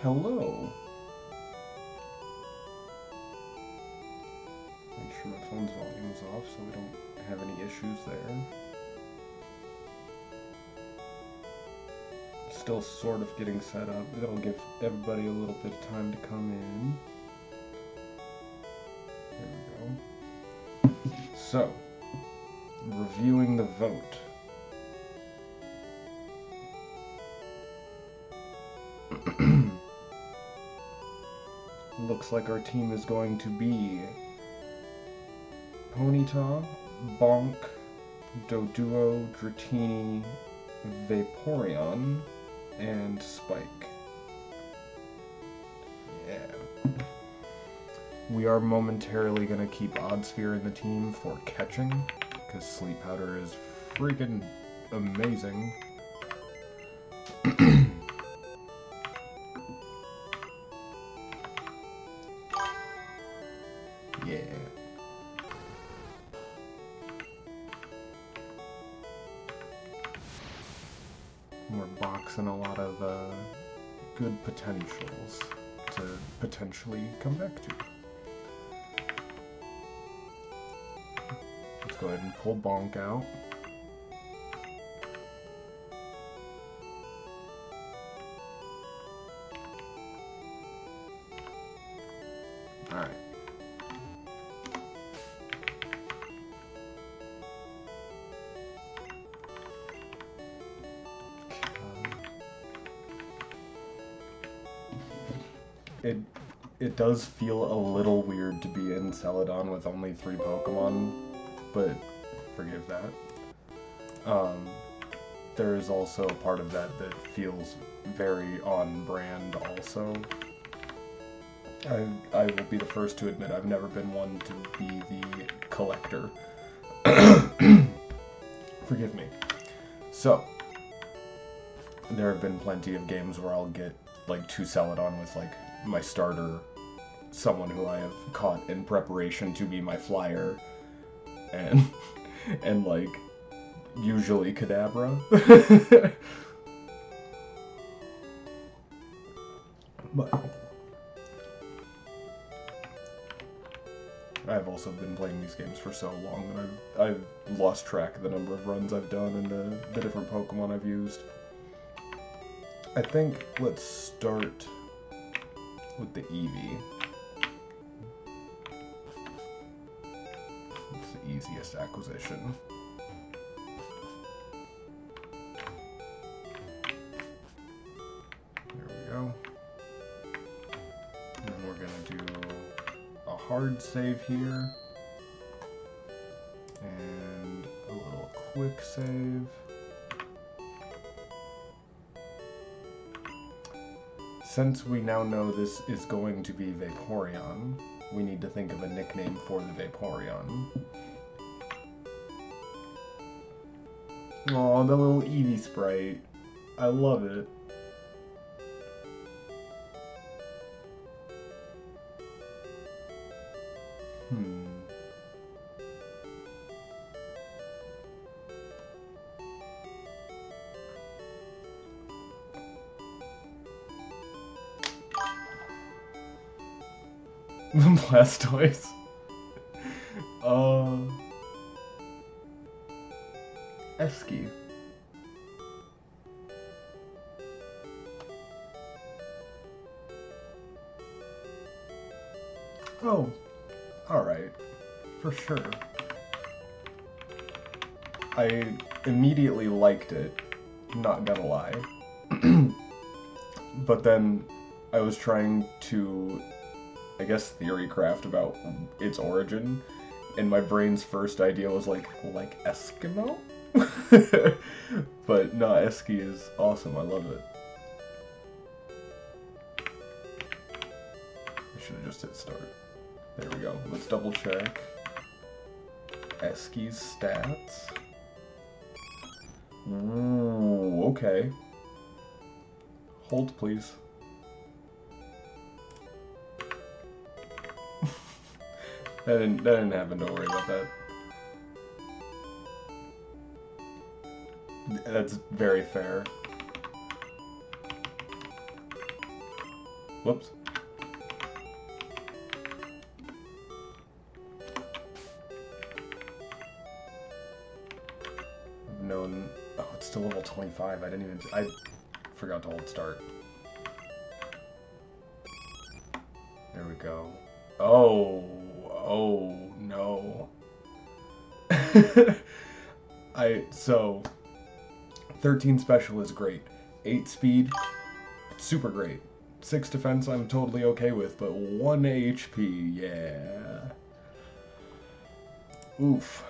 Hello. Make sure my phone's volume is off so we don't have any issues there. Still sort of getting set up. That'll give everybody a little bit of time to come in. There we go. So, reviewing the vote. Looks like our team is going to be Ponyta, Bonk, Doduo, Dratini, Vaporeon, and Spike. Yeah. We are momentarily going to keep Oddsphere in the team for catching, because Sleep Powder is freaking amazing. Yeah. We're boxing a lot of good potentials to potentially come back to. Let's go ahead and pull Bonk out. Alright. It does feel a little weird to be in Celadon with only 3 Pokemon, but forgive that. There is also a part of that that feels very on brand also. I will be the first to admit I've never been one to be the collector. Forgive me. So, there have been plenty of games where I'll get like 2 Celadon with like my starter, someone who I have caught in preparation to be my flyer, and like usually Kadabra. But I've also been playing these games for so long that I've lost track of the number of runs I've done and the different Pokemon I've used. I think let's start with the Eevee. It's the easiest acquisition. There we go. And then we're gonna do a hard save here. And a little quick save. Since we now know this is going to be Vaporeon, we need to think of a nickname for the Vaporeon. Aw, the little Eevee sprite. I love it. Blastoise. Esky. Oh, alright. For sure. I immediately liked it, not gonna lie. But then I was trying to, I guess, theory craft about its origin, and my brain's first idea was like Eskimo? But no, Esky is awesome, I love it. I should have just hit start. There we go. Let's double check Esky's stats. Ooh, okay. Hold, please. That didn't happen, don't worry about that. That's very fair. Whoops. I've known... Oh, it's still level 25. I forgot to hold start. There we go. Oh. Oh, no. So... 13 special is great. 8 speed, super great. 6 defense I'm totally okay with, but 1 HP, yeah. Oof.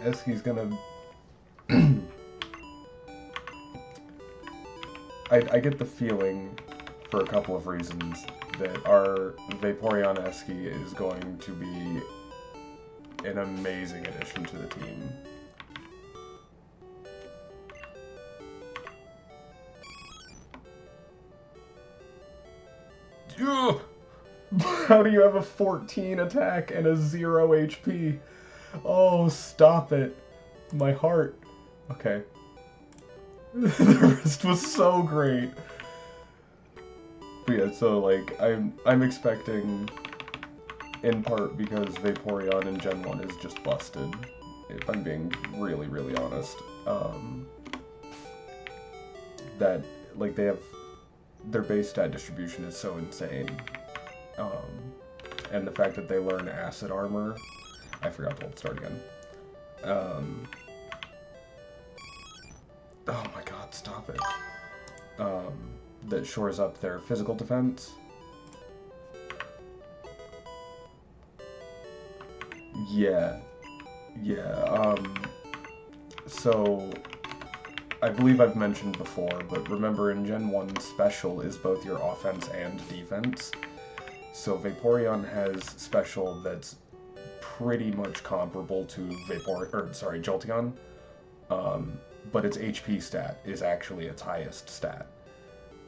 Eski's gonna... I get the feeling, for a couple of reasons, that our Vaporeon Eski is going to be an amazing addition to the team. Ugh! How do you have a 14 attack and a 0 HP? Oh, stop it. My heart. Okay. The rest was so great. But yeah, so like, I'm expecting, in part because Vaporeon in Gen 1 is just busted, if I'm being really, really honest, that, like, they have, their base stat distribution is so insane, and the fact that they learn Acid Armor, I forgot to hold start again, oh my god, stop it, that shores up their physical defense. Yeah, so, I believe I've mentioned before, but remember in Gen 1, Special is both your offense and defense. So Vaporeon has Special that's pretty much comparable to Jolteon, but its HP stat is actually its highest stat.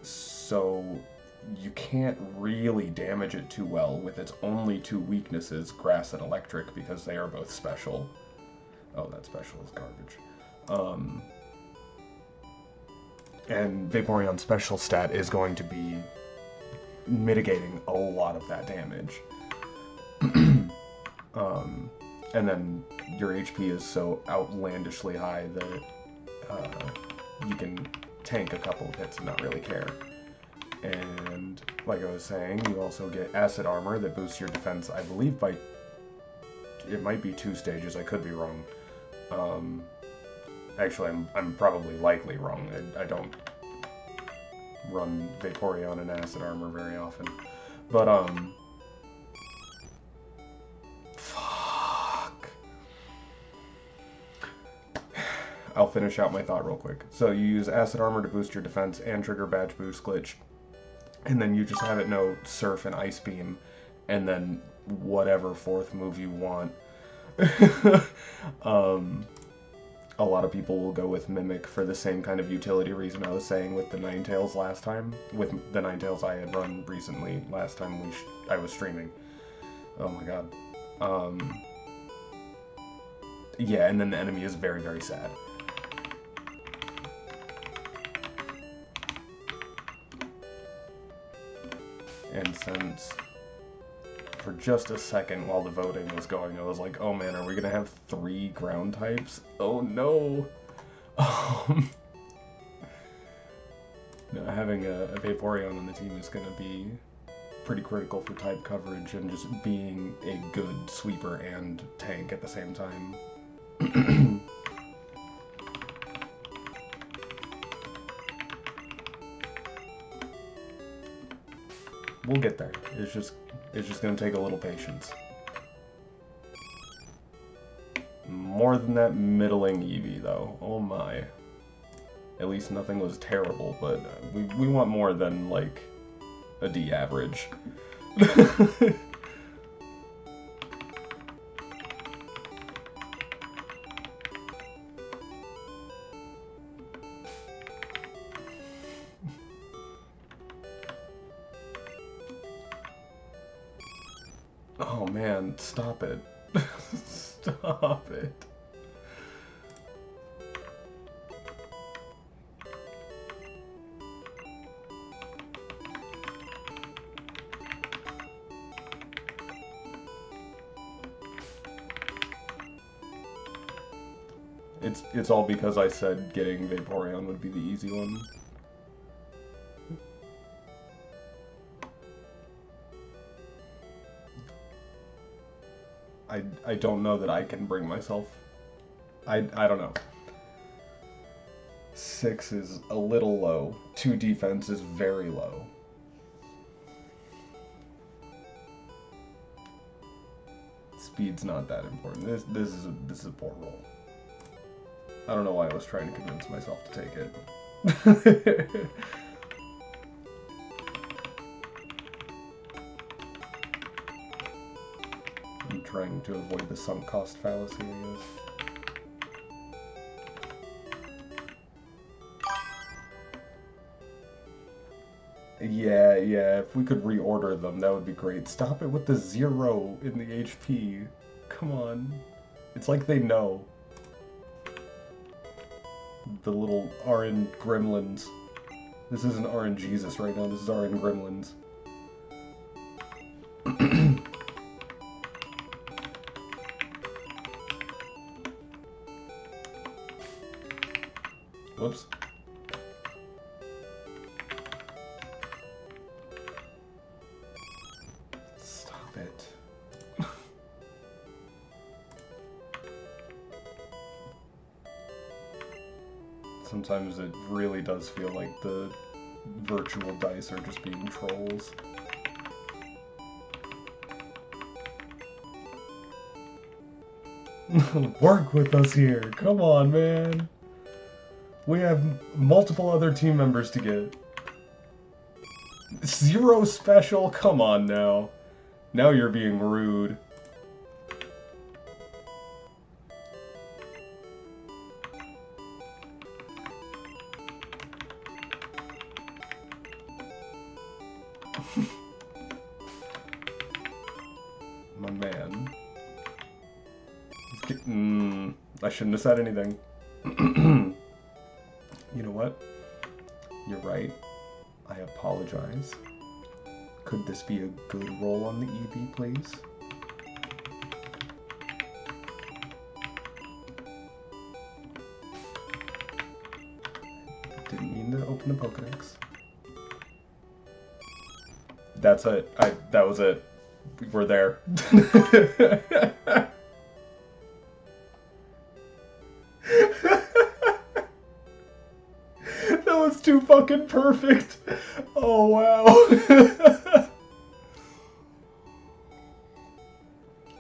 So you can't really damage it too well with its only 2 weaknesses, Grass and Electric, because they are both special. Oh, that special is garbage. And Vaporeon's special stat is going to be mitigating a lot of that damage. And then your HP is so outlandishly high that you can tank a couple of hits and not really care. And like I was saying, you also get Acid Armor that boosts your defense, I believe by... It might be 2 stages, I could be wrong. Actually, I'm probably likely wrong. I don't run Vaporeon and Acid Armor very often. But, fuck. I'll finish out my thought real quick. So you use Acid Armor to boost your defense and trigger Badge Boost Glitch. And then you just have it know Surf and Ice Beam. And then whatever 4th move you want. A lot of people will go with Mimic for the same kind of utility reason I was saying with the Ninetales last time. With the Ninetales I had run recently, last time I was streaming. Oh my god. Yeah, and then the enemy is very, very sad. And since... For just a second while the voting was going, I was like, oh man, are we gonna have 3 ground types? Oh no! No, having a Vaporeon on the team is gonna be pretty critical for type coverage and just being a good sweeper and tank at the same time. We'll get there. It's just gonna take a little patience. More than that middling Eevee, though. Oh my. At least nothing was terrible, but we want more than, like, a D average. Oh man, stop it. Stop it. It's all because I said getting Vaporeon would be the easy one. I don't know that I can bring myself. I don't know. 6 is a little low. 2 defense is very low. Speed's not that important. This is a poor roll. I don't know why I was trying to convince myself to take it. I'm trying to avoid the sunk cost fallacy, I guess. Yeah, if we could reorder them, that would be great. Stop it with the 0 in the HP. Come on. It's like they know. The little RN gremlins. This isn't RN Jesus right now, this is RN gremlins. Whoops. Stop it. Sometimes it really does feel like the virtual dice are just being trolls. Work with us here. Come on, man. We have multiple other team members to get. 0 special? Come on now. Now you're being rude. My man. I shouldn't have said anything. You know what? You're right. I apologize. Could this be a good roll on the EV, please? Didn't mean to open the Pokedex. That's it. That was it. We're there. That was too fucking perfect. Oh, wow.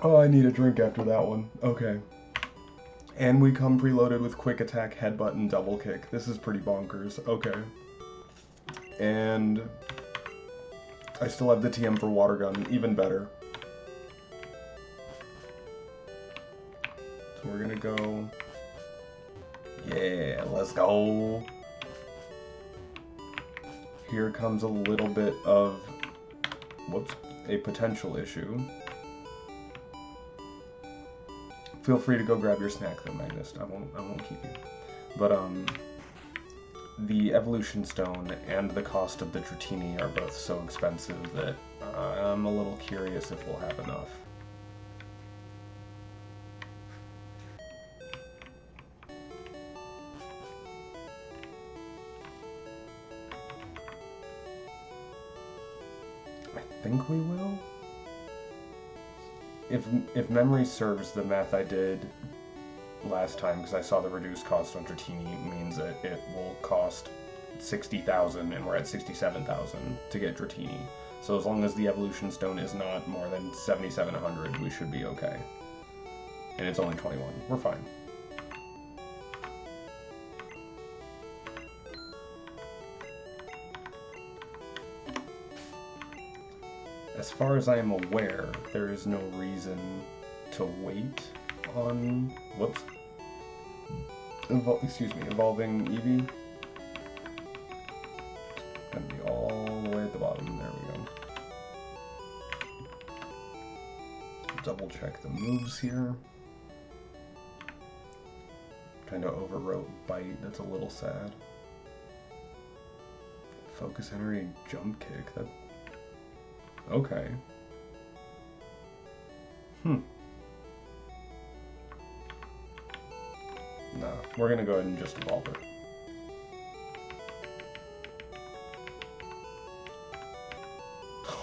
Oh, I need a drink after that one. Okay. And we come preloaded with quick attack, headbutt, and double kick. This is pretty bonkers. Okay. And I still have the TM for water gun. Even better. So we're gonna go... Yeah, let's go. Here comes a little bit of... Whoops. A potential issue. Feel free to go grab your snack though, Magnus. I won't keep you. But the evolution stone and the cost of the Dratini are both so expensive that I'm a little curious if we'll have enough. I think we will. If memory serves, the math I did last time, because I saw the reduced cost on Dratini, means that it will cost 60,000 and we're at 67,000 to get Dratini. So as long as the evolution stone is not more than 7,700, we should be okay. And it's only 21. We're fine. As far as I am aware, there is no reason to wait on... Whoops. Evolving Eevee. Gonna be all the way at the bottom. There we go. Double check the moves here. Kind of overwrote Bite. That's a little sad. Focus Energy Jump Kick. That... Okay. Nah, we're gonna go ahead and just evolve it.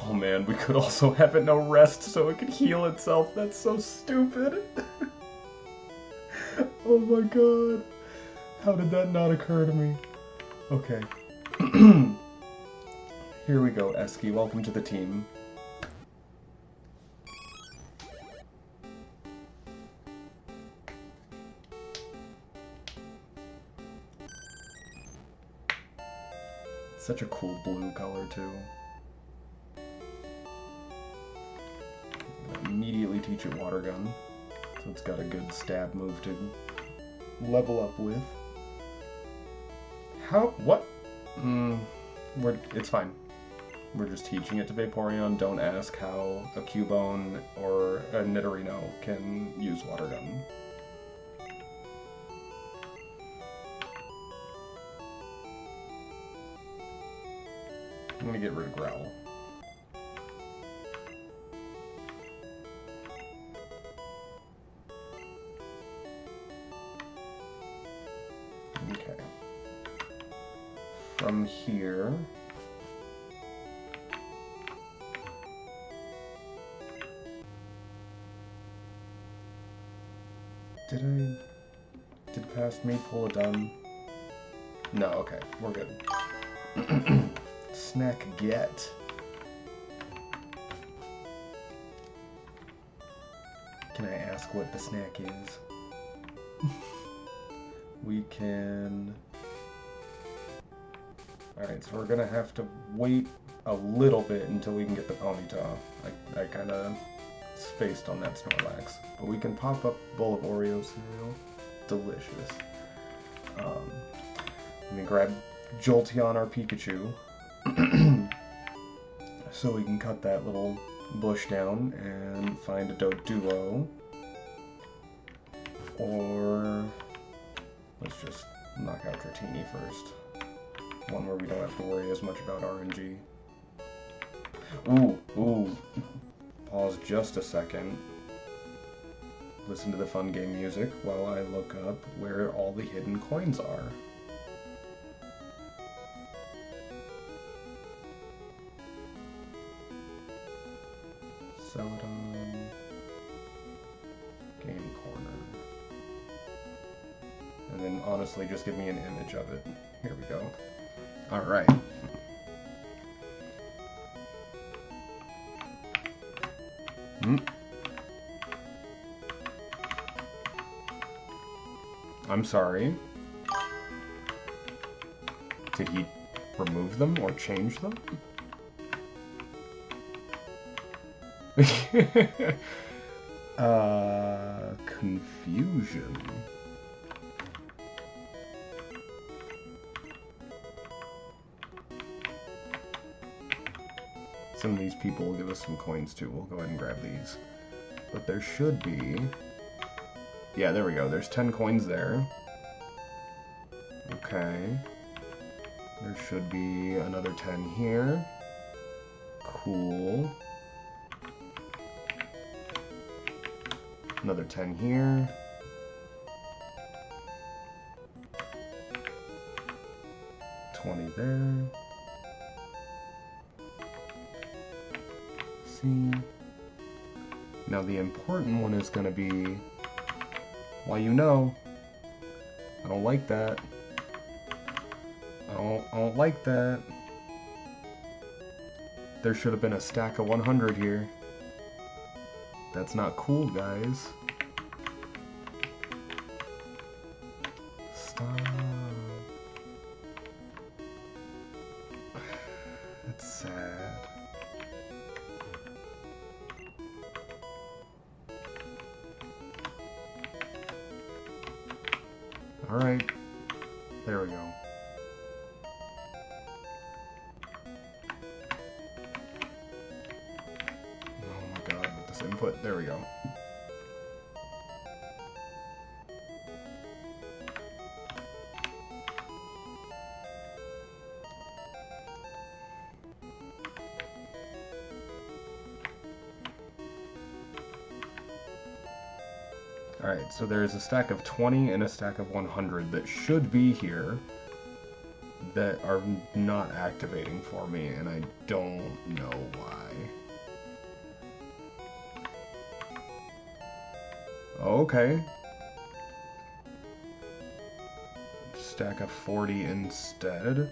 Oh man, we could also have it no rest so it could heal itself. That's so stupid. Oh my god. How did that not occur to me? Okay. Here we go, Esky. Welcome to the team. Such a cool blue color, too. Immediately teach it Water Gun, so it's got a good stab move to level up with. How? What? It's fine. We're just teaching it to Vaporeon. Don't ask how a Cubone or a Nidorino can use Water Gun. I'm gonna get rid of Growl. Okay. From here... Did past me pull a done? No, okay, we're good. Snack get. Can I ask what the snack is? We can... Alright, so we're gonna have to wait a little bit until we can get the Ponyta. I kinda spaced on that Snorlax. But we can pop up a bowl of Oreo cereal. Delicious. Let me grab Jolteon, our Pikachu. So we can cut that little bush down and find a Doduo. Or let's just knock out Dratini first. One where we don't have to worry as much about RNG. Ooh. Pause just a second. Listen to the fun game music while I look up where all the hidden coins are. Celadon Game Corner. And then honestly just give me an image of it. Here we go. Alright. I'm sorry. Did he remove them or change them? Confusion. Some of these people will give us some coins too. We'll go ahead and grab these. But there should be... Yeah, there we go. There's 10 coins there. Okay. There should be another 10 here. Cool. Another 10 here. $20 there. See. Now the important one is gonna be, well, you know, I don't like that. I don't like that. There should have been a stack of 100 here. That's not cool, guys. Stop. That's sad. Alright. There we go. Input. There we go. Alright, so there's a stack of 20 and a stack of 100 that should be here that are not activating for me, and I don't know why. Okay. Stack of 40 instead.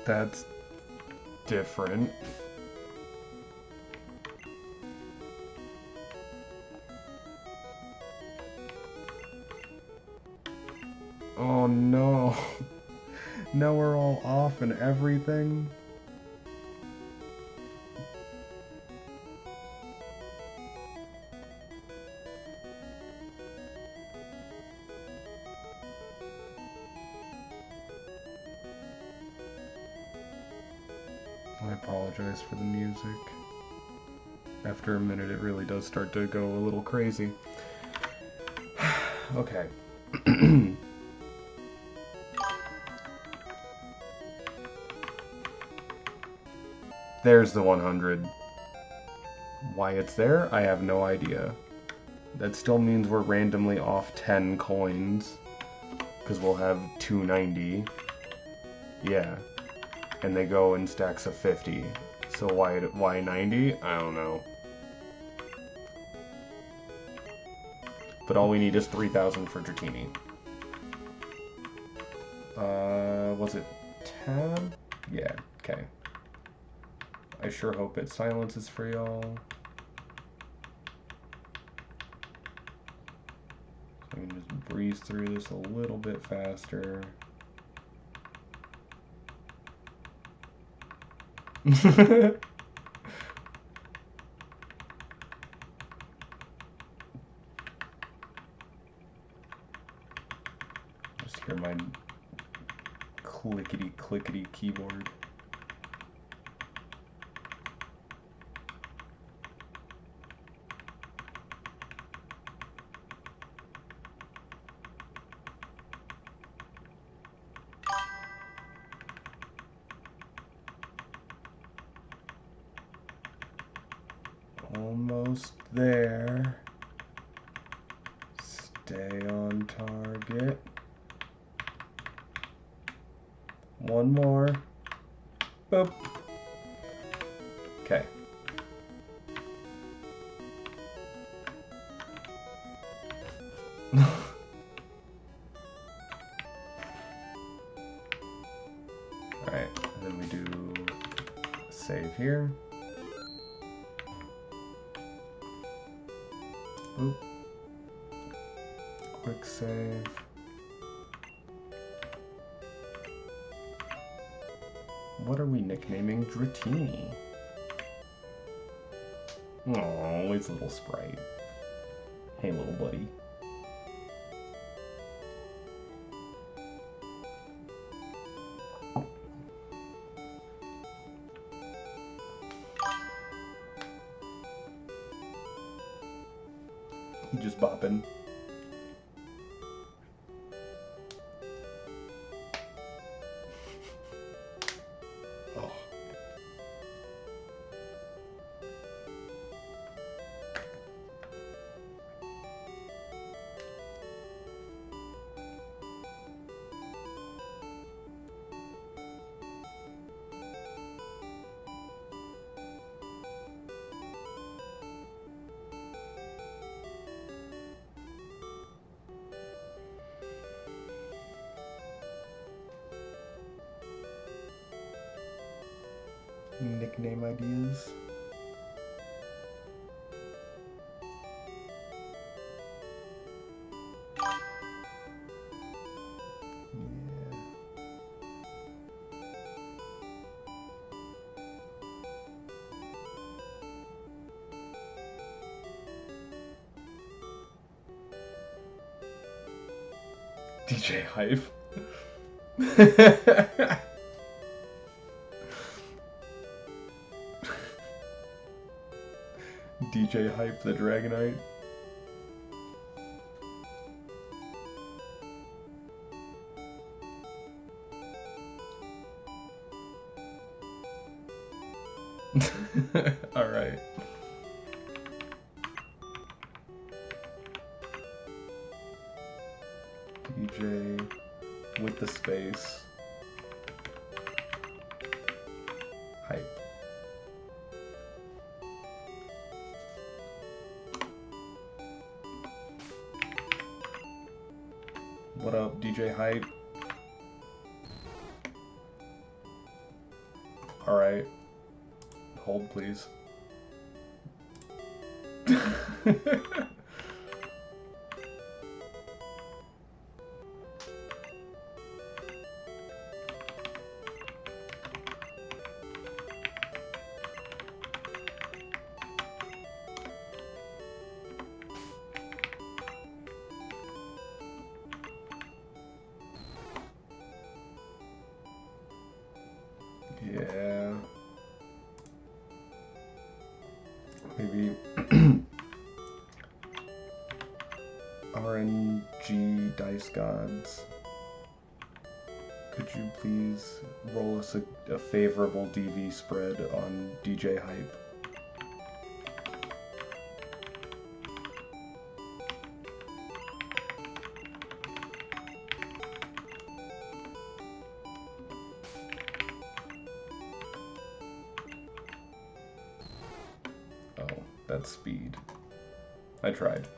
That's different. Oh no. Now we're all off and everything. I apologize for the music. After a minute, it really does start to go a little crazy. Okay. There's the 100. Why it's there, I have no idea. That still means we're randomly off 10 coins. Because we'll have 290. Yeah. And they go in stacks of 50. So why 90? I don't know. But all we need is 3,000 for Dratini. Was it 10? Yeah, okay. I sure hope it silences for y'all. So I can just breeze through this a little bit faster. Just hear my clickety clickety keyboard. Almost there. Stay on target. One more. Boop. Okay. Alright, and then we do save here. Oop. Quick save. What are we nicknaming Dratini? Oh, it's a little sprite. Hey, little buddy. He just bopping. Oh. Nickname ideas. DJ Hype. DJ Hype the Dragonite. Alright. DJ with the space. Hype. What up, DJ Hype? Alright. Hold, please. Yeah. Maybe RNG Dice Gods. Could you please roll us a favorable DV spread on DJ Hype? Oh, that's speed. I tried.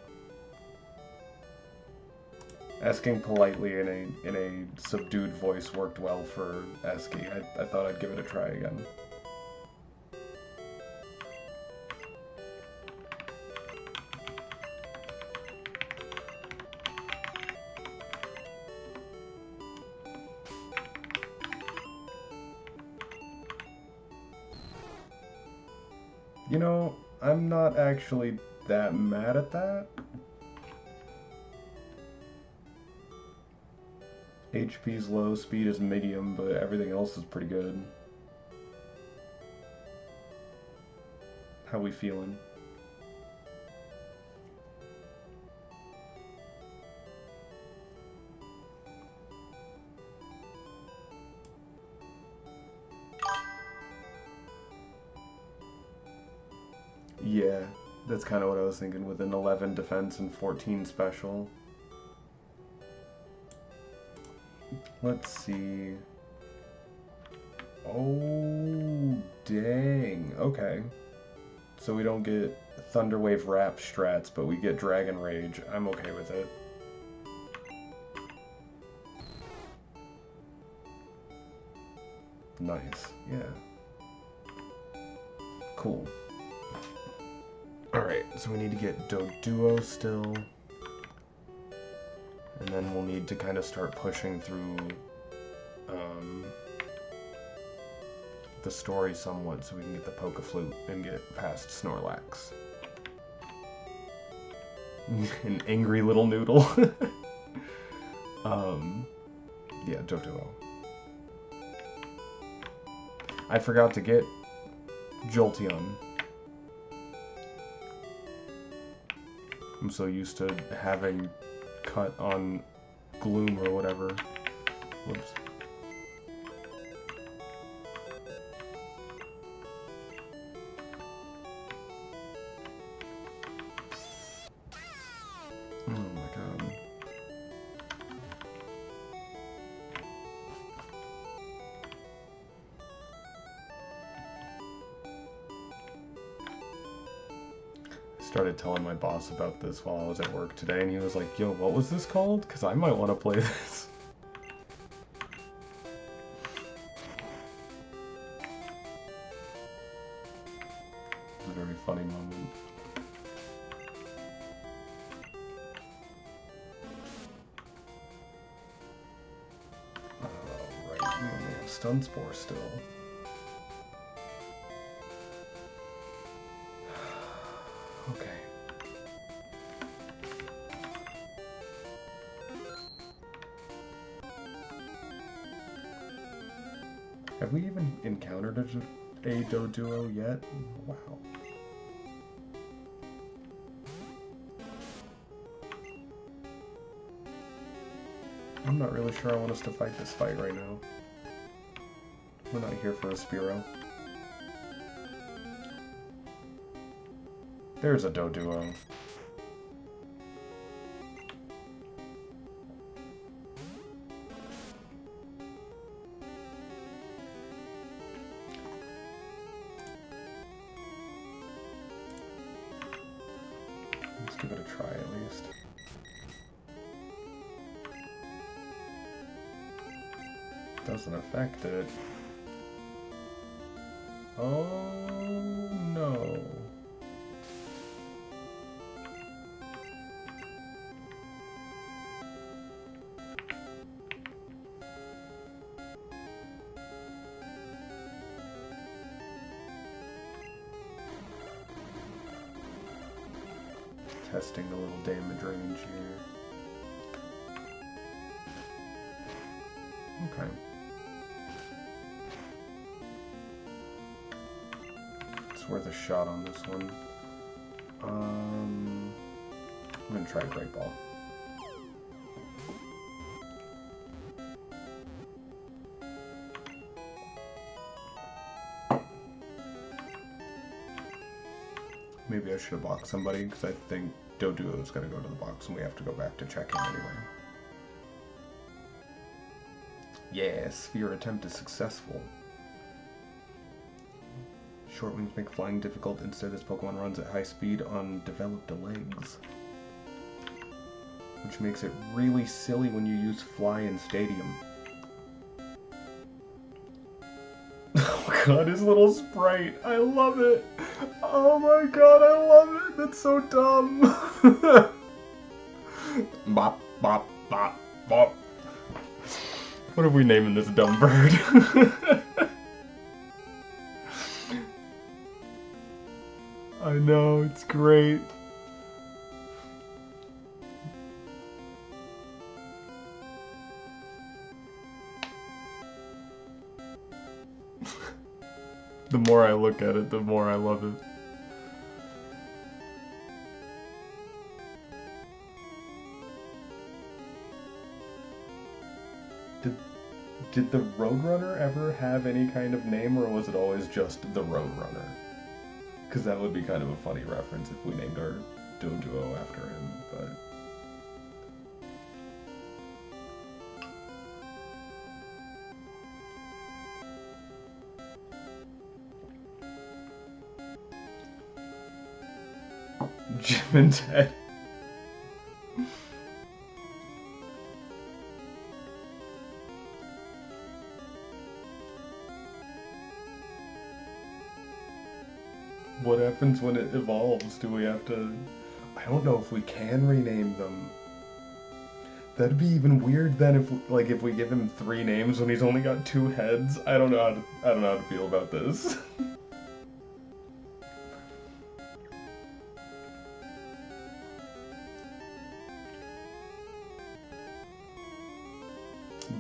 Asking politely in a subdued voice worked well for Esky. I thought I'd give it a try again. You know, I'm not actually that mad at that. HP's low, speed is medium, but everything else is pretty good. How we feeling? Yeah, that's kind of what I was thinking with an 11 defense and 14 special. Let's see. Oh, dang. Okay. So we don't get Thunderwave Wrap strats, but we get Dragon Rage. I'm okay with it. Nice. Yeah. Cool. Alright, so we need to get Doduo still. And then we'll need to kind of start pushing through the story somewhat so we can get the Poke-Flute and get past Snorlax. An angry little noodle. Yeah, Doduo. I forgot to get Jolteon. I'm so used to having cut on Gloom or whatever. Whoops. Oh my god. Started telling my boss about this while I was at work today, and he was like, yo, what was this called? Because I might want to play this. It's a very funny moment. Right, we only have Stun Spore still. Okay. Have we even encountered a Doduo yet? Wow. I'm not really sure I want us to fight this fight right now. We're not here for a Spearow. There's a Doduo. Let's give it a try at least. Doesn't affect it. Oh no. Testing a little damage range here. Okay. It's worth a shot on this one. I'm gonna try Great Ball. Maybe I should have blocked somebody, because I think Doduo's gonna go to the box and we have to go back to check in anyway. Yes, your attempt is successful. Short wings make flying difficult. Instead, this Pokemon runs at high speed on developed legs, which makes it really silly when you use Fly in Stadium. Oh god, his little sprite. I love it. Oh my god, I love it. That's so dumb. Bop, bop, bop, bop. What are we naming this dumb bird? I know, it's great. The more I look at it, the more I love it. Did the Roadrunner ever have any kind of name, or was it always just the Roadrunner? Because that would be kind of a funny reference if we named our Doduo after him, but... Jim and Ted. What happens when it evolves? Do we have to... I don't know if we can rename them. That'd be even weird then if we give him 3 names when he's only got 2 heads. I don't know how to feel about this.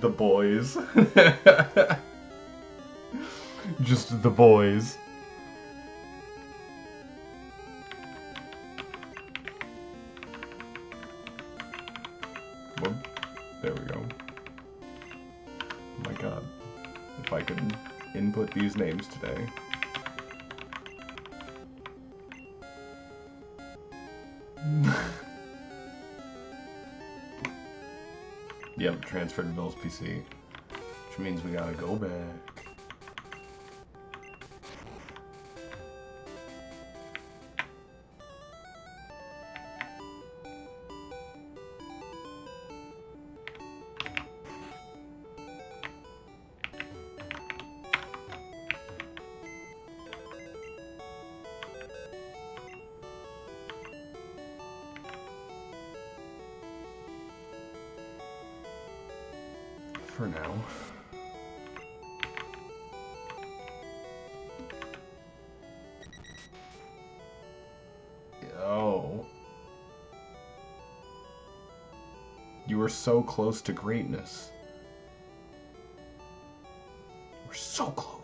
The boys. Just the boys. Well, there we go. Oh my god. If I could input these names today. Yep, transferred to Bill's PC. Which means we gotta go back. For now. Oh. You were so close to greatness. We're so close.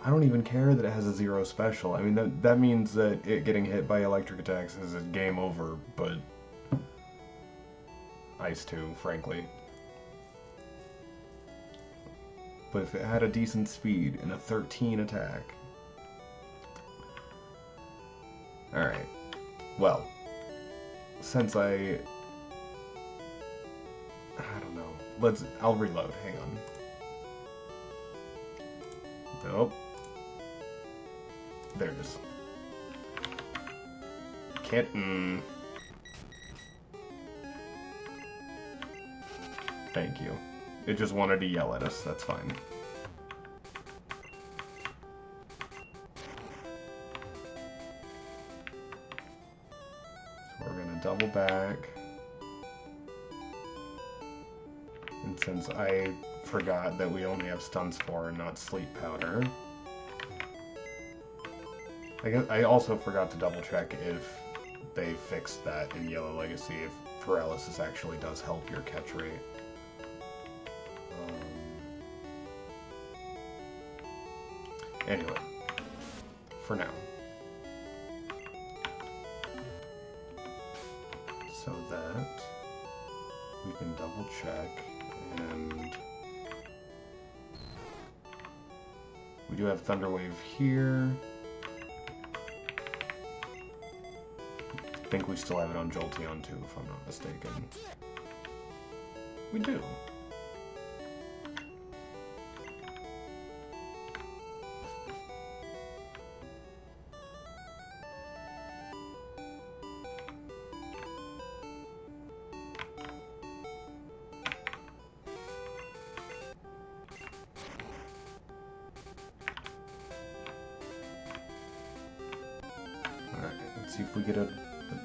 I don't even care that it has a 0 special. I mean, that means that it getting hit by electric attacks is a game over, but... Ice 2, frankly. But if it had a decent speed and a 13 attack... Alright. Well, since I don't know. I'll reload. Hang on. Nope. There it is. Can't... Thank you. It just wanted to yell at us. That's fine. So we're gonna double back. And since I forgot that we only have stuns for and not sleep powder, I guess I also forgot to double check if they fixed that in Yellow Legacy, if paralysis actually does help your catch rate. Anyway, for now. So that we can double check, and we do have Thunder Wave here. I think we still have it on Jolteon too, if I'm not mistaken. We do. Alright, let's see if we get a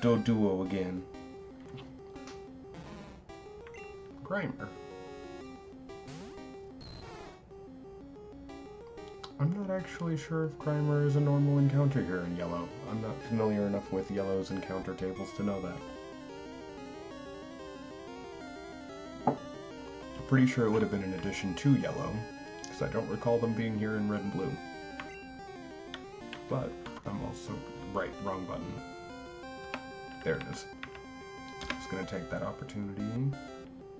Doduo again. Grimer. I'm not actually sure if Grimer is a normal encounter here in Yellow. I'm not familiar enough with Yellow's encounter tables to know that. I'm pretty sure it would have been in addition to Yellow, because I don't recall them being here in Red and Blue. But I'm also... Right, wrong button. There it is. Just gonna take that opportunity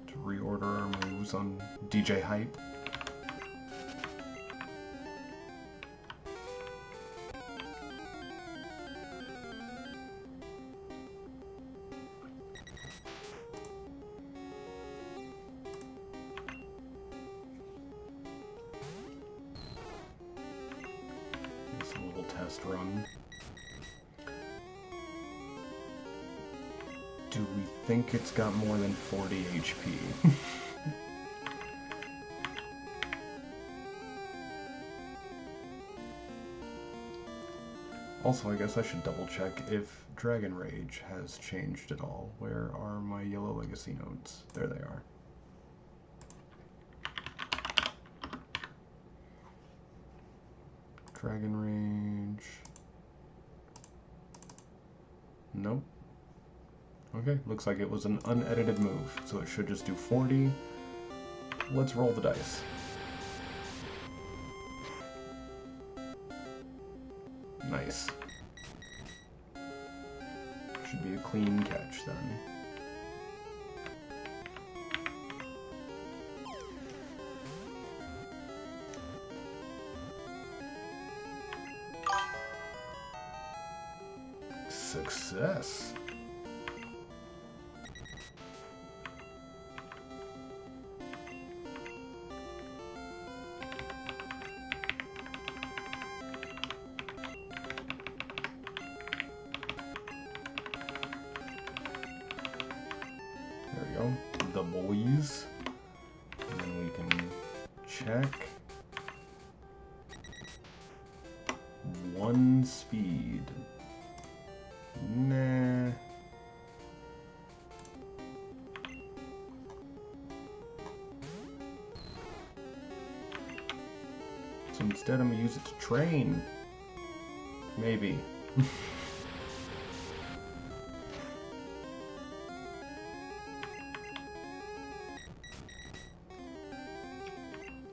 to reorder our moves on DJ Hype. Just a little test run. Do we think it's got more than 40 HP? Also, I guess I should double check if Dragon Rage has changed at all. Where are my Yellow Legacy notes? There they are. Dragon Rage. Nope. Okay, looks like it was an unedited move, so it should just do 40. Let's roll the dice. Nice. Should be a clean catch then. Success. There we go. The boys. And then we can check. 1 speed. Nah. So instead I'm gonna use it to train. Maybe.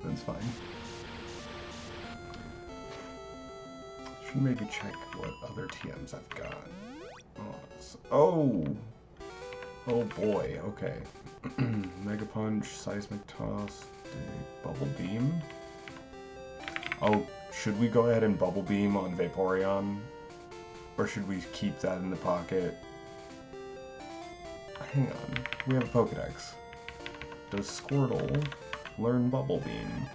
That's fine. Should maybe check what other TMs I've got. Oh! Oh boy, okay. Mega Punch, Seismic Toss, Bubble Beam. Oh, should we go ahead and Bubble Beam on Vaporeon? Or should we keep that in the pocket? Hang on, we have a Pokedex. Does Squirtle learn Bubble Beam?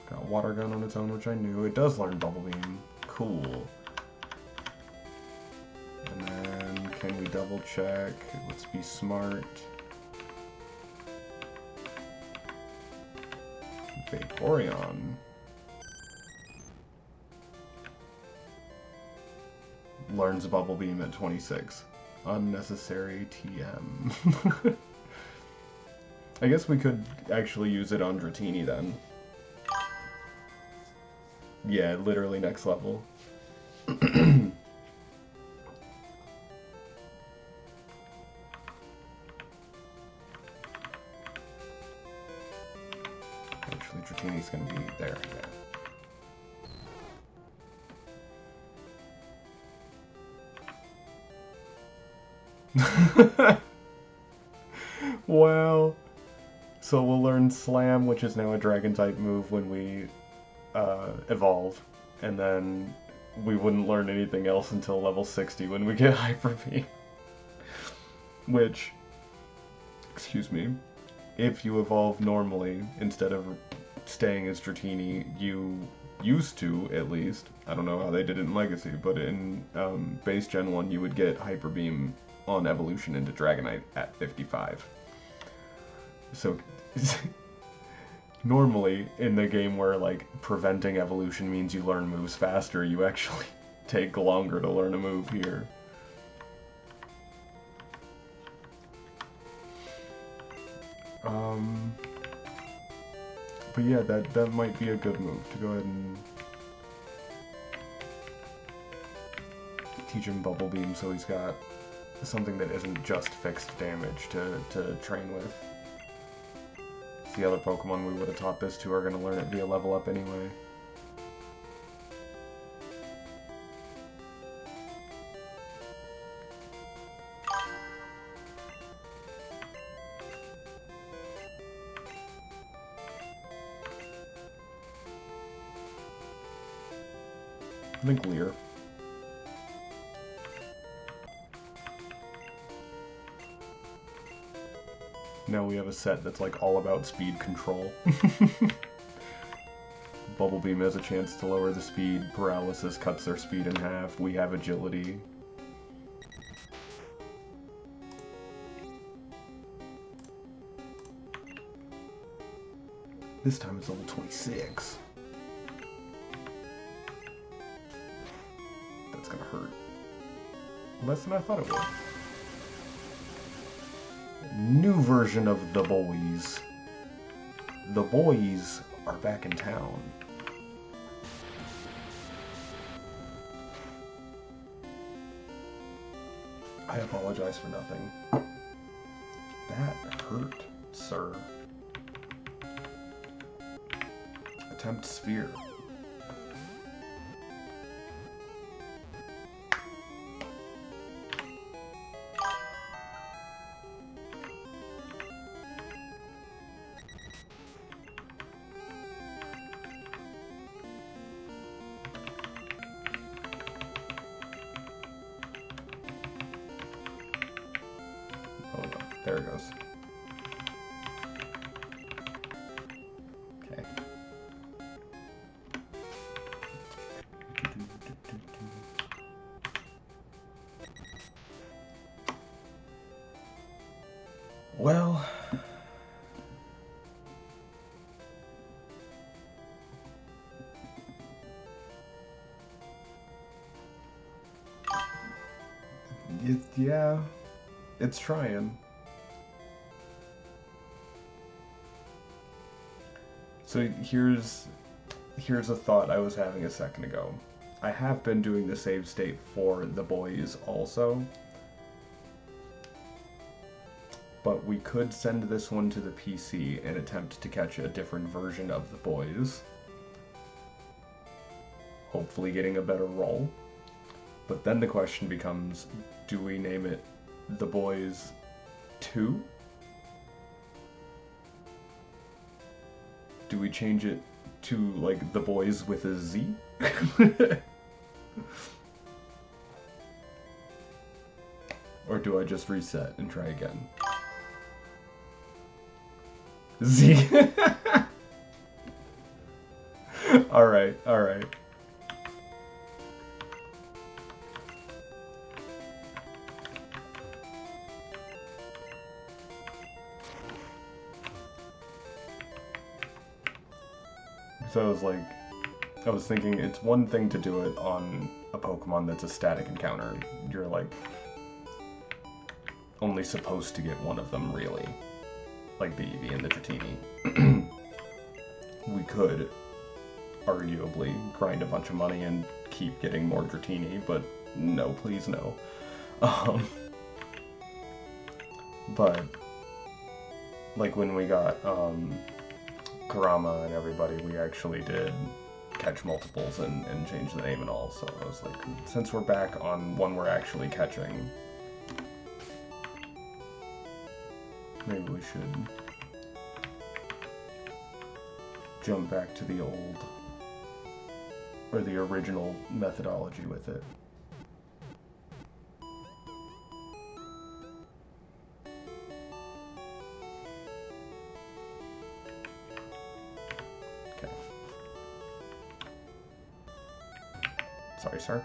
Got Water Gun on its own, which I knew. It does learn Bubble Beam. Cool. And then, can we double check? Let's be smart. Vaporeon. Learns Bubble Beam at 26. Unnecessary TM. I guess we could actually use it on Dratini then. Yeah, literally next level. Actually, Dratini's gonna be there, yeah. Wow. So we'll learn Slam, which is now a Dragon-type move when we evolve, and then we wouldn't learn anything else until level 60 when we get Hyper Beam. Which, excuse me, if you evolve normally, instead of staying as Dratini, you used to, at least, I don't know how they did it in Legacy, but in base Gen 1 you would get Hyper Beam on evolution into Dragonite at 55. So, normally, in the game where, like, preventing evolution means you learn moves faster, you actually take longer to learn a move here. But yeah, that might be a good move, to go ahead and teach him Bubble Beam so he's got something that isn't just fixed damage to train with. The other Pokemon we would have taught this to are going to learn it via level up anyway. I think Leer. Now we have a set that's like all about speed control. Bubble Beam has a chance to lower the speed, Paralysis cuts their speed in half, we have agility. This time it's level 26. That's gonna hurt. Less than I thought it would. New version of the boys. The boys are back in town. I apologize for nothing. That hurt, sir. Attempt Sphere. Oh no, there it goes. Okay. Well, yeah, it's trying. So here's a thought I was having a second ago. I have been doing the save state for the boys also, but we could send this one to the PC and attempt to catch a different version of the boys, hopefully getting a better roll. But then the question becomes, do we name it The Boys 2? Do we change it to, like, the boys with a Z. Or do I just reset and try again? Z. Alright, alright. So I was thinking it's one thing to do it on a Pokemon that's a static encounter. You're like only supposed to get one of them, really. Like the Eevee and the Dratini. We could arguably grind a bunch of money and keep getting more Dratini, but no, please no. But like when we got Kurama and everybody, we actually did catch multiples and change the name and all, so I was like, since we're back on one we're actually catching, maybe we should jump back to the old, or the original methodology with it. Okay. Sorry, sir.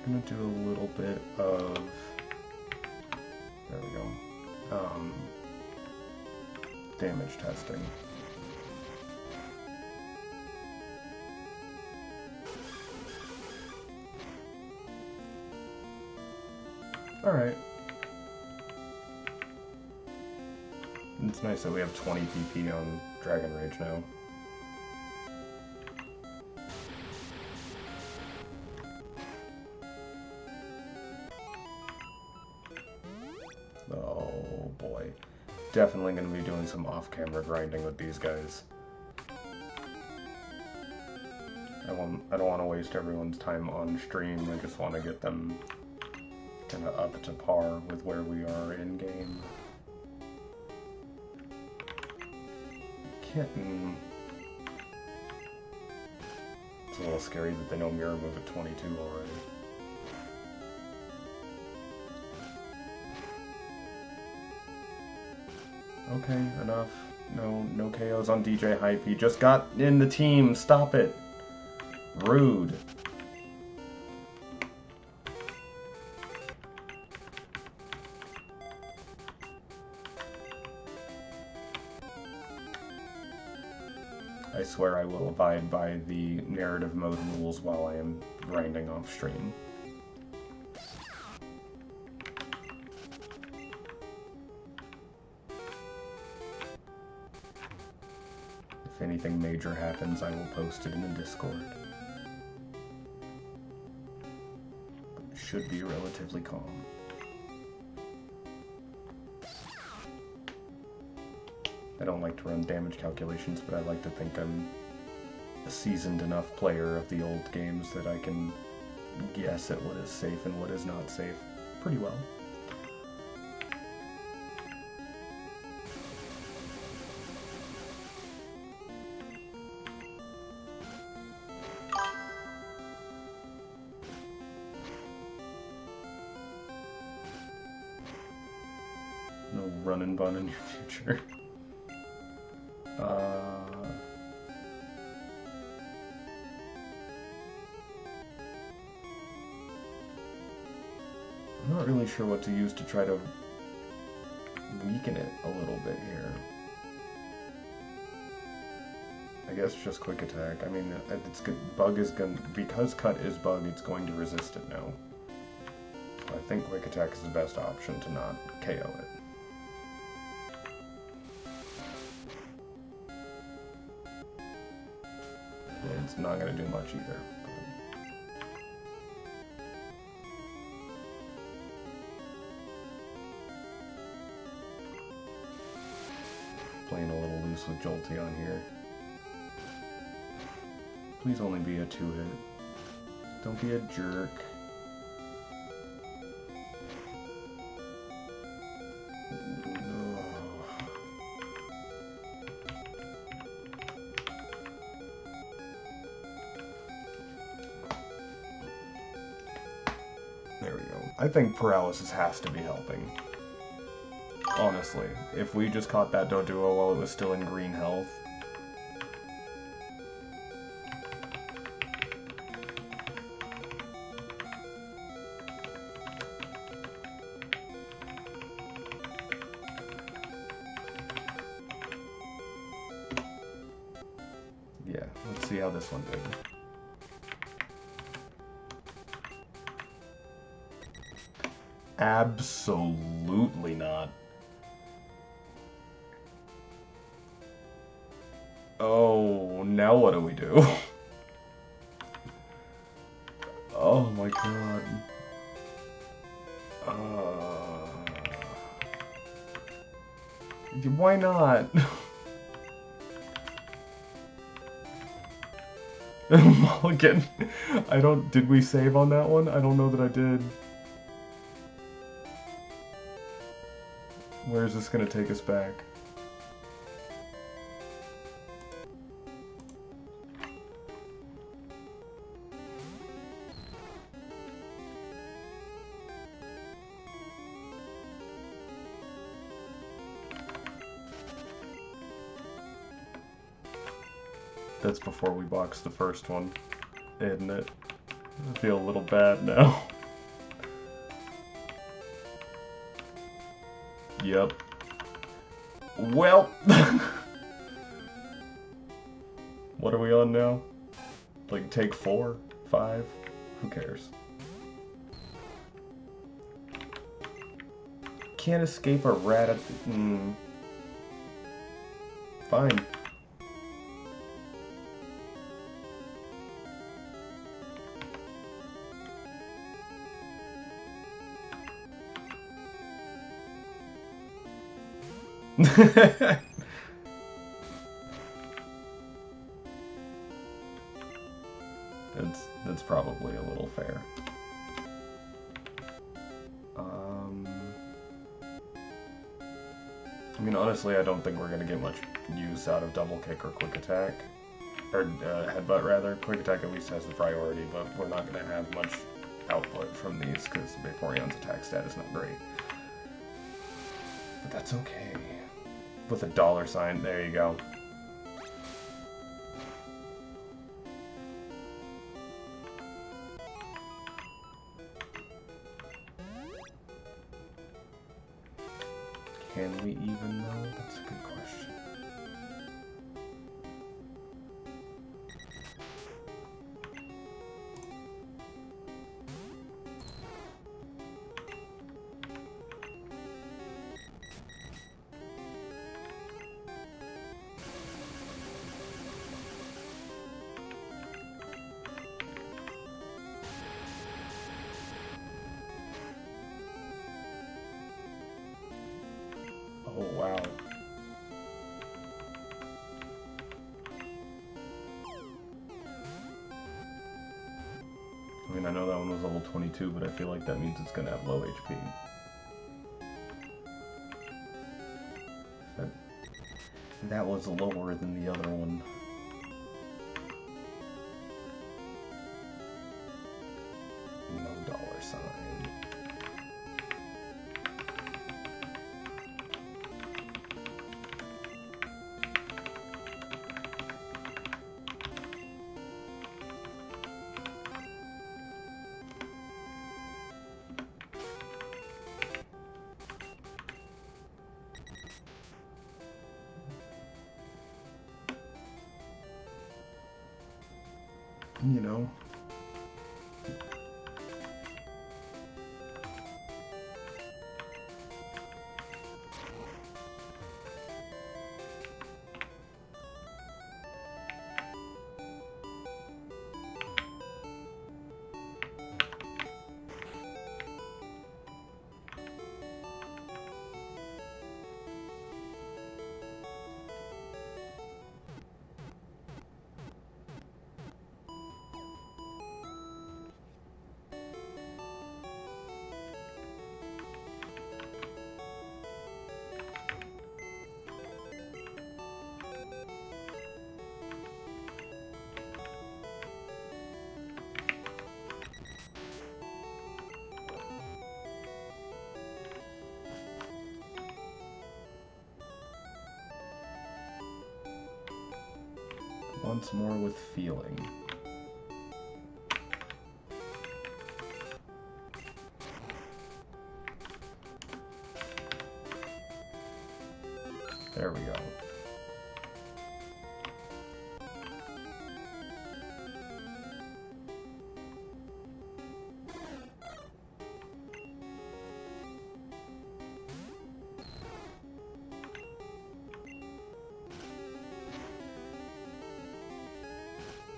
I'm gonna do a little bit of, there we go, damage testing. Alright. It's nice that we have 20 PP on Dragon Rage now. Oh boy. Definitely going to be doing some off-camera grinding with these guys. I don't want to waste everyone's time on stream. I just want to get them kind of up to par with where we are in-game. Kitten. It's a little scary that they know Mirror Move at 22 already. Okay, enough. No KOs on DJ Hype. He just got in the team. Stop it. Rude. I swear I will abide by the narrative mode rules while I am grinding off stream. If anything major happens, I will post it in the Discord. But it should be relatively calm. I don't like to run damage calculations, but I like to think I'm a seasoned enough player of the old games that I can guess at what is safe and what is not safe pretty well. No run and bun in your future. I'm not really sure what to use to try to weaken it a little bit here. I guess just quick attack. I mean, it's good. Bug is going because cut is bug, it's going to resist it now. So I think quick attack is the best option to not KO it. It's not going to do much either. playing a little loose with Jolteon here. Please only be a 2-hit. Don't be a jerk. There we go. I think paralysis has to be helping. Honestly, if we just caught that Doduo while it was still in green health. Yeah, let's see how this one did. Absolutely not. Oh, now what do we do? Oh my god. Why not? Mulligan. Did we save on that one? I don't know that I did. Where is this gonna take us back? That's before we boxed the first one, isn't it? I feel a little bad now. Yep. Well, what are we on now? Like take 4, 5? Who cares? Can't escape a rat at the... Fine. That's probably a little fair. I mean, honestly, I don't think we're gonna get much use out of double kick or quick attack, or headbutt rather. Quick attack at least has the priority, but we're not gonna have much output from these because Vaporeon's attack stat is not great. But that's okay. With a $, there you go. Can we even know? That's a good question. Oh, wow. I mean, I know that one was level 22, but I feel like that means it's gonna have low HP. That was lower than the other one. No $. You know. once more with feeling. There we go.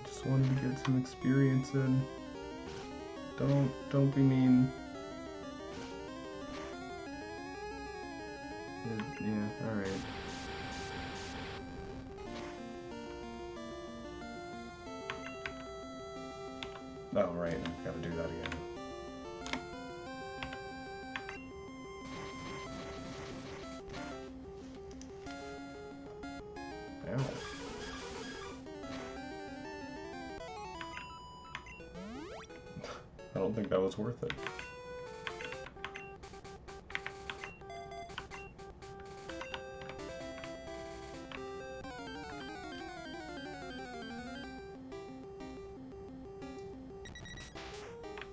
Just wanted to get some experience in. Don't be mean. Yeah, alright. Oh, right, I've got to do that again. Ow. I don't think that was worth it.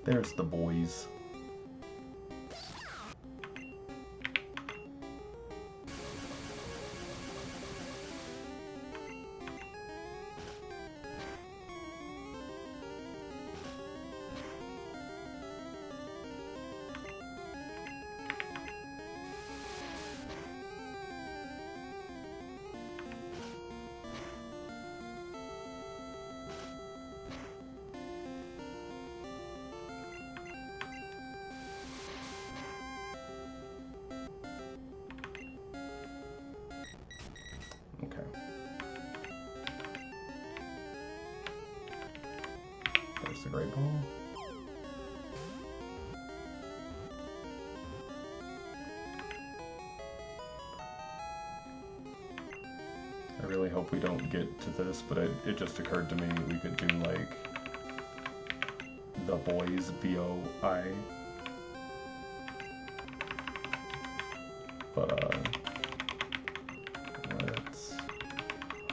There's the boys. Okay. There's the great ball. I really hope we don't get to this, but it just occurred to me we could do like the boys BOI. But let's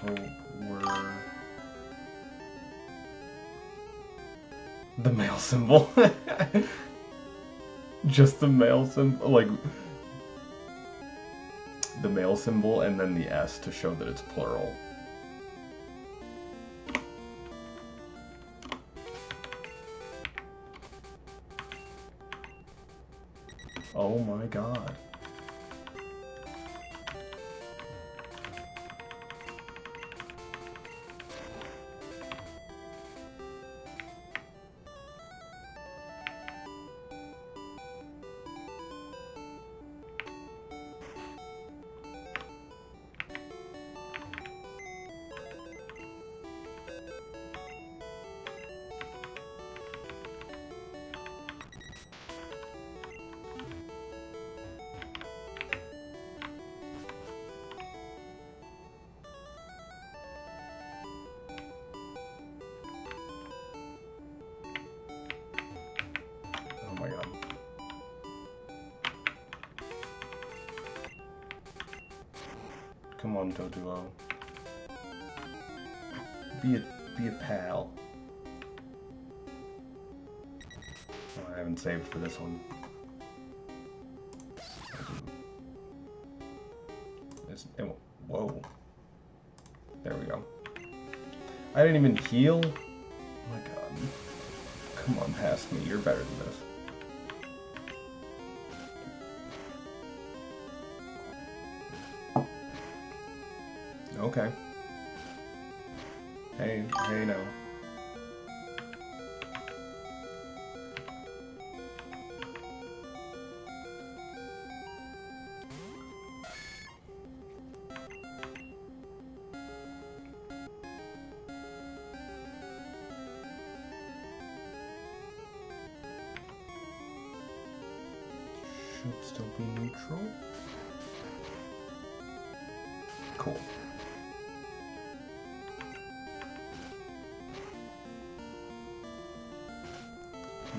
hope we're the male symbol. Just the male symbol, like the male symbol and then the S to show that it's plural. Oh my god. Oh my god. Come on, Totuo. Be a pal. Oh, I haven't saved for this one. Whoa. There we go. I didn't even heal? Oh my god. Come on past me, you're better than this. Okay. Hey now. Should still be neutral. Cool.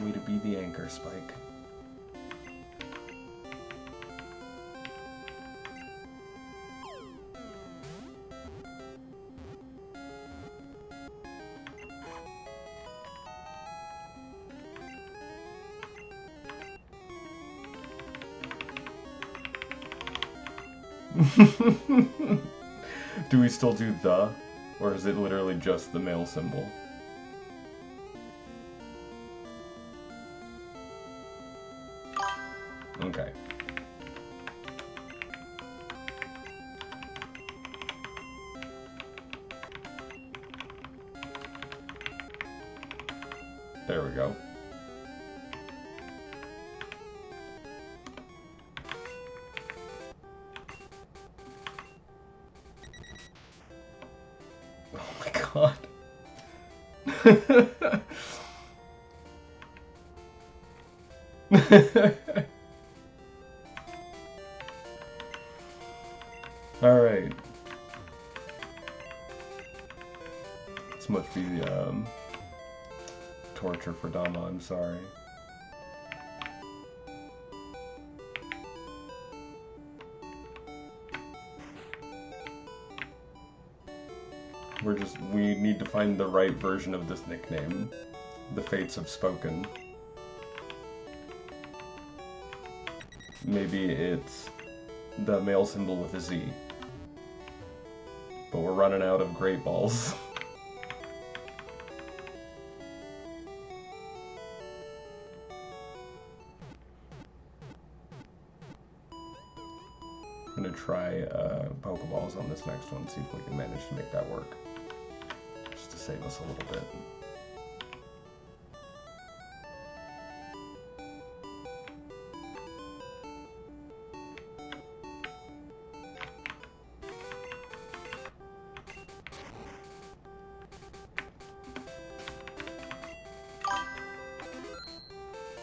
Way to be the anchor, Spike. Do we still do the? Or is it literally just the male symbol? Okay. There we go. Oh my god. Alright. This must be torture for Dama, I'm sorry. We need to find the right version of this nickname. The fates have spoken. Maybe it's the male symbol with a Z. But we're running out of great balls. I'm gonna try Pokeballs on this next one, see if we can manage to make that work. Just to save us a little bit.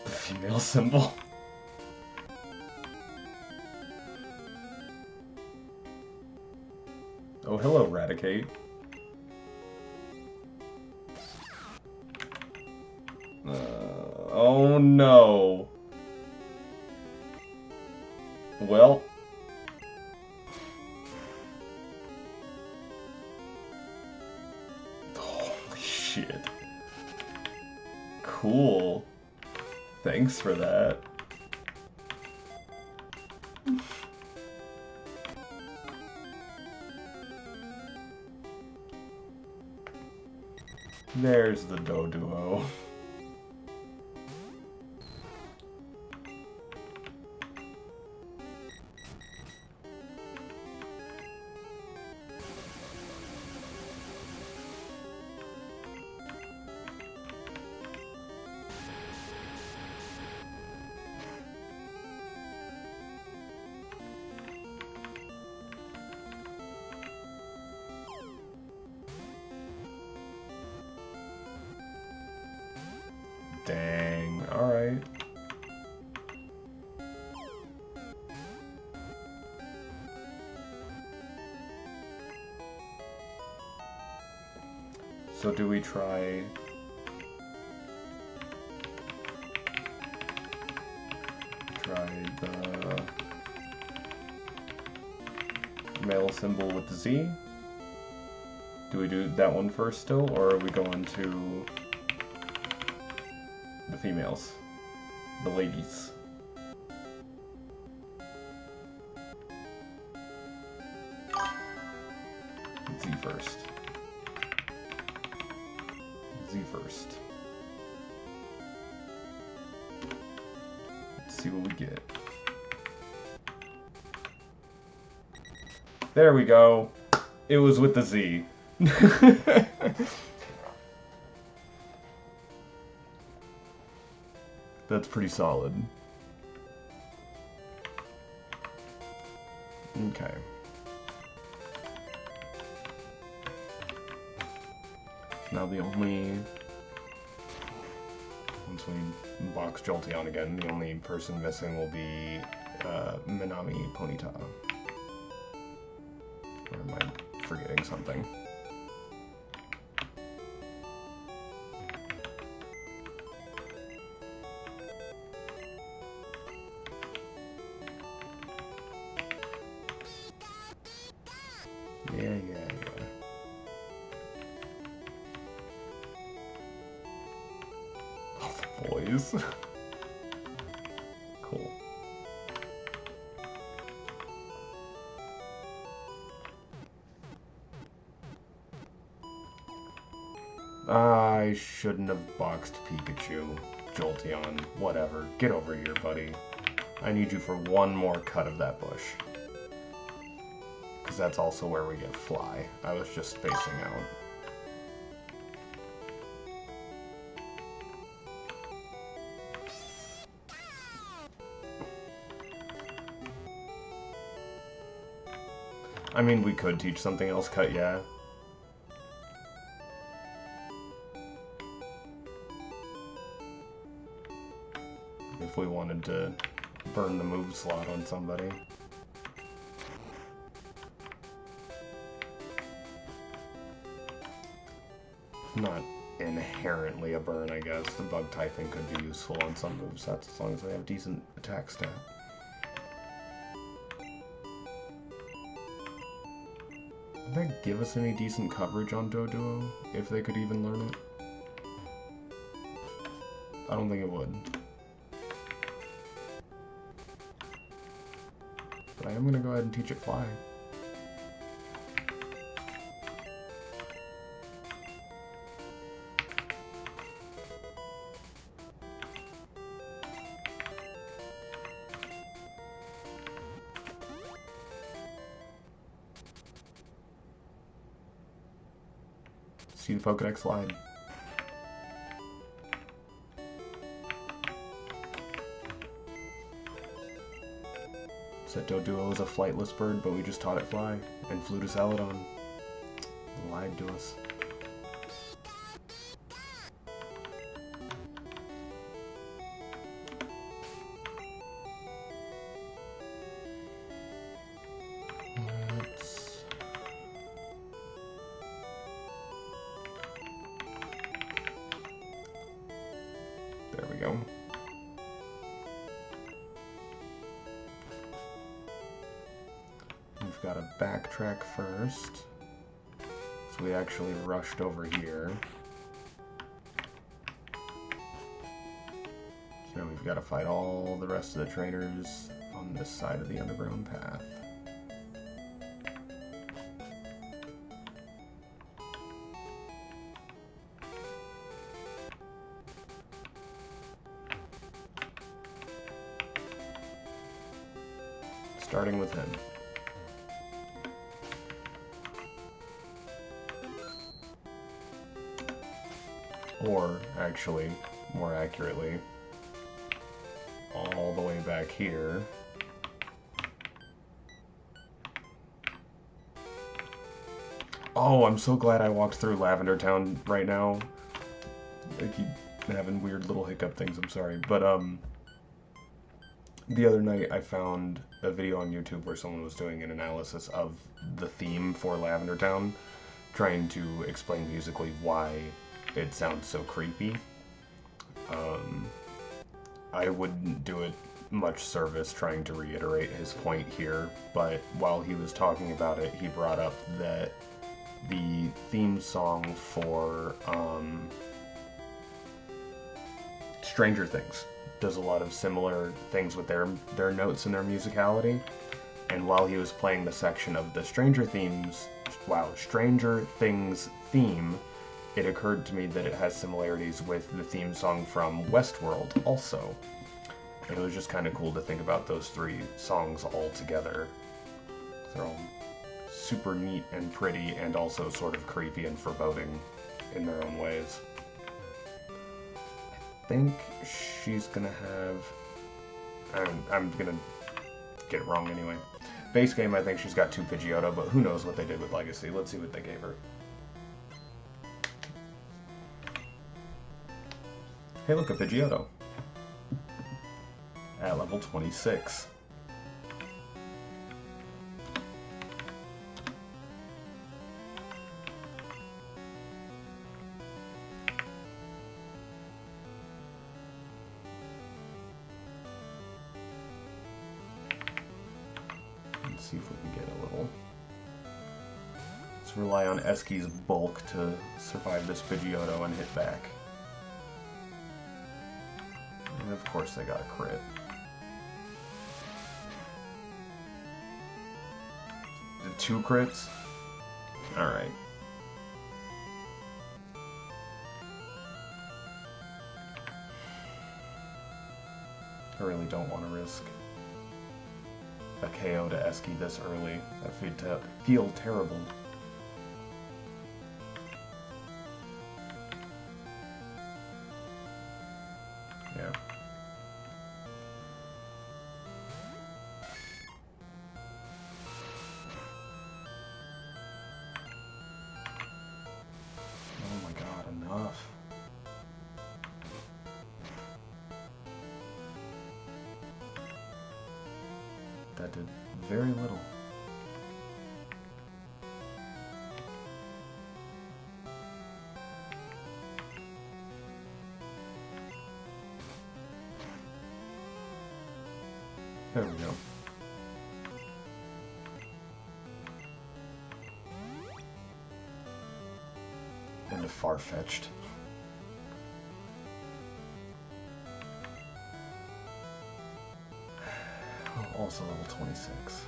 The female symbol. Oh, hello, Raticate. Oh no. Well. Holy shit. Cool. Thanks for that. There's the Doduo. Dang, alright. So do we try the male symbol with the Z? Do we do that one first still, or are we going to the females, the ladies? Z first. Z first. Let's see what we get. There we go. It was with the Z. That's pretty solid. Okay. Now the only... Once we box Jolteon again, the only person missing will be Minami Ponyta. Or am I forgetting something? Yeah. Oh, the boys. Cool. I shouldn't have boxed Pikachu. Jolteon, whatever. Get over here, buddy. I need you for one more cut of that bush. Because that's also where we get Fly. I was just spacing out. I mean, we could teach something else cut, yeah. If we wanted to burn the move slot on somebody. Not inherently a burn, I guess. The bug typing could be useful on some move sets as long as they have decent attack stat. Would that give us any decent coverage on Doduo, if they could even learn it? I don't think it would. But I am going to go ahead and teach it Fly. See the Pokedex slide. Said Doduo is a flightless bird, but we just taught it Fly and flew to Celadon. Lied to us. There we go. We've got to backtrack first. So we actually rushed over here. So now we've got to fight all the rest of the trainers on this side of the underground path. Starting with him. Or, actually, more accurately, all the way back here. Oh, I'm so glad I walked through Lavender Town right now. I keep having weird little hiccup things, I'm sorry. But, the other night I found a video on YouTube where someone was doing an analysis of the theme for Lavender Town, trying to explain musically why it sounds so creepy. I wouldn't do it much service trying to reiterate his point here, but while he was talking about it, he brought up that the theme song for Stranger Things does a lot of similar things with their notes and their musicality. And while he was playing the section of the Stranger Things theme, it occurred to me that it has similarities with the theme song from Westworld also. And it was just kind of cool to think about those three songs all together. They're all super neat and pretty and also sort of creepy and foreboding in their own ways. I think she's gonna have... I'm gonna get it wrong anyway. Base game, I think she's got 2 Pidgeotto, but who knows what they did with Legacy. Let's see what they gave her. Hey, look, a Pidgeotto. At level 26. Let's see if we can get a little... Let's rely on Eski's bulk to survive this Pidgeotto and hit back. And of course they got a crit. The 2 crits? Alright. I really don't want to risk a KO to Esky this early. That feel terrible. Yeah. Oh my god, enough. That did very little. There we go. And a far-fetched. Also level 26.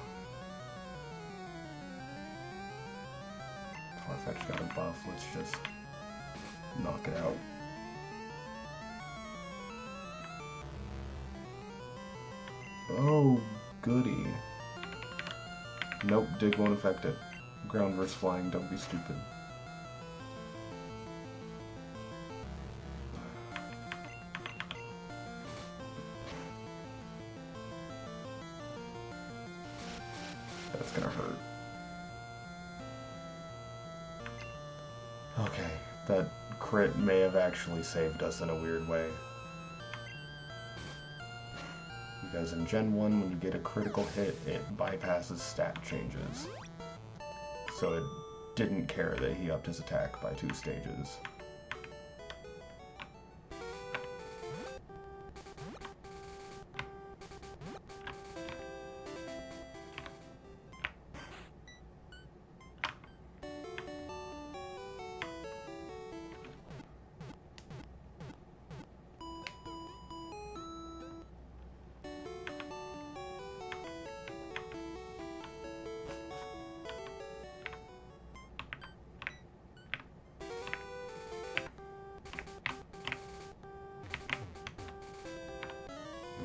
Farfetch got a buff, let's just knock it out. Oh, goody. Nope, dig won't affect it. Ground versus flying, don't be stupid. That's gonna hurt. Okay, that crit may have actually saved us in a weird way. Because in Gen 1, when you get a critical hit, it bypasses stat changes. So it didn't care that he upped his attack by 2 stages.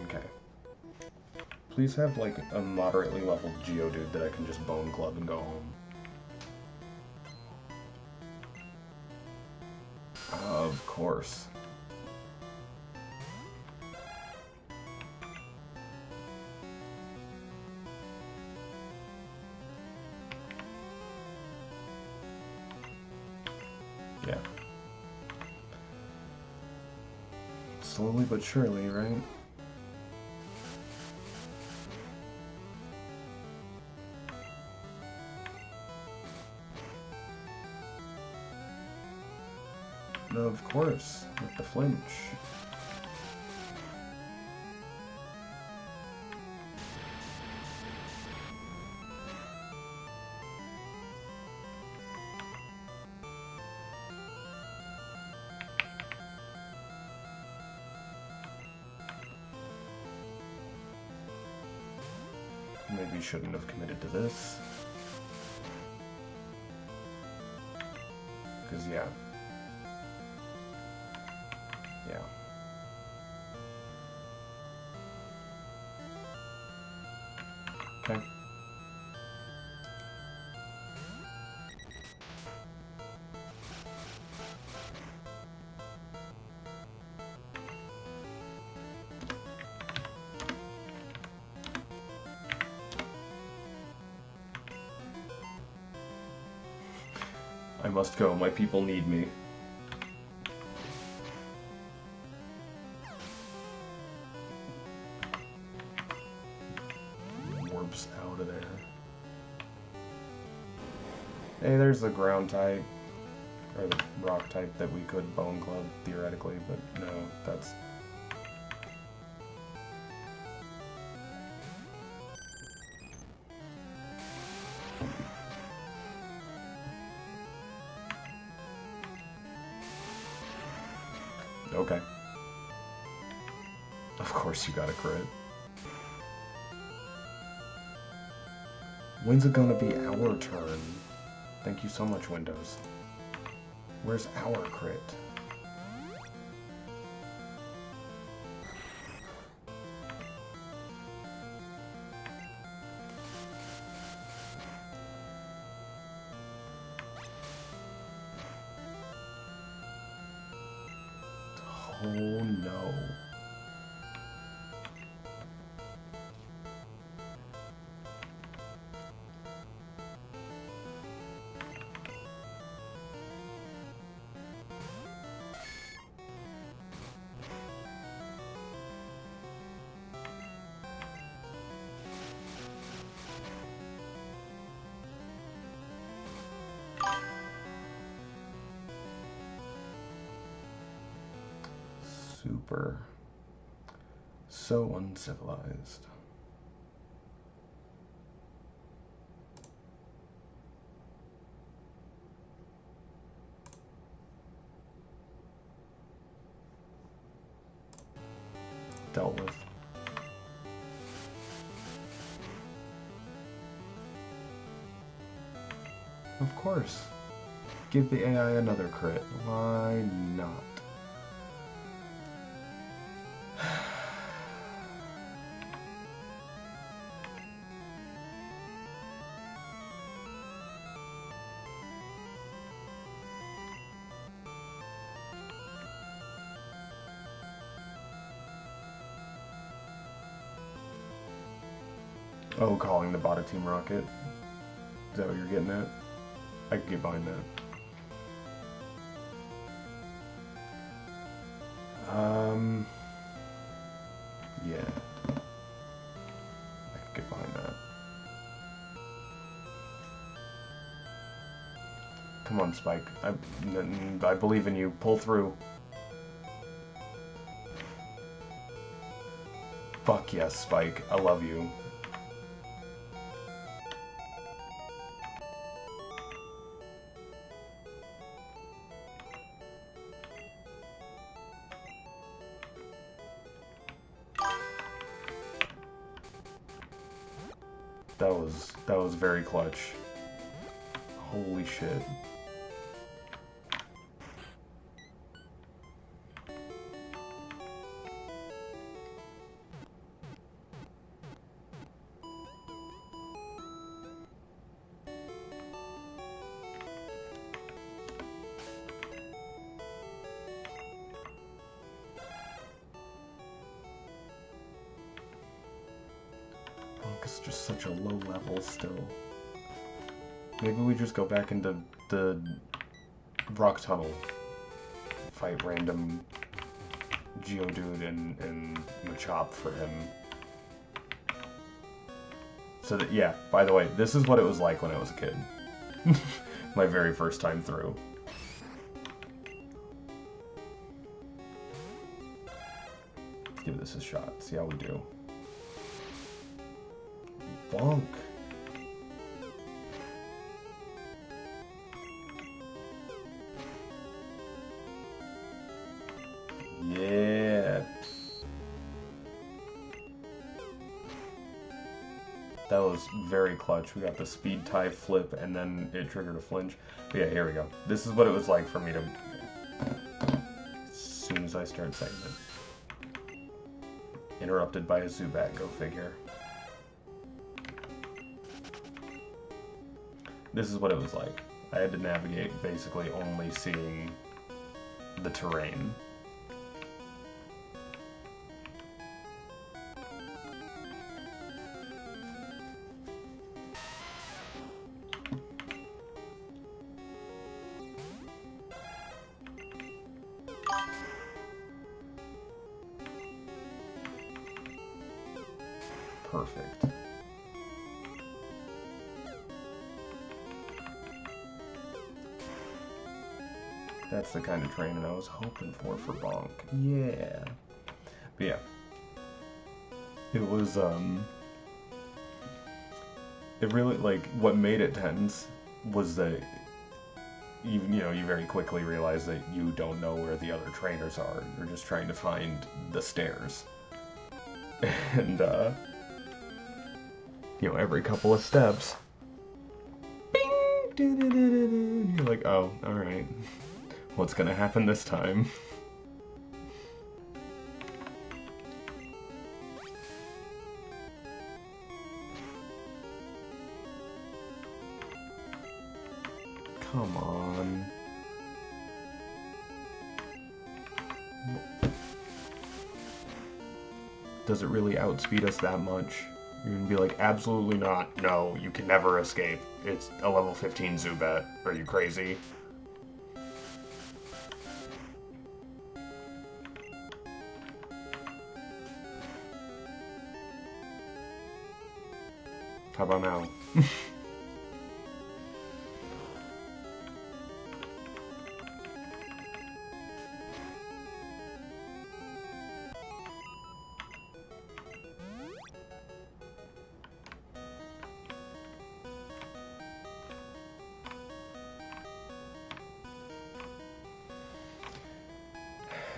Okay. Please have, like, a moderately leveled Geodude that I can just Bone Club and go home. Of course. Yeah. Slowly but surely, right? Of course, with the flinch. Maybe you shouldn't have committed to this. Because, yeah. Yeah. Okay. I must go. My people need me. Warps out of there. Hey, there's the ground type. Or the rock type that we could Bone Club, theoretically, but no, that's... Okay. Of course you got a crit. When's it gonna be our turn? Thank you so much, Windows. Where's our crit? Oh no. Super. So uncivilized. Dealt with. Of course. Give the AI another crit. Why not? Oh, calling the bot a team rocket? Is that what you're getting at? I could get behind that. Yeah. I could get behind that. Come on, Spike. I believe in you. Pull through. Fuck yes, Spike. I love you. That was very clutch. Holy shit. It's just such a low level still. Maybe we just go back into the rock tunnel, fight random Geodude and Machop for him. So that, yeah, by the way, this is what it was like when I was a kid. My very first time through. Let's give this a shot, see how we do. Bonk. Yeah. That was very clutch. We got the speed tie flip and then it triggered a flinch. But yeah, here we go. This is what it was like for me to... As soon as I start saying it. Interrupted by a Zubat, go figure. This is what it was like. I had to navigate basically only seeing the terrain. Perfect. That's the kind of training I was hoping for Bonk. Yeah. But yeah. It was, it really, like, what made it tense was that, you know, you very quickly realize that you don't know where the other trainers are. You're just trying to find the stairs. And, you know, every couple of steps, bing, you're like, oh, alright. What's gonna happen this time? Come on. Does it really outspeed us that much? You're gonna be like, absolutely not. No, you can never escape. It's a level 15 Zubat. Are you crazy? How about now?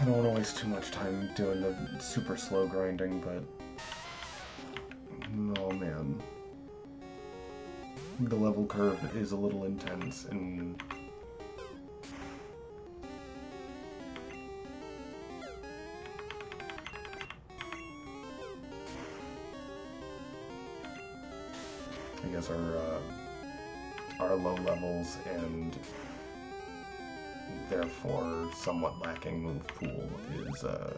I don't want to waste too much time doing the super slow grinding, but... oh man. The level curve is a little intense, and... I guess our low levels and therefore somewhat lacking move pool is a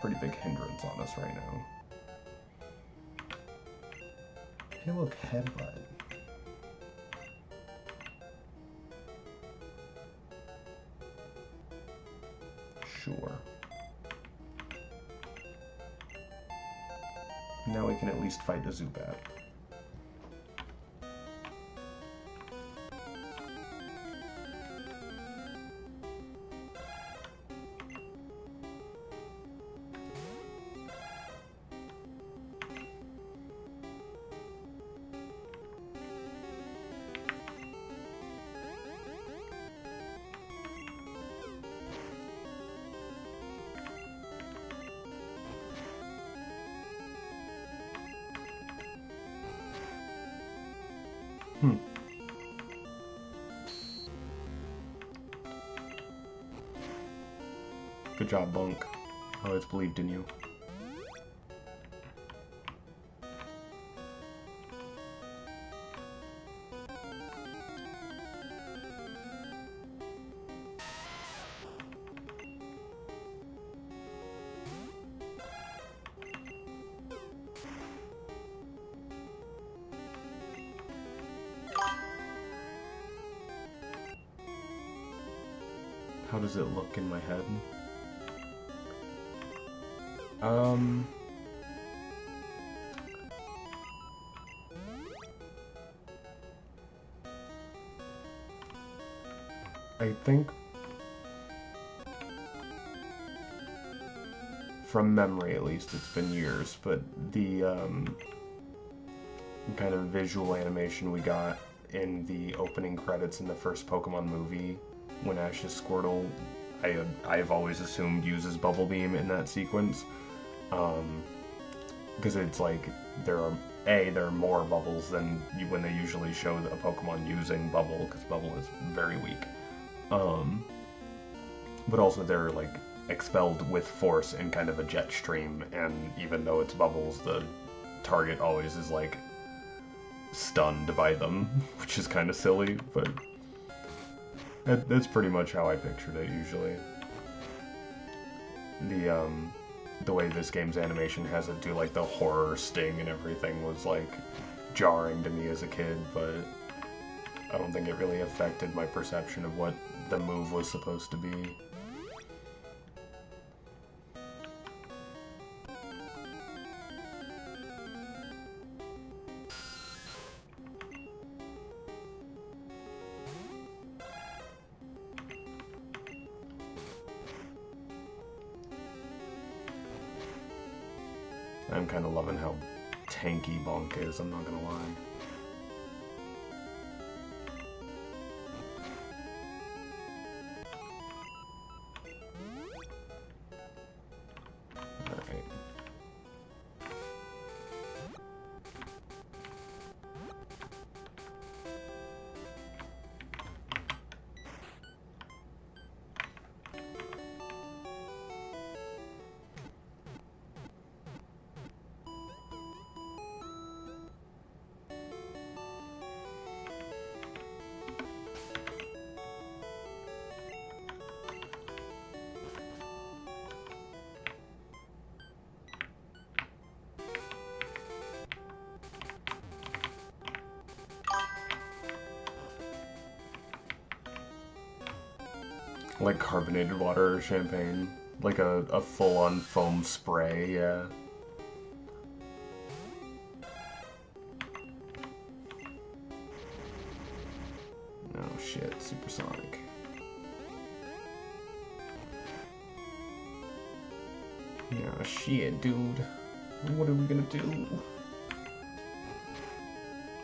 pretty big hindrance on us right now. Hey look, headbutt. Sure. Now we can at least fight the Zubat. Good job, Bunk. I always believed in you. How does it look in my head? I think from memory at least, it's been years, but the kind of visual animation we got in the opening credits in the first Pokemon movie when Ash's Squirtle, I've always assumed uses Bubble Beam in that sequence. Because it's like, there are more bubbles than when they usually show a Pokemon using Bubble, because Bubble is very weak. But also they're like expelled with force in kind of a jet stream, and even though it's bubbles, the target always is like stunned by them, which is kind of silly, but that's pretty much how I pictured it usually. The way this game's animation has it do like the horror sting and everything was like jarring to me as a kid, but I don't think it really affected my perception of what the move was supposed to be. I'm kind of loving how tanky Bonk is, I'm not gonna lie. Like carbonated water or champagne. Like a full-on foam spray, yeah. Oh shit, supersonic. Yeah, shit, dude. What are we gonna do?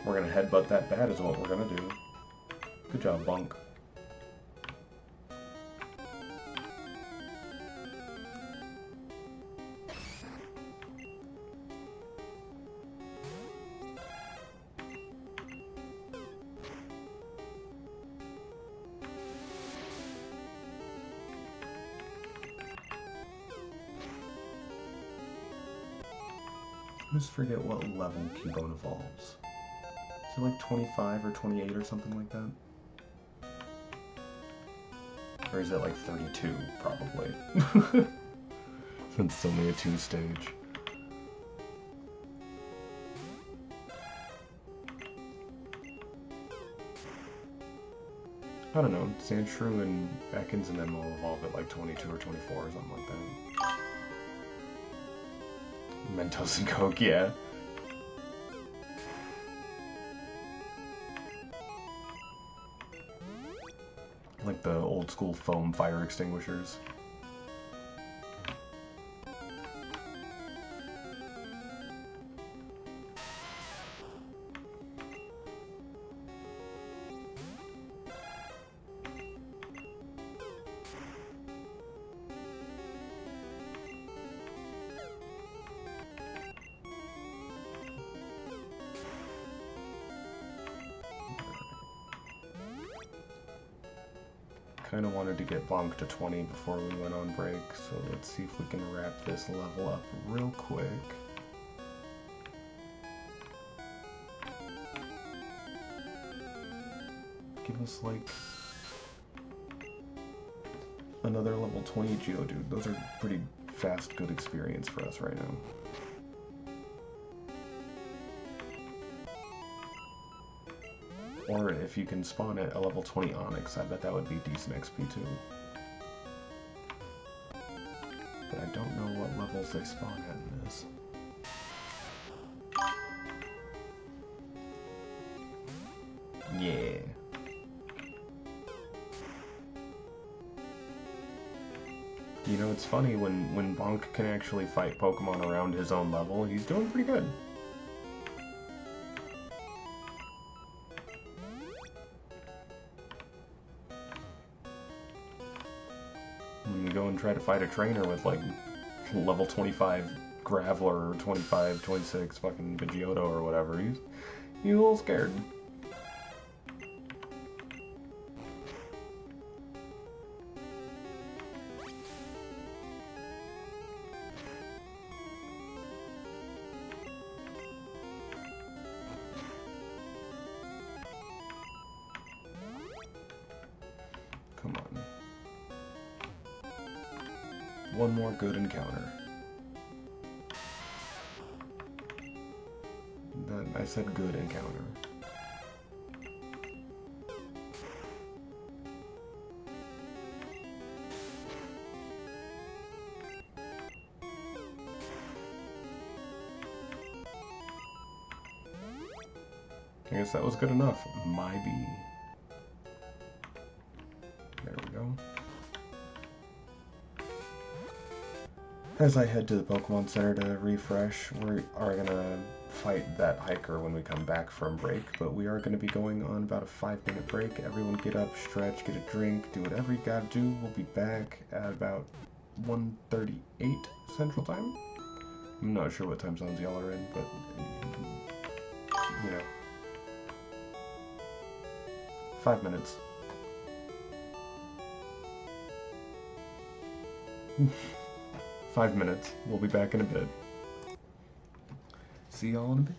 We're gonna headbutt that bat is what we're gonna do. Good job, Bunk. I just forget what level Cubone evolves. Is it like 25 or 28 or something like that? Or is it like 32, probably? Since it's only a 2-stage. I don't know, Sandshrew and Ekans and them will evolve at like 22 or 24 or something like that. Mentos and Coke, yeah. Like the old school foam fire extinguishers. Kind of wanted to get Bonk to 20 before we went on break, so let's see if we can wrap this level up real quick. Give us like another level 20 Geodude. Those are pretty fast, good experience for us right now. Or if you can spawn at a level 20 Onix, I bet that would be decent XP too. But I don't know what levels they spawn at in this. Yeah. You know, it's funny, when Bonk can actually fight Pokemon around his own level, he's doing pretty good. When you go and try to fight a trainer with, like, level 25 Graveler or 25, 26 fucking Pidgeotto or whatever, he's a little scared. Come on. One more good encounter. I said good encounter. I guess that was good enough. My B. There we go. As I head to the Pokemon Center to refresh, we are gonna fight that hiker when we come back from break, but we are gonna be going on about a 5-minute break. Everyone get up, stretch, get a drink, do whatever you gotta do. We'll be back at about 1:38 Central Time. I'm not sure what time zones y'all are in, but you know. 5 minutes. 5 minutes. We'll be back in a bit. See y'all in a bit.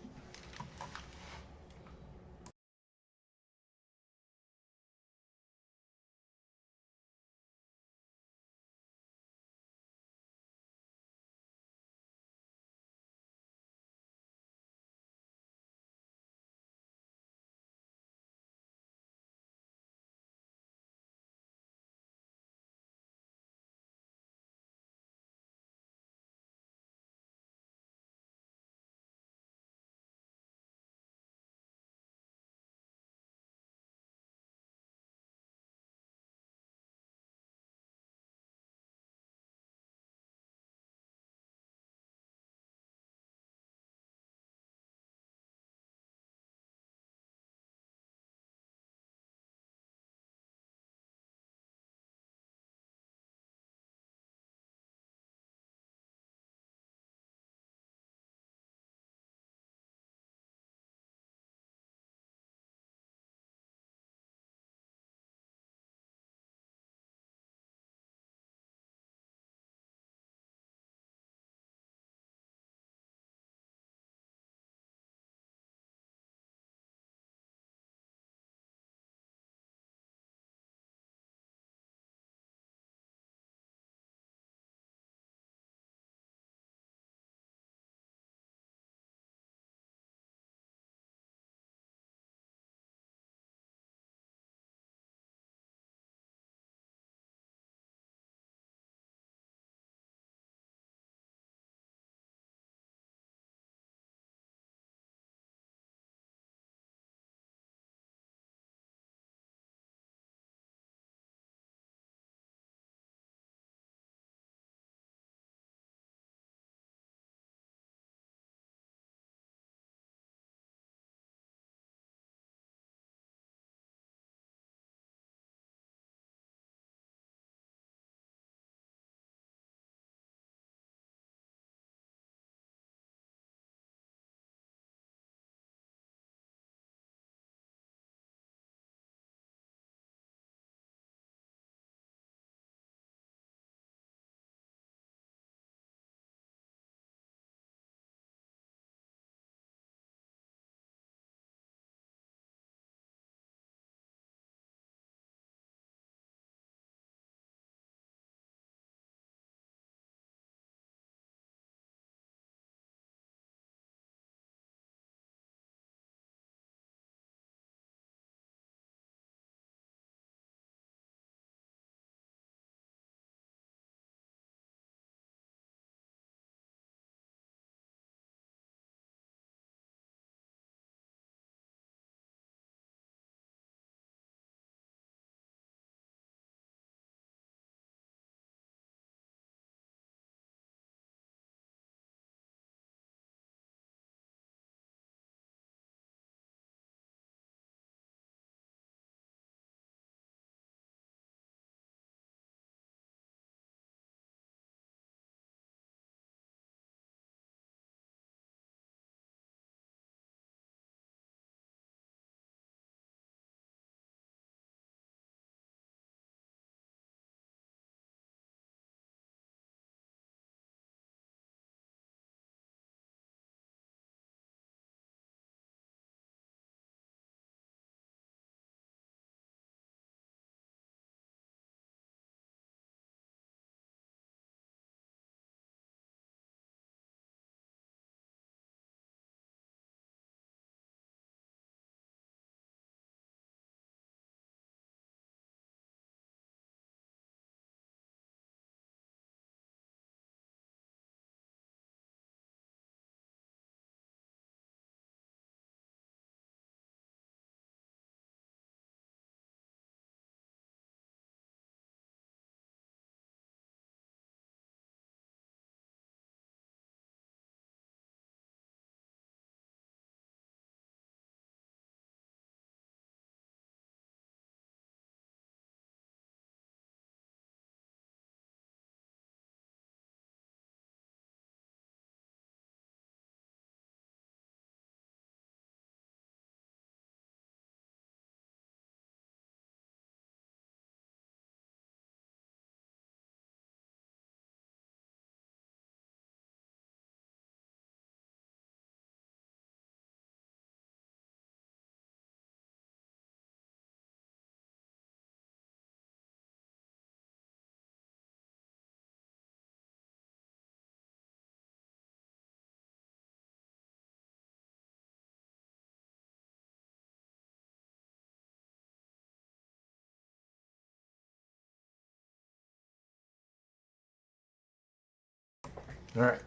Alright,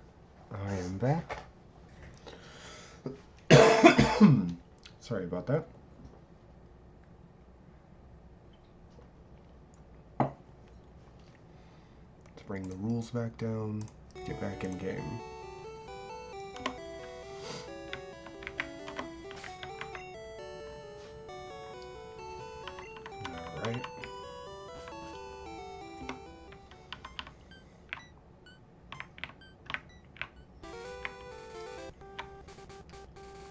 I am back. Sorry about that. Let's bring the rules back down, get back in game. Alright.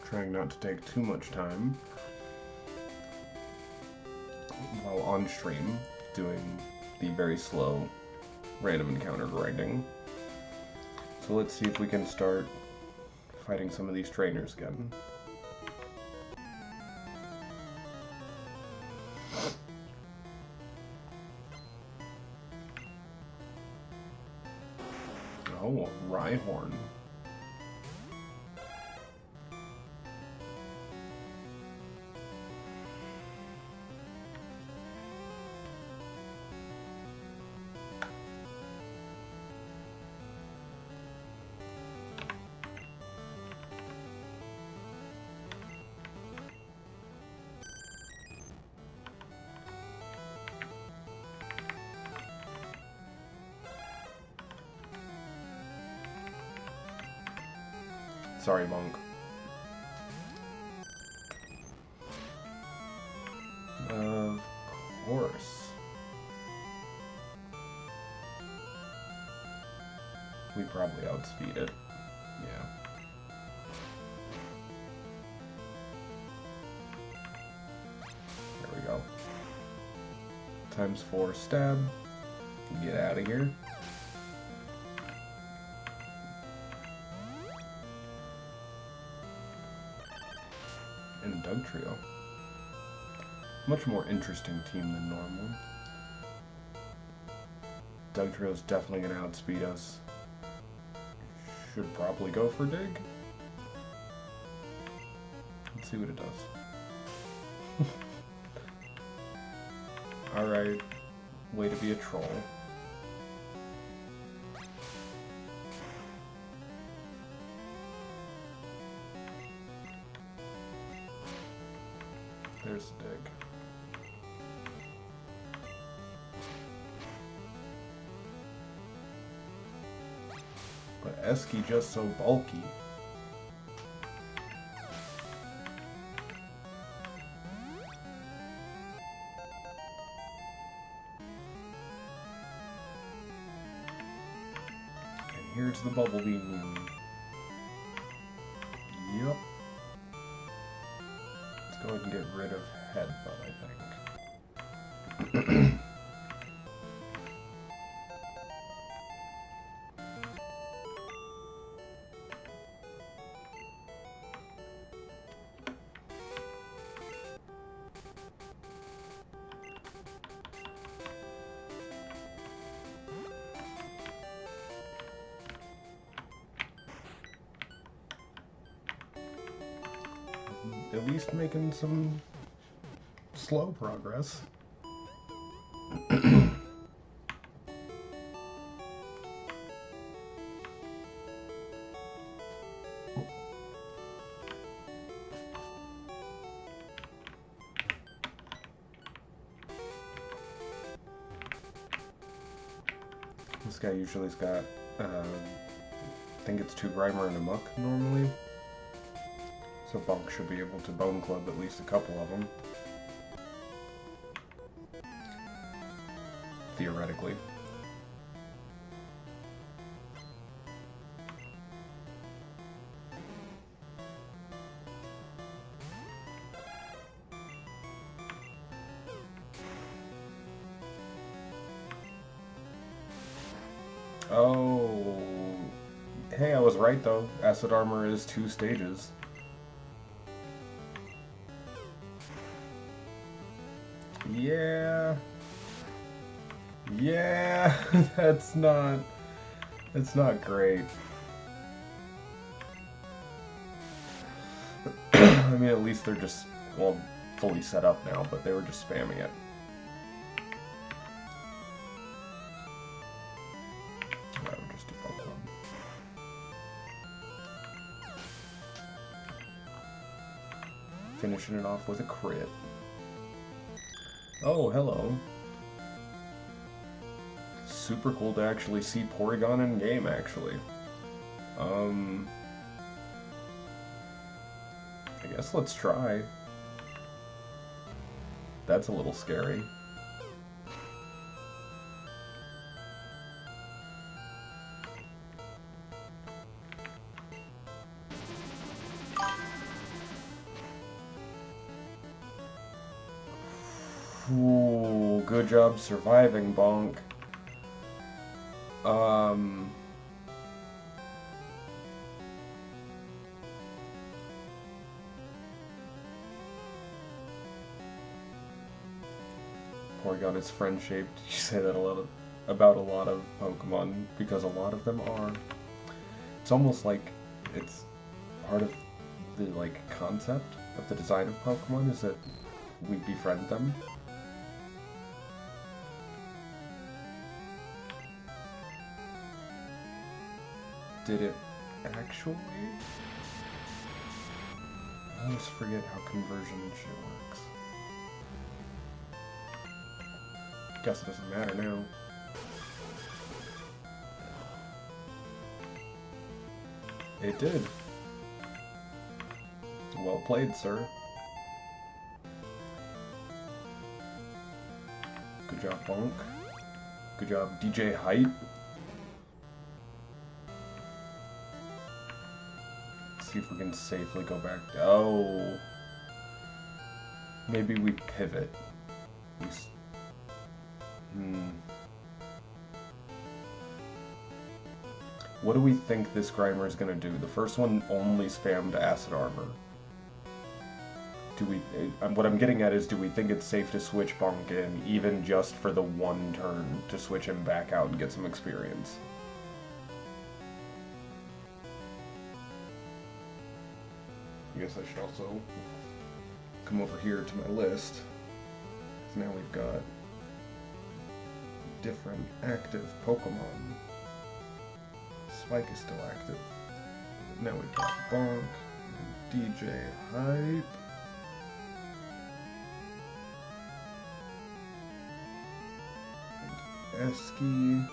Trying not to take too much time while on stream doing the very slow random encounter grinding. So let's see if we can start fighting some of these trainers again. Oh, a Rhyhorn. Sorry, Monk. Of course. We probably outspeed it. Yeah. There we go. ×4 stab. Get out of here. And Dugtrio. Much more interesting team than normal. Dugtrio's definitely gonna outspeed us. Should probably go for Dig. Let's see what it does. Alright. Way to be a troll. There's the Dig. But Esky just so bulky. And here's the Bubble Beam. Yup. Let's go ahead and get rid of Headbutt, I think. At least making some slow progress. This guy usually's got, I think it's 2 Grimer and a Muck normally. So Bonk should be able to Bone Club at least a couple of them. Theoretically. Oh, hey, I was right though. Acid Armor is 2 stages. Yeah. Yeah, that's not great. I mean, at least they're just, well, fully set up now, but they were just spamming it. Alright, we'll just do Pokemon. Finishing it off with a crit. Oh, hello. Super cool to actually see Porygon in game, actually. I guess let's try. That's a little scary. Ooh, good job surviving, Bonk. Porygon is friend-shaped. You say that about a lot of Pokemon, because a lot of them are. It's almost like it's part of the, like, concept of the design of Pokemon is that we befriend them. Did it actually? I always forget how conversion and shit works. Guess it doesn't matter now. It did. Well played, sir. Good job, Bonk. Good job, DJ Height. See if we can safely go back. Oh. Maybe we pivot. What do we think this Grimer is going to do? The first one only spammed Acid Armor. What I'm getting at is, do we think it's safe to switch Bonk in, even just for the one turn, to switch him back out and get some experience? I guess I should also come over here to my list, because now we've got different active Pokemon. Spike is still active. Now we've got Bonk, and DJ Hype. And Esky.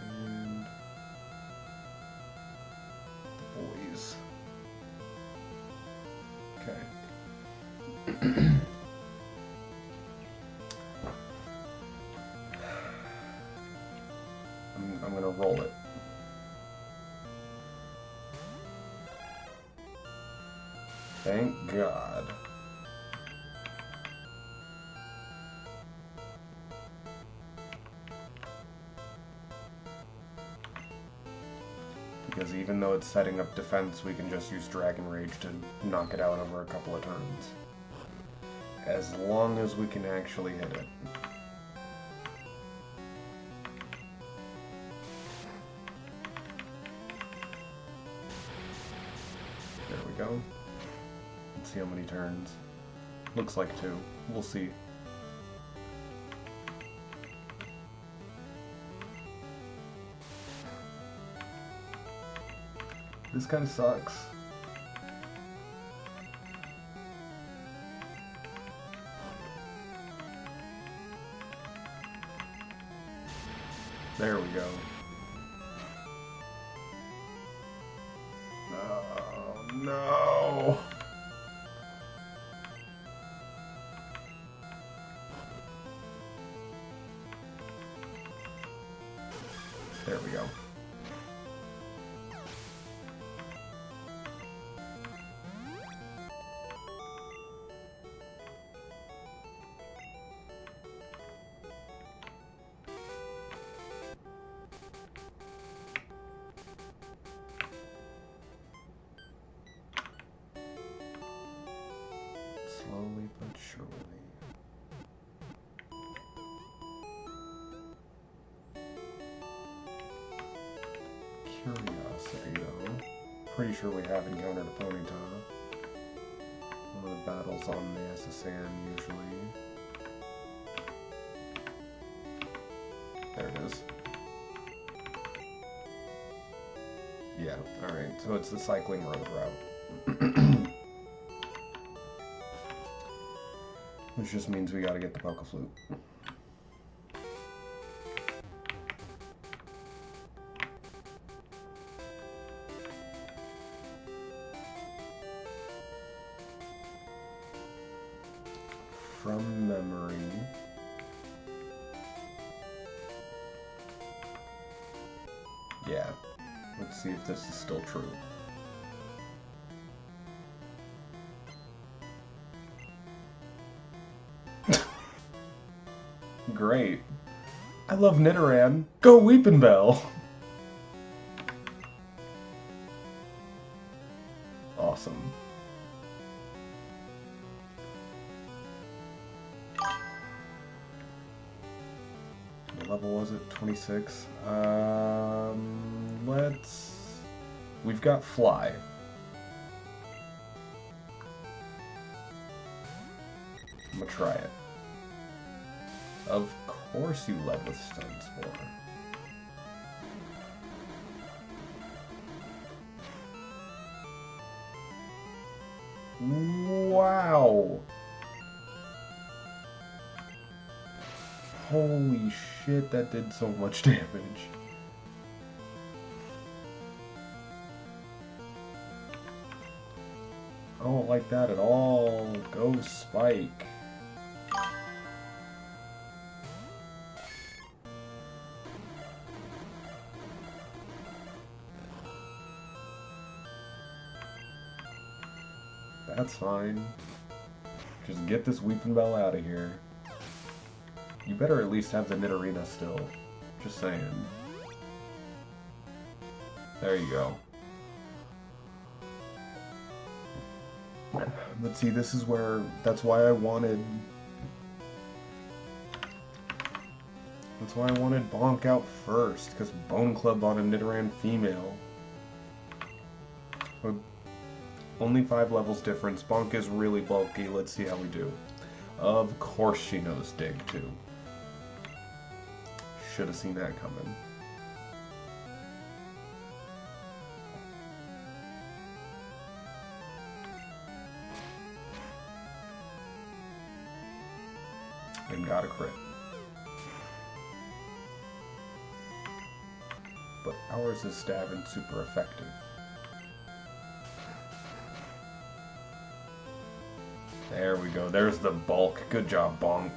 And the boys. Okay. I'm gonna roll it. Thank God. Because even though it's setting up defense, we can just use Dragon Rage to knock it out over a couple of turns. As long as we can actually hit it. There we go. Let's see how many turns. Looks like 2. We'll see. This kind of sucks. There we go. Oh, no! There we go. Slowly but surely. Curiosity, though. Pretty sure we have encountered a Ponyta. One of the battles on the SSN, usually. There it is. Yeah, alright, so it's the cycling road route. Which just means we gotta get the Poké Flute. From memory... Yeah. Let's see if this is still true. Great. I love Nidoran. Go Weepinbell! Awesome. What level was it? 26? We've got Fly. I'm gonna try it. Of course you led with Stone Spore. Wow! Holy shit, that did so much damage. I don't like that at all. Go Spike. That's fine. Just get this Weepinbell out of here. You better at least have the Nidorina still. Just saying. There you go. Let's see, this is where... That's why I wanted Bonk out first, because Bone Club on a Nidoran female. But only 5 levels difference. Bonk is really bulky. Let's see how we do. Of course she knows Dig, too. Should have seen that coming. And got a crit. But ours is stab and super effective. There we go. There's the bulk. Good job, Bonk.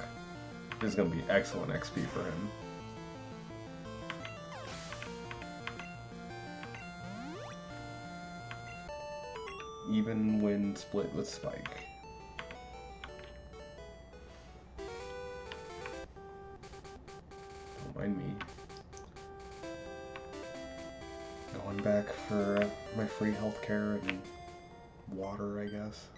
This is going to be excellent XP for him. Even when split with Spike. Don't mind me. Going back for my free healthcare and water, I guess.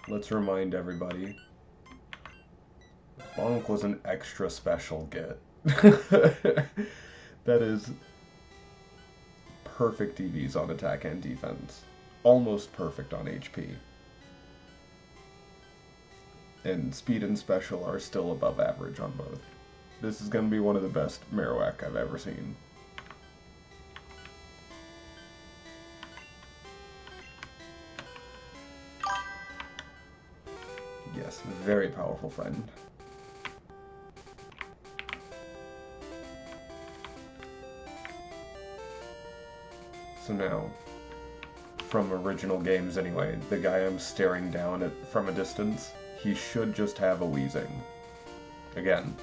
Let's remind everybody. Bonk was an extra special get. That is perfect EVs on attack and defense. Almost perfect on HP. And speed and special are still above average on both. This is going to be one of the best Marowak I've ever seen. Yes, very powerful friend. So now, from original games anyway, the guy I'm staring down at from a distance, he should just have a Weezing. Again,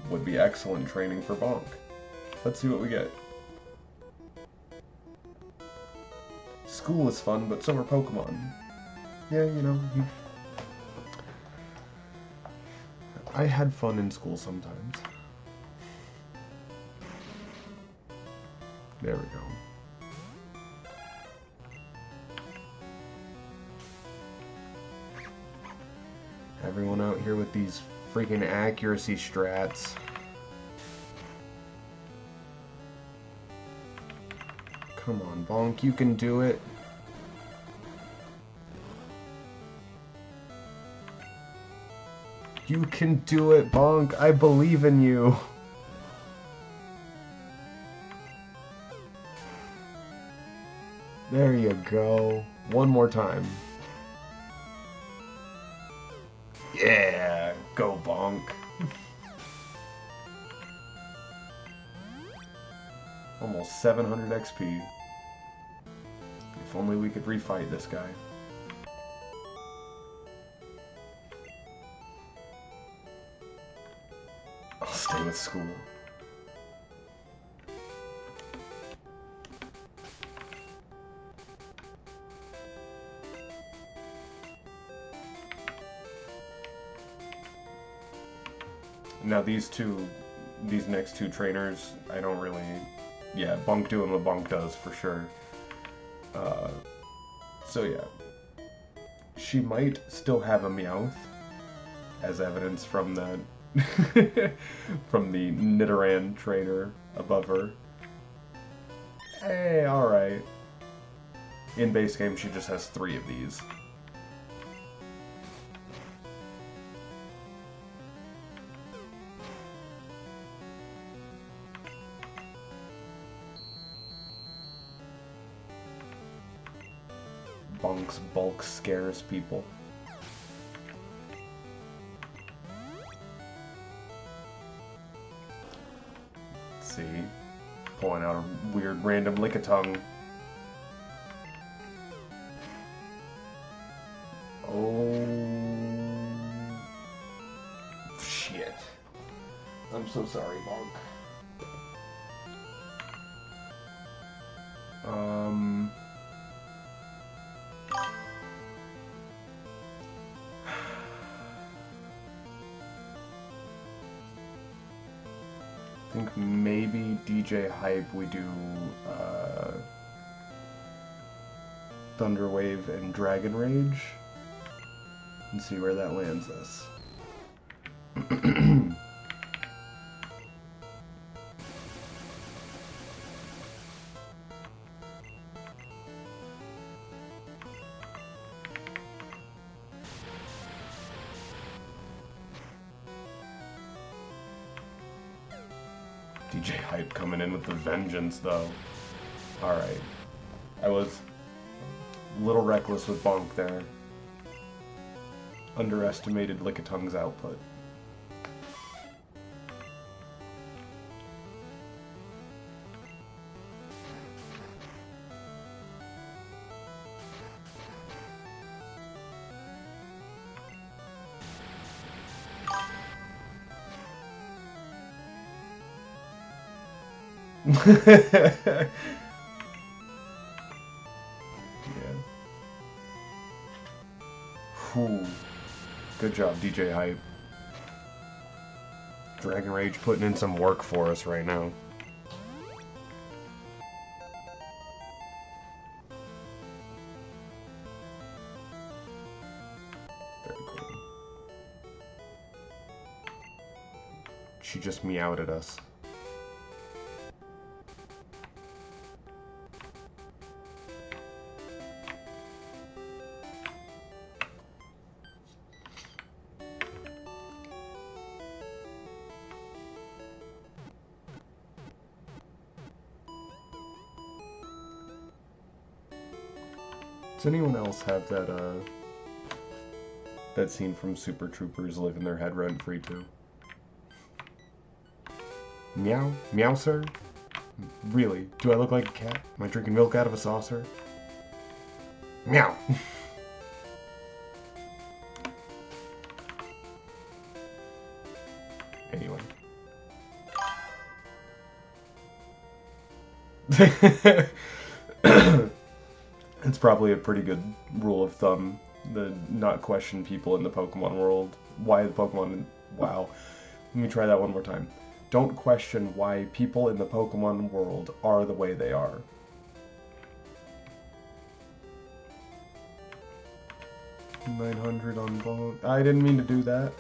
would be excellent training for Bonk. Let's see what we get. School is fun, but so are Pokemon. Yeah, you know, I had fun in school sometimes. There we go. Everyone out here with these freaking accuracy strats. Come on, Bonk, you can do it. You can do it, Bonk. I believe in you. There you go. One more time. Yeah, go Bonk. Almost 700 XP. If only we could refight this guy. I'll stay with school. Now these next two trainers, I don't really... Yeah, Bonk doing what Bonk does, for sure. So yeah. She might still have a Meowth, as evidence from the... from the Nidoran trainer above her. Hey, alright. In base game, she just has 3 of these. Bonk's bulk scares people. Let's see. Pulling out a weird random Lickitung. Oh. Shit. I'm so sorry, Bonk. I think maybe DJ Hype we do Thunder Wave and Dragon Rage and see where that lands us. DJ Hype coming in with the vengeance, though. Alright. I was a little reckless with Bonk there. Underestimated Lickitung's output. Yeah. Whew. Good job, DJ Hype. Dragon Rage putting in some work for us right now. Very cool. She just meowed at us. Does anyone else have that scene from Super Troopers live in their head rent-free too? Meow? Meow, sir? Really? Do I look like a cat? Am I drinking milk out of a saucer? Meow! Anyway. It's probably a pretty good rule of thumb, the not question people in the Pokemon world. Why the Pokemon... Wow. Let me try that one more time. Don't question why people in the Pokemon world are the way they are. $900 on bone. I didn't mean to do that.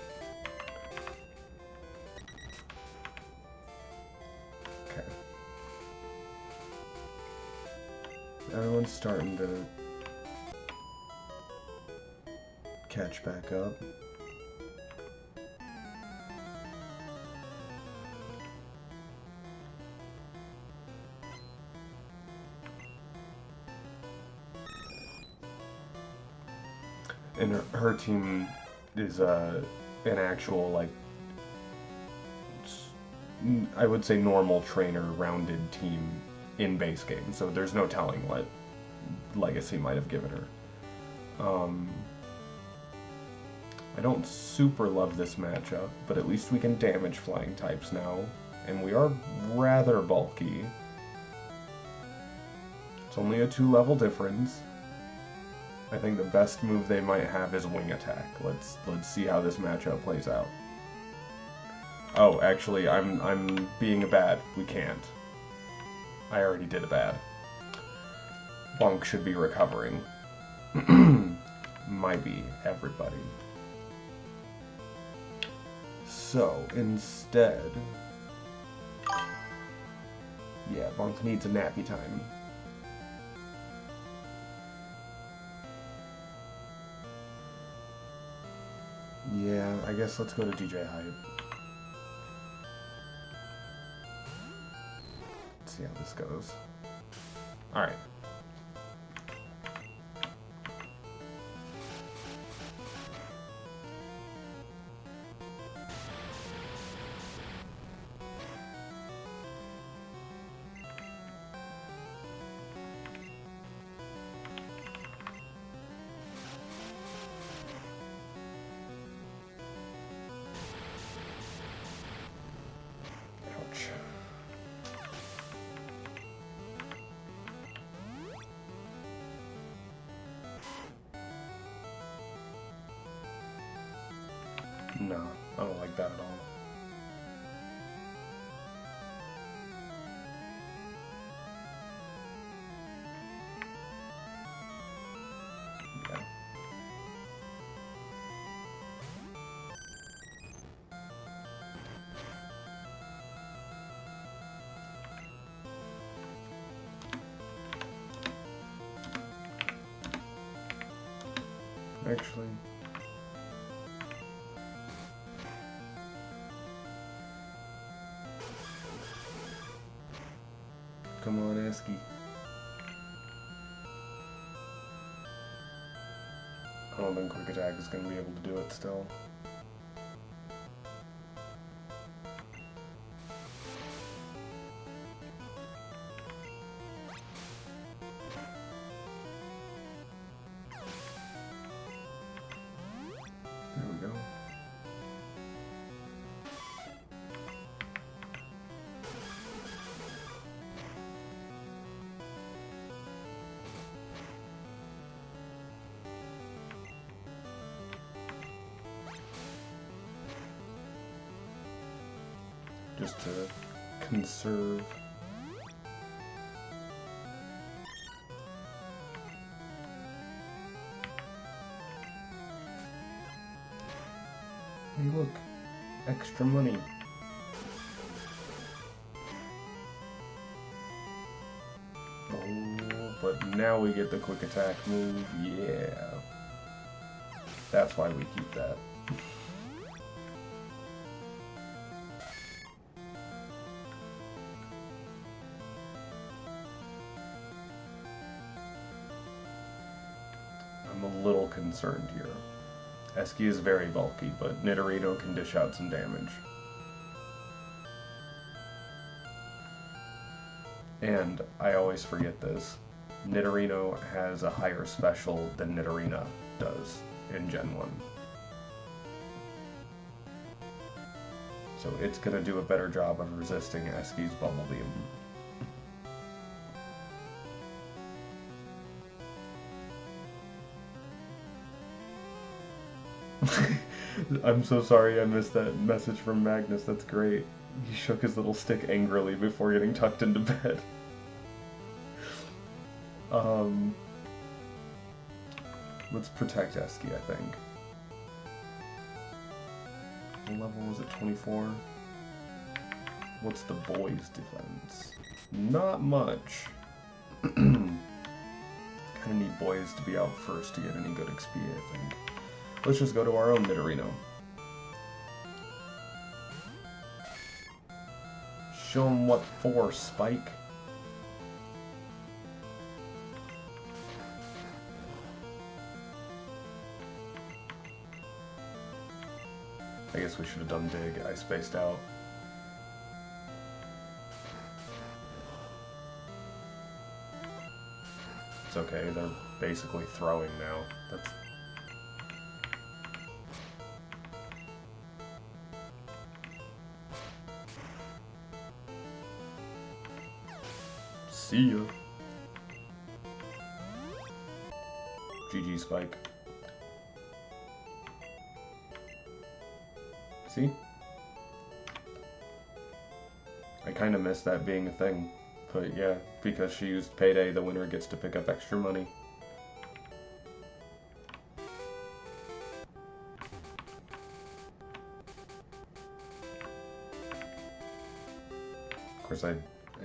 Okay. Everyone's starting to catch back up. And her team is an actual, like, I would say normal trainer rounded team in base game, so there's no telling what Legacy might have given her. I don't super love this matchup, but at least we can damage flying types now, and we are rather bulky. It's only a 2-level difference. I think the best move they might have is wing attack. Let's see how this matchup plays out. Oh, actually, I'm being a bad. We can't. I already did a bad. Bonk should be recovering. Might be everybody. So, instead... yeah, Bonk needs a nappy time. Yeah, I guess let's go to DJ Hype. Let's see how this goes. Alright. No, I don't like that at all. Yeah. Actually... come on, Esky. I don't think Quick Attack is going to be able to do it still. There we go. Just to conserve. Hey, look, extra money. Oh, but now we get the quick attack move. Yeah, that's why we keep that. I'm a little concerned here. Esky is very bulky, but Nidorino can dish out some damage. And I always forget this. Nidorino has a higher special than Nidorina does in Gen 1. So it's going to do a better job of resisting Esky's Bubble Beam. I'm so sorry I missed that message from Magnus, that's great. He shook his little stick angrily before getting tucked into bed. Let's protect Esky, I think. What level was it, 24? What's the boys' defense? Not much. Kind of need boys to be out first to get any good XP, I think. Let's just go to our own Nidorino. Show him what for, Spike. I guess we should have done dig. I spaced out. It's okay, they're basically throwing now. That's... See ya. GG, Spike. See? I kind of miss that being a thing. But yeah, because she used Payday, the winner gets to pick up extra money. Of course, I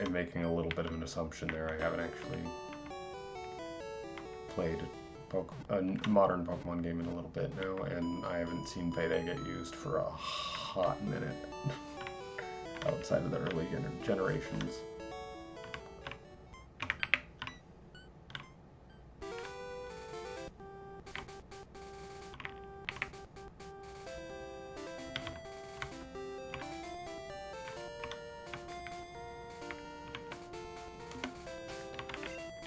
am making a little bit of an assumption there. I haven't actually played a modern Pokemon game in a little bit now, and I haven't seen Payday get used for a hot minute outside of the early generations.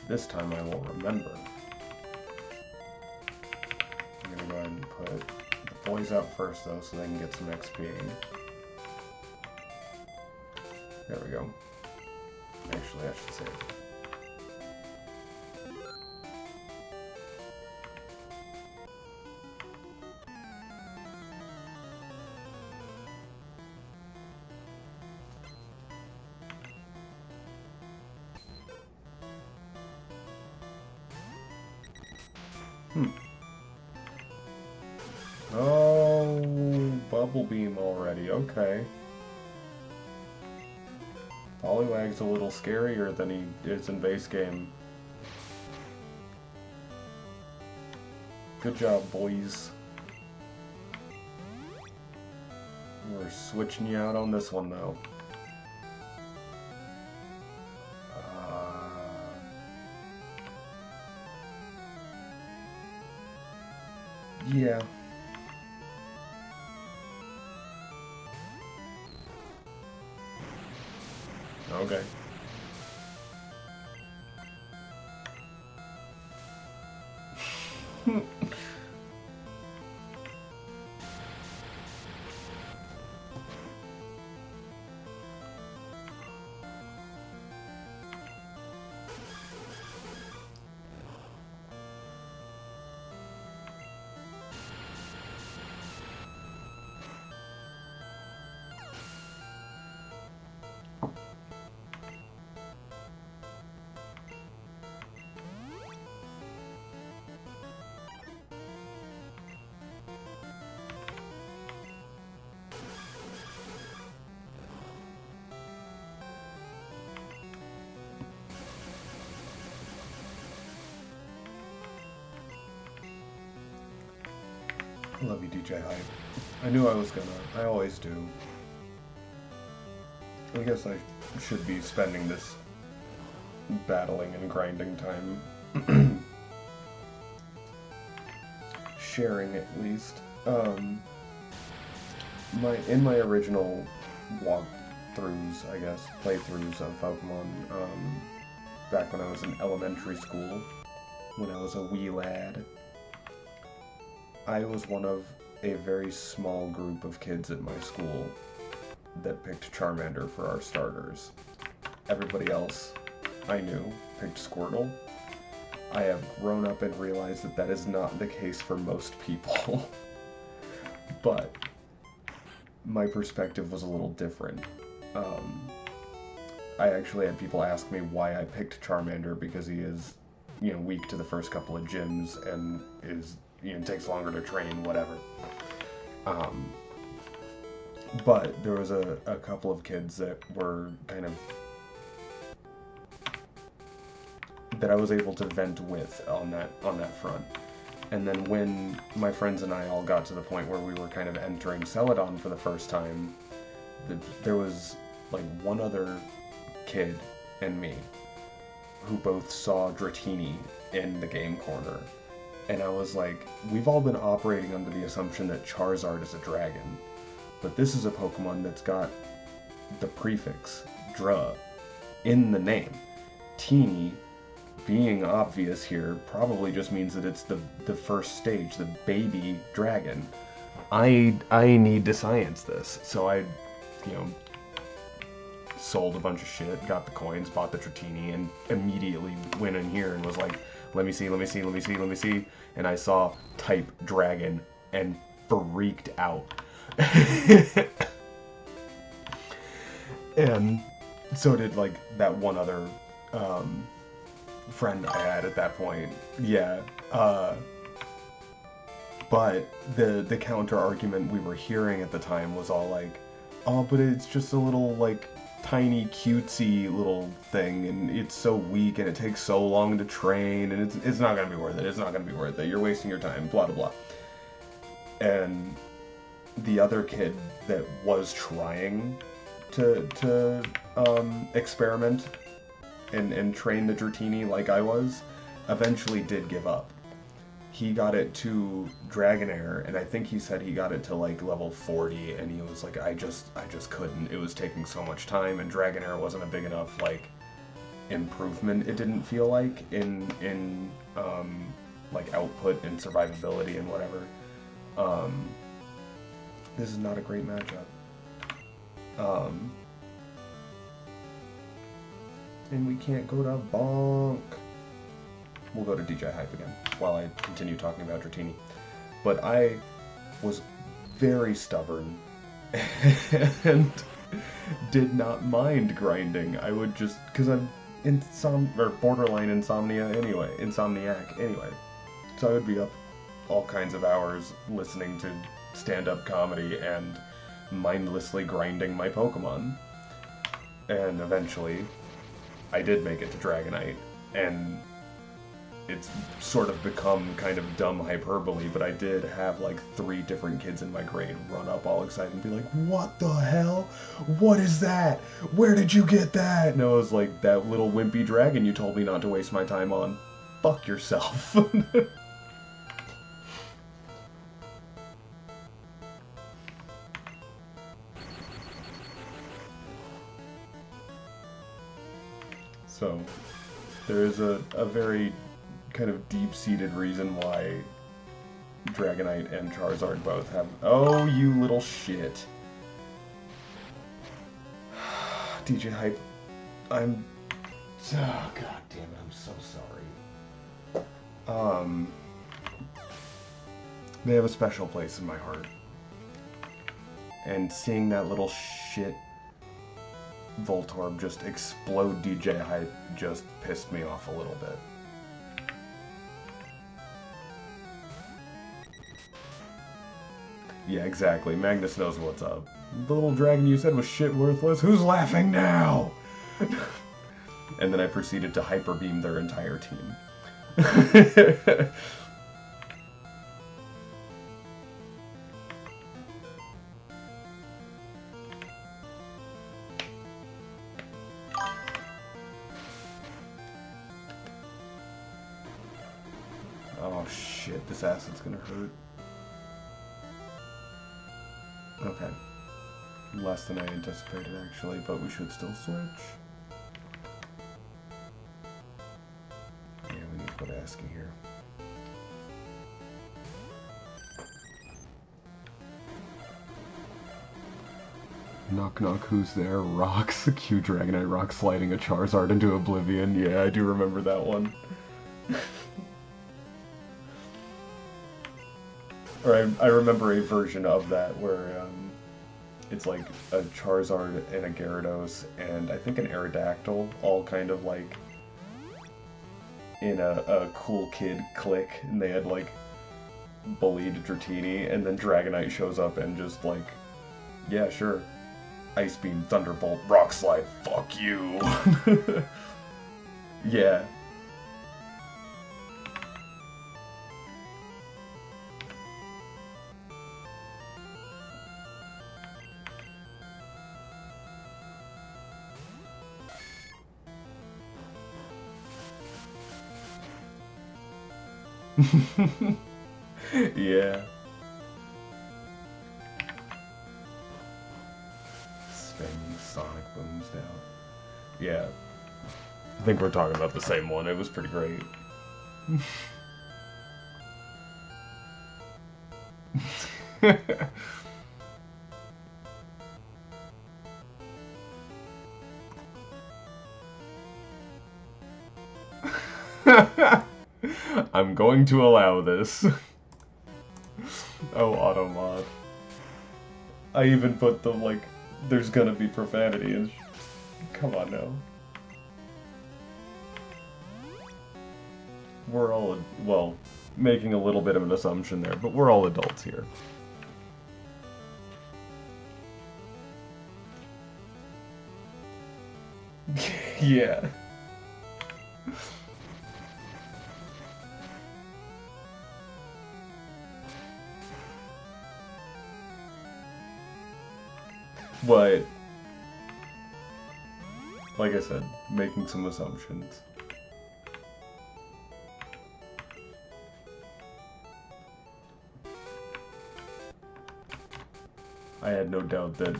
This time I will remember. I'm gonna go ahead and put the boys out first though so they can get some XP. There we go. Actually, I should save. Oh, Bubble Beam already, okay. Poliwag's a little scarier than he is in base game. Good job, boys. We're switching you out on this one, though. Yeah. Okay. I love you, DJ Hype. I knew I was gonna. I always do. I guess I should be spending this battling and grinding time. Sharing, at least. In my original walkthroughs, I guess, playthroughs of Pokemon, back when I was in elementary school, when I was a wee lad, I was one of a very small group of kids at my school that picked Charmander for our starters. Everybody else I knew picked Squirtle. I have grown up and realized that that is not the case for most people. But my perspective was a little different. I actually had people ask me why I picked Charmander, because he is, weak to the first couple of gyms and is, takes longer to train, whatever. But there was a couple of kids that were kind of that I was able to vent with on that front. And then when my friends and I all got to the point where we were kind of entering Celadon for the first time, there was like one other kid and me who both saw Dratini in the game corner. And I was like, we've all been operating under the assumption that Charizard is a dragon, but this is a Pokemon that's got the prefix Dra in the name. Teeny, being obvious here, probably just means that it's the first stage, the baby dragon. I need to science this, so I, sold a bunch of shit, got the coins, bought the Dratini, and immediately went in here and was like, let me see, and I saw type dragon and freaked out. And so did like that one other friend I had at that point. Yeah. But the counter argument we were hearing at the time was all like, oh, but it's just a little like tiny cutesy little thing, and it's so weak and it takes so long to train, and it's not gonna be worth it. It's not gonna be worth it. You're wasting your time. Blah blah blah. And the other kid that was trying to experiment and train the Dratini like I was, eventually did give up. He got it to Dragonair, and I think he said he got it to like level 40, and he was like, I just couldn't. It was taking so much time, and Dragonair wasn't a big enough like improvement, it didn't feel like, in like output and survivability and whatever. This is not a great matchup. And we can't go to Bonk. We'll go to DJ Hype again while I continue talking about Dratini. But I was very stubborn and did not mind grinding. I would just, because I'm borderline insomniac anyway. So I would be up all kinds of hours listening to stand-up comedy and mindlessly grinding my Pokemon. And eventually, I did make it to Dragonite, and it's sort of become kind of dumb hyperbole, but I did have like 3 different kids in my grade run up all excited and be like, what the hell? What is that? Where did you get that? And I was like, that little wimpy dragon you told me not to waste my time on. Fuck yourself. So, there is a very kind of deep-seated reason why Dragonite and Charizard both have... Oh, you little shit. DJ Hype, I'm... Oh, god damn it, I'm so sorry. They have a special place in my heart. And seeing that little shit Voltorb just explode DJ Hype just pissed me off a little bit. Yeah, exactly. Magnus knows what's up. The little dragon you said was shit worthless? Who's laughing now? And then I proceeded to Hyper Beam their entire team. Oh shit, this acid's gonna hurt. Okay. Less than I anticipated, actually, but we should still switch. Yeah, we need to put ASCII here. Knock knock, who's there? Rocks. Cute Dragonite rock sliding a Charizard into oblivion. Yeah, I do remember that one. Or I remember a version of that where it's like a Charizard and a Gyarados and I think an Aerodactyl all kind of like in a cool kid clique, and they had like bullied Dratini, and then Dragonite shows up and just like, yeah, sure, Ice Beam, Thunderbolt, Rock Slide, fuck you. Yeah. Yeah. Spinning Sonic Booms down. Yeah. I think we're talking about the same one. It was pretty great. I'm going to allow this. Oh, Automod. I even put the, like, there's gonna be profanity and come on now. We're all, well, making a little bit of an assumption there, but we're all adults here. Yeah. But, like I said, making some assumptions. I had no doubt that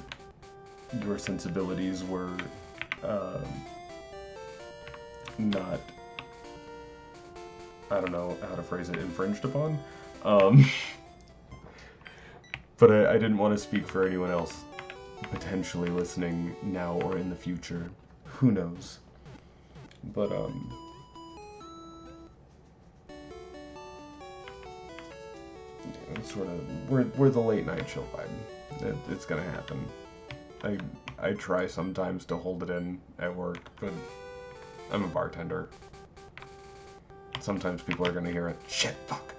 your sensibilities were not, I don't know how to phrase it, infringed upon. But I didn't want to speak for anyone else potentially listening now or in the future. Who knows? But, sort of, we're the late night chill vibe. It's gonna happen. I try sometimes to hold it in at work, but I'm a bartender. Sometimes people are gonna hear it. Shit, fuck.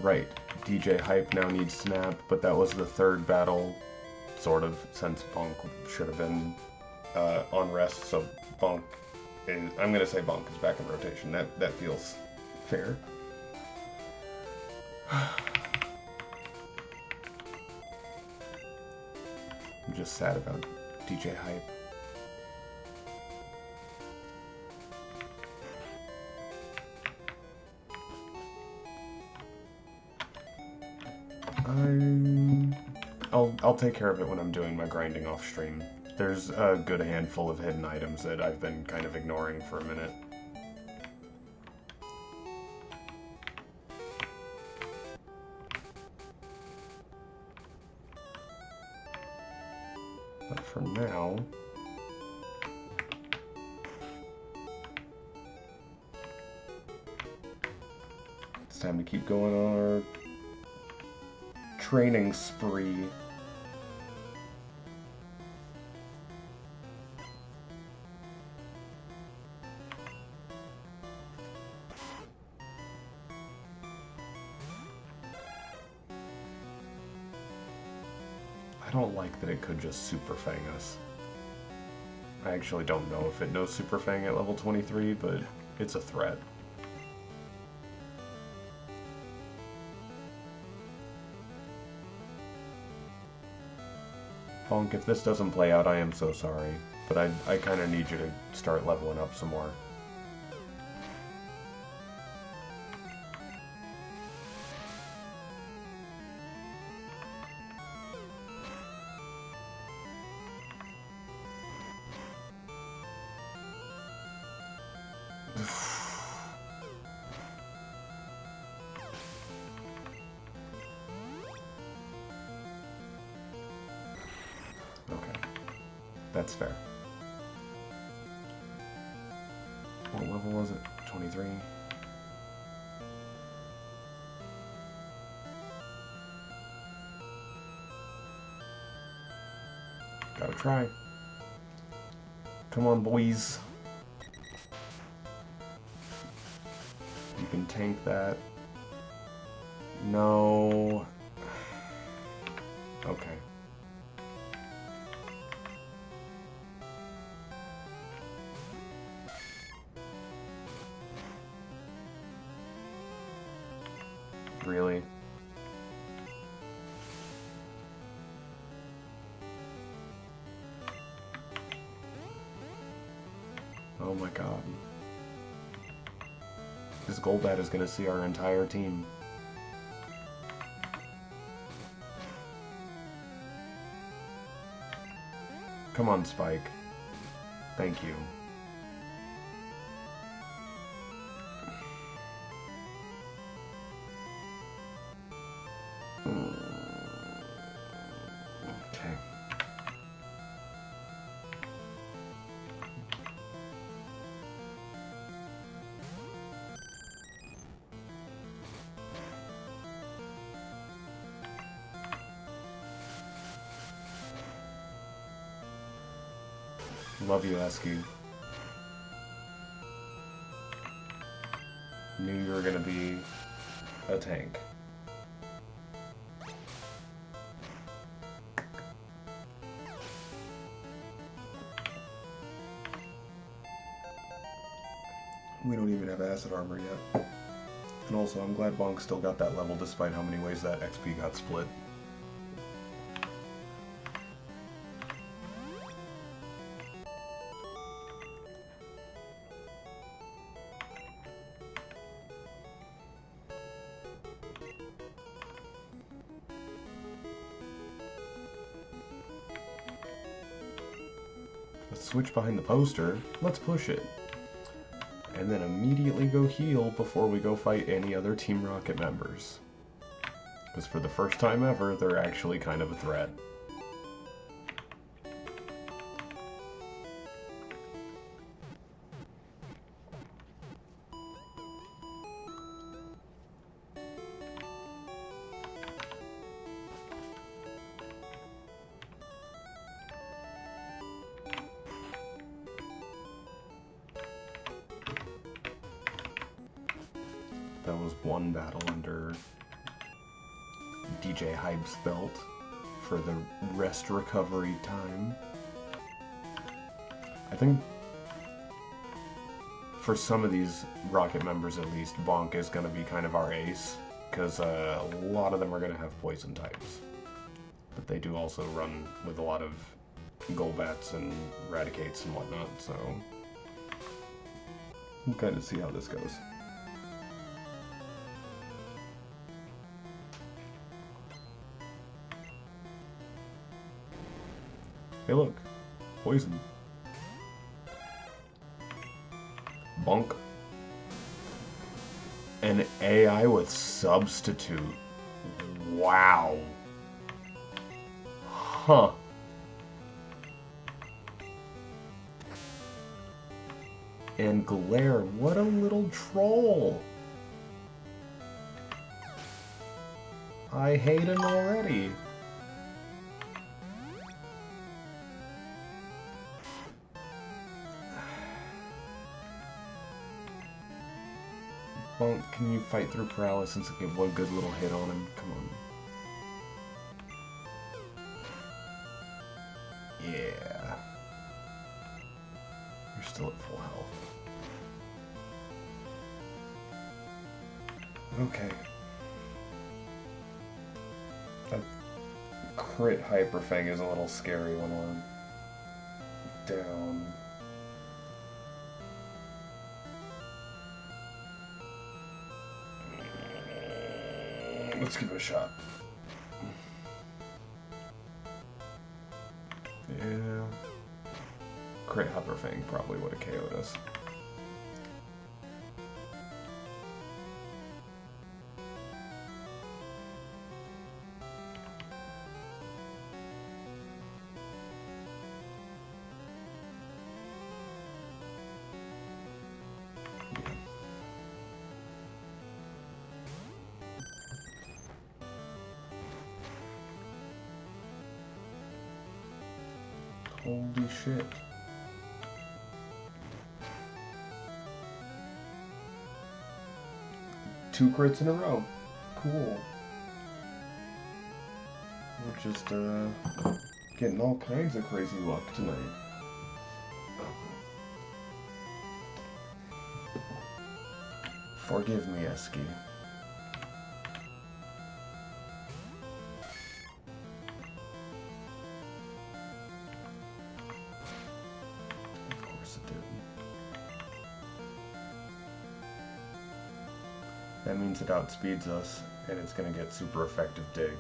Right, DJ Hype now needs Snap, but that was the third battle, sort of, since Bonk should have been on rest, so Bonk is, I'm gonna say Bonk is back in rotation. That feels fair. I'm just sad about DJ Hype. I'll take care of it when I'm doing my grinding off stream. There's a good handful of hidden items that I've been kind of ignoring for a minute. But for now, it's time to keep going on our training spree. I don't like that it could just Super Fang us. I actually don't know if it knows Super Fang at level 23, but it's a threat. Bonk, if this doesn't play out, I am so sorry. But I kind of need you to start leveling up some more. Okay, that's fair. What level was it? 23? Gotta try. Come on, boys. You can tank that. No. Okay. Really? Oh my god. This Golbat is gonna see our entire team. Come on, Spike. Thank you. Okay. Love you, Esky. Knew you were gonna be a tank. We don't even have acid armor yet. And also, I'm glad Bonk still got that level despite how many ways that XP got split. Let's switch behind the poster. Let's push it. And then immediately go heal before we go fight any other Team Rocket members. Because for the first time ever, they're actually kind of a threat. That was one battle under DJ Hype's belt for the rest recovery time. I think for some of these Rocket members at least, Bonk is going to be kind of our ace, because a lot of them are going to have poison types. But they do also run with a lot of Golbats and Raticates and whatnot, so we'll kind of see how this goes. Hey look, poison. Bonk. An AI with substitute. Wow. Huh. And Glare, what a little troll. I hate him already. Well, can you fight through paralysis and get one good little hit on him? Come on. Yeah. You're still at full health. Okay. That crit Hyper Fang is a little scary when we're down. Let's give it a shot. Yeah. Crit Hyper Fang probably would have KO'd us. Holy shit. Two crits in a row. Cool. We're just, getting all kinds of crazy luck tonight. Forgive me, Esky. Of course it did. That means it outspeeds us, and it's gonna get super effective dig.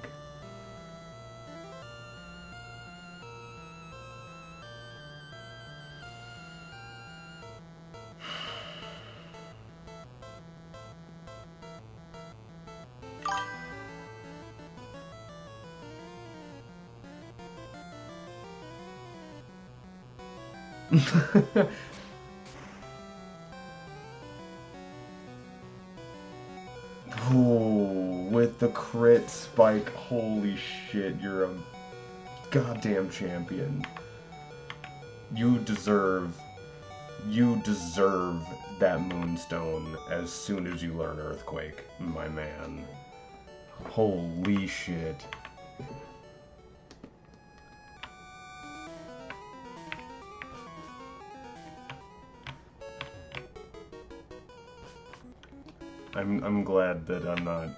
Ooh, with the crit spike, holy shit, you're a goddamn champion. You deserve that moonstone as soon as you learn Earthquake, my man. Holy shit. I'm glad that I'm not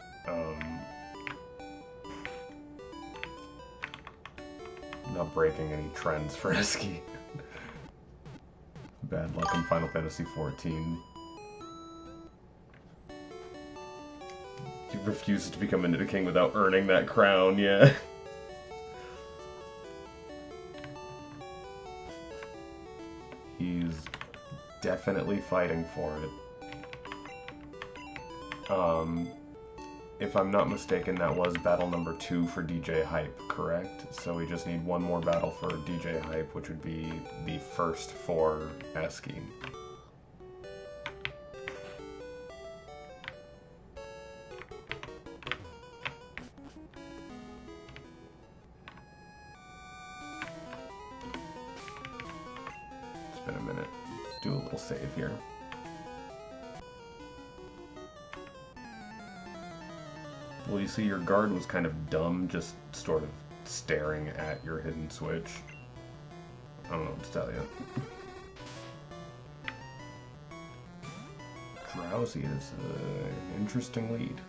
breaking any trends for Eski. Bad luck in Final Fantasy XIV. You refused to become a Ninja King without earning that crown, yeah. He's definitely fighting for it. If I'm not mistaken, that was battle number 2 for DJ Hype, correct? So we just need one more battle for DJ Hype, which would be the first for Eski. It's been a minute. Let's do a little save here. Well, you see, your guard was kind of dumb, just sort of staring at your hidden switch. I don't know what to tell you. Drowsy is an interesting lead.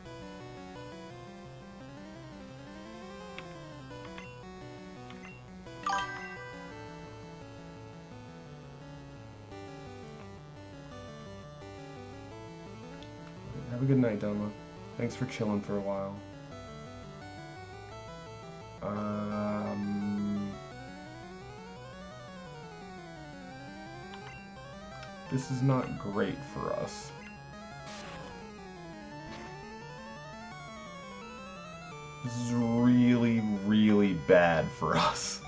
Have a good night, Doma. Thanks for chilling for a while. This is not great for us. This is really, really bad for us.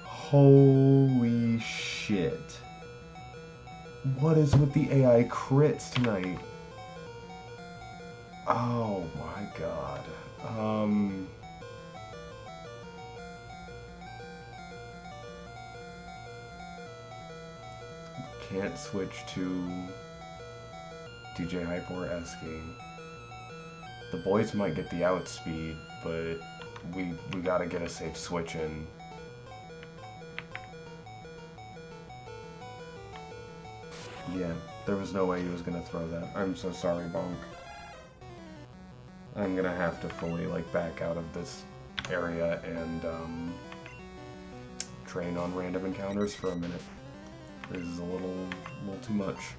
Holy shit. What is with the AI crits tonight? Oh my god. Can't switch to DJ Hype or Eski. The boys might get the outspeed, but we gotta get a safe switch in. Yeah, there was no way he was gonna throw that. I'm so sorry, Bonk. I'm gonna have to fully, back out of this area and, train on random encounters for a minute. This is a little too much.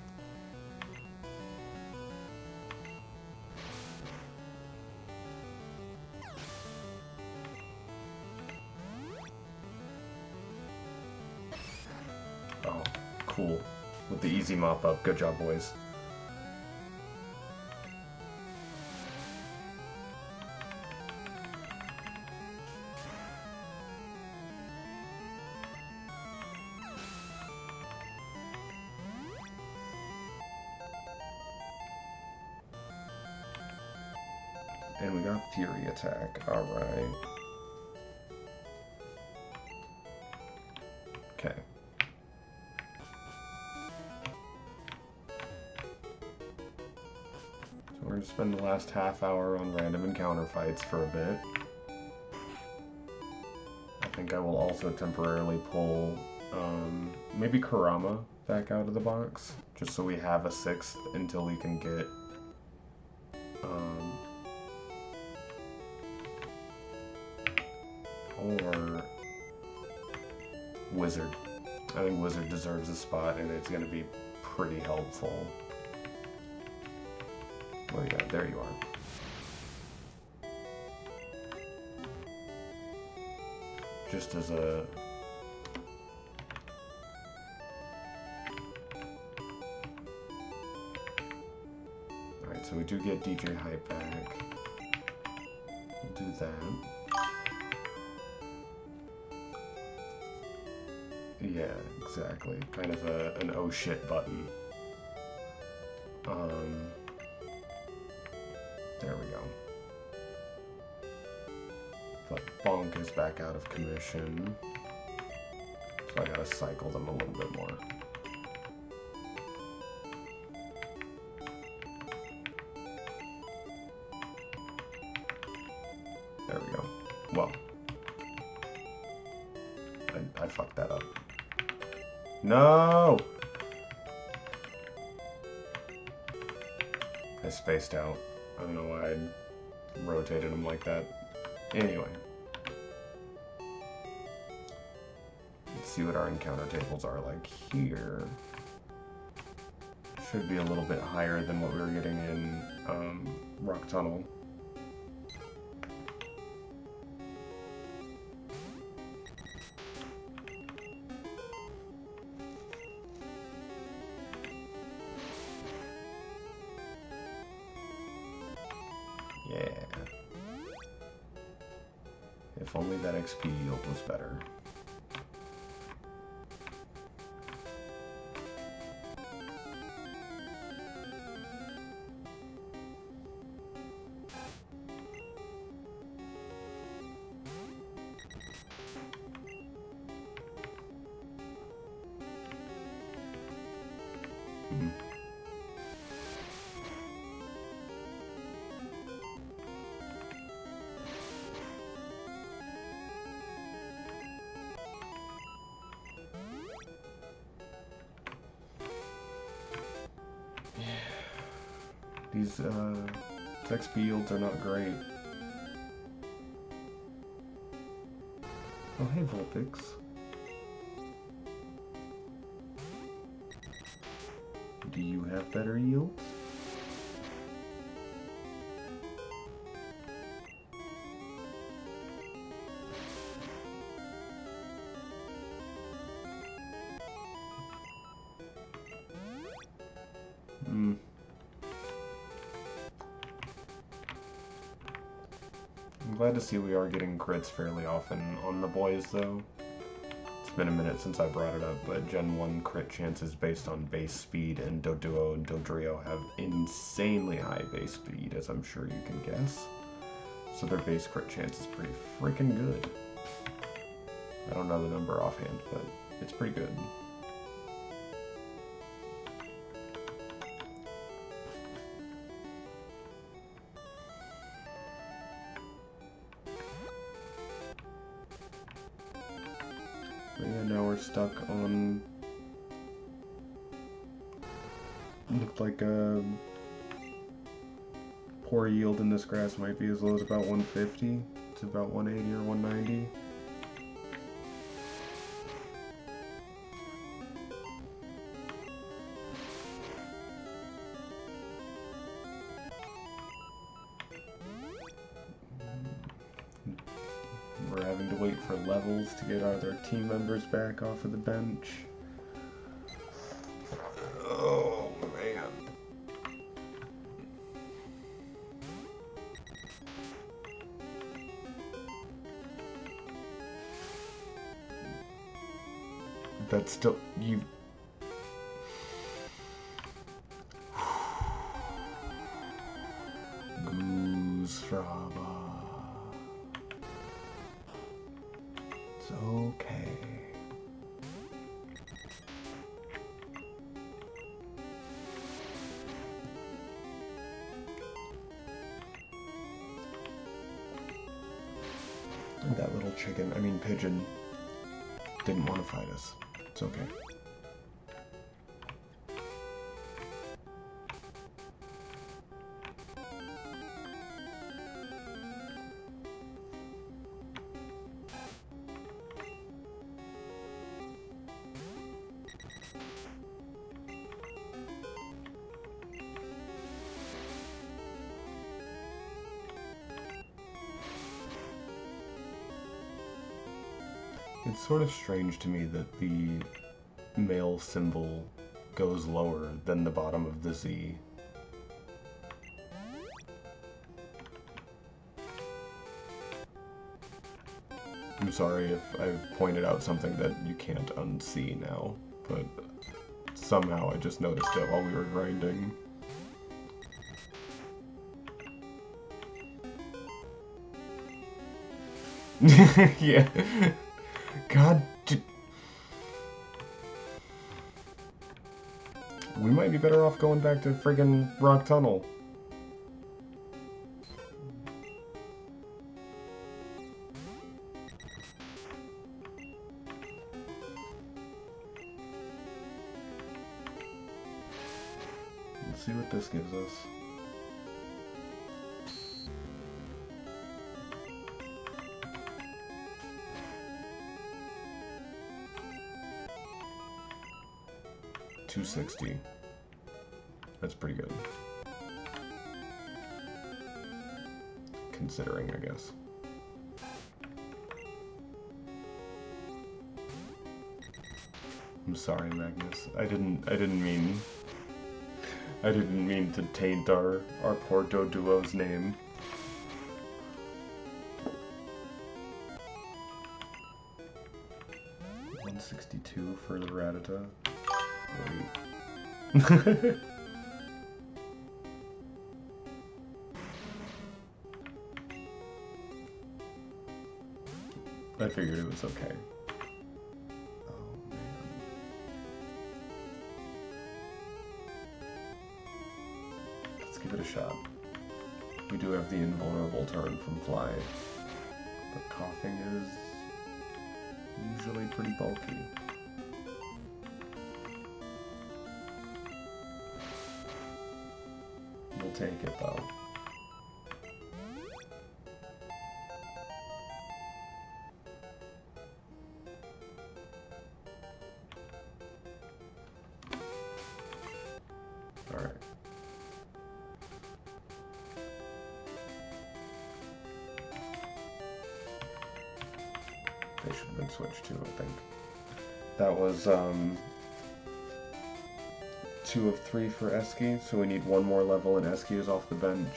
Oh, cool. With the easy mop up. Good job, boys. And we got Fury Attack. Alright. Okay. So we're going to spend the last half hour on random encounter fights for a bit. I think I will also temporarily pull maybe Kurama back out of the box, just so we have a 6th until we can get or Wizard. I think Wizard deserves a spot, and it's going to be pretty helpful. Where are you at? There you are. Just as a... Alright, so we do get DJ Hype back. We'll do that. Yeah, exactly. Kind of an oh shit button. There we go. But Bonk is back out of commission. So I gotta cycle them a little bit more. There we go. Well. I fucked that up. No! I spaced out. I don't know why I rotated him like that. Anyway. Let's see what our encounter tables are like here. Should be a little bit higher than what we were getting in Rock Tunnel. Yeah. If only that XP yield was better. These XP yields are not great. Oh, hey, Vulpix. Do you have better yields? I'm glad to see we are getting crits fairly often on the boys, though. It's been a minute since I brought it up, but Gen 1 crit chances based on base speed, and Doduo and Dodrio have insanely high base speed, as I'm sure you can guess. So their base crit chance is pretty freaking good. I don't know the number offhand, but it's pretty good. Yeah, now we're stuck on... Looked like a poor yield in this grass might be as low as about 150 to about 180 or 190. We're having to wait for levels to get other team members back off of the bench. Oh, man. That's still... you... Goosefraba. It's okay. And that little chicken, I mean pigeon, didn't want to fight us. It's okay. It's sort of strange to me that the male symbol goes lower than the bottom of the Z. I'm sorry if I've pointed out something that you can't unsee now, but somehow I just noticed it while we were grinding. Yeah. God. We might be better off going back to friggin' Rock Tunnel. Let's see what this gives us. $260. That's pretty good. Considering, I guess. I'm sorry, Magnus. I didn't mean to taint our Porto duo's name. $162 for the Rattata. Great. I figured it was okay. Oh man. Let's give it a shot. We do have the invulnerable turn from Fly, but coughing is usually pretty bulky. We'll take it though. Alright. They should have been switched too, I think. That was 2 of 3 for Eski, so we need 1 more level and Eski is off the bench.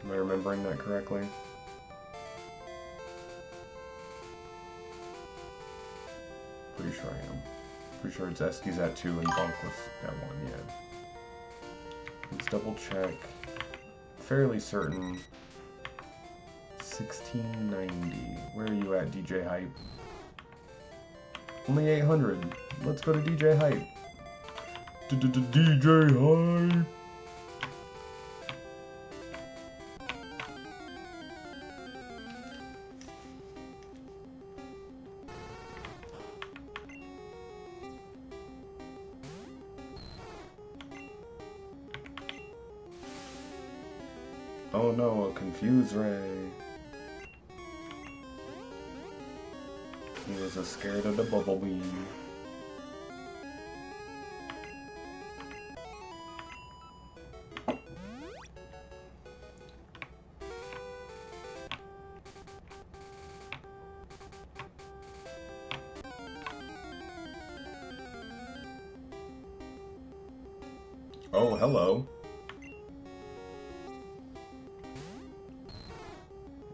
Am I remembering that correctly? Pretty sure I am. Pretty sure it's Eski's at 2 and Bonk was at 1, yeah. Let's double check. Fairly certain. 1690. Where are you at, DJ Hype? Only 800. Let's go to DJ Hype. DJ Hype. Oh no, a Confuse Ray. He was scared of the bubble beam. Oh, hello.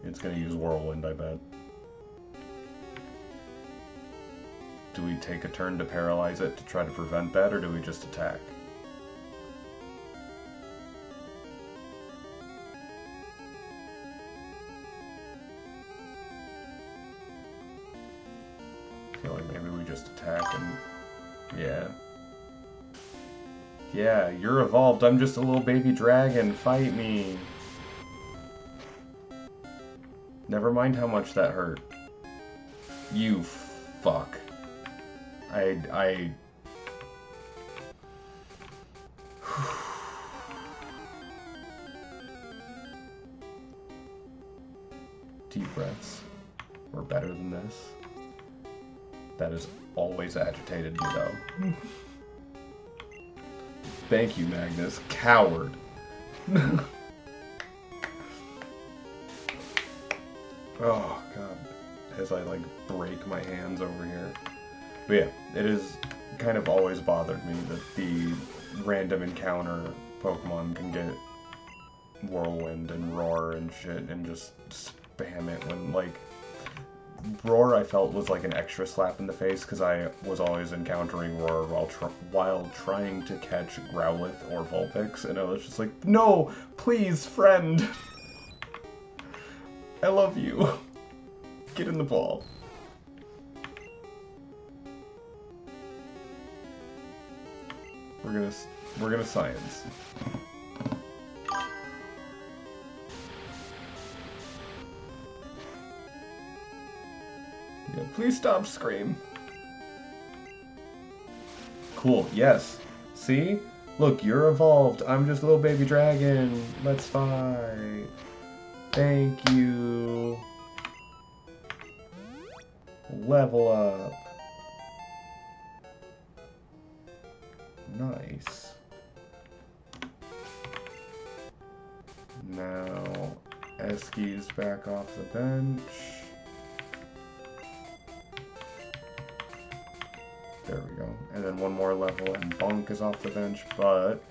It's gonna use Whirlwind, I bet. Do we take a turn to paralyze it to try to prevent that, or do we just attack? I feel like maybe we just attack and... yeah. Yeah, you're evolved, I'm just a little baby dragon, fight me! Never mind how much that hurt. You fuck. I... Deep breaths. We're better than this. That has always agitated me, though. Thank you, Magnus. Coward. Oh, God. as I like break my hands over here. But yeah, it has kind of always bothered me that the random encounter Pokemon can get Whirlwind and Roar and shit and just spam it when, like, Roar I felt was like an extra slap in the face because I was always encountering Roar while trying to catch Growlithe or Vulpix, and I was just like, no, please, friend, I love you, get in the ball. We're gonna science. Yeah, please stop, Scream. Cool, yes. See? Look, you're evolved. I'm just a little baby dragon. Let's fight. Thank you. Level up. Nice. Now, Eski's back off the bench. There we go. And then one more level and Bonk is off the bench, but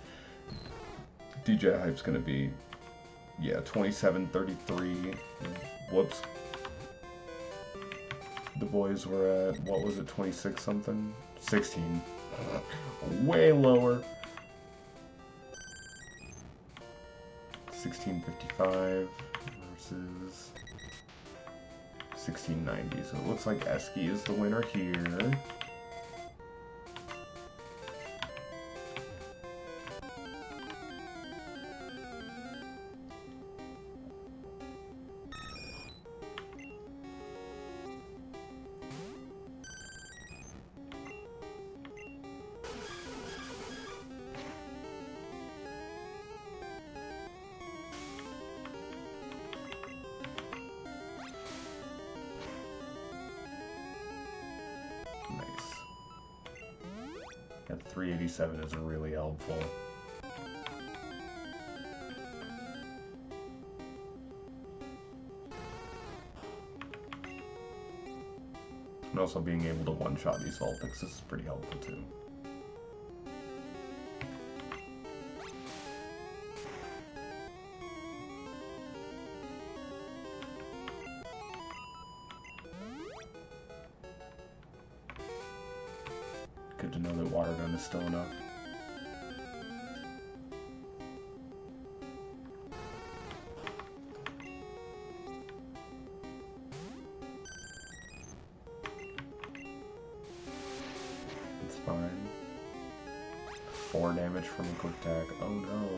DJ Hype's gonna be, yeah, 27-33. Whoops. The boys were at, what was it, 26 something? 16. Way lower. 1655 versus 1690. So it looks like Eski is the winner here. At 387 is really helpful. And also being able to one-shot these Vulpix is pretty helpful too. Good to know that Water Gun is still enough. It's fine. 4 damage from a quick attack. Oh no.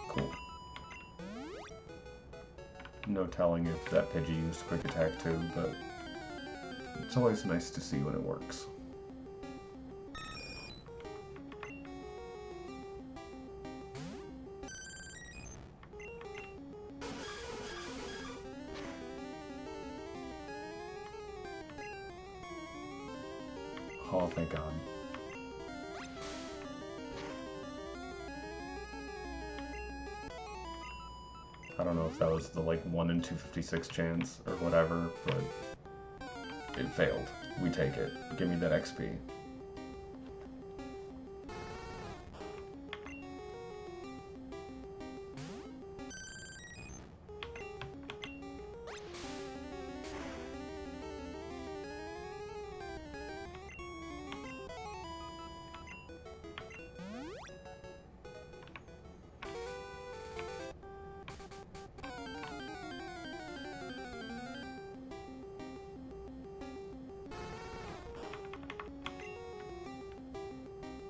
Cool. No telling if that Pidgey used quick attack too, but it's always nice to see when it works. Oh, thank God. I don't know if that was the, like, 1 in 256 chance or whatever, but it failed. We take it. Give me that XP.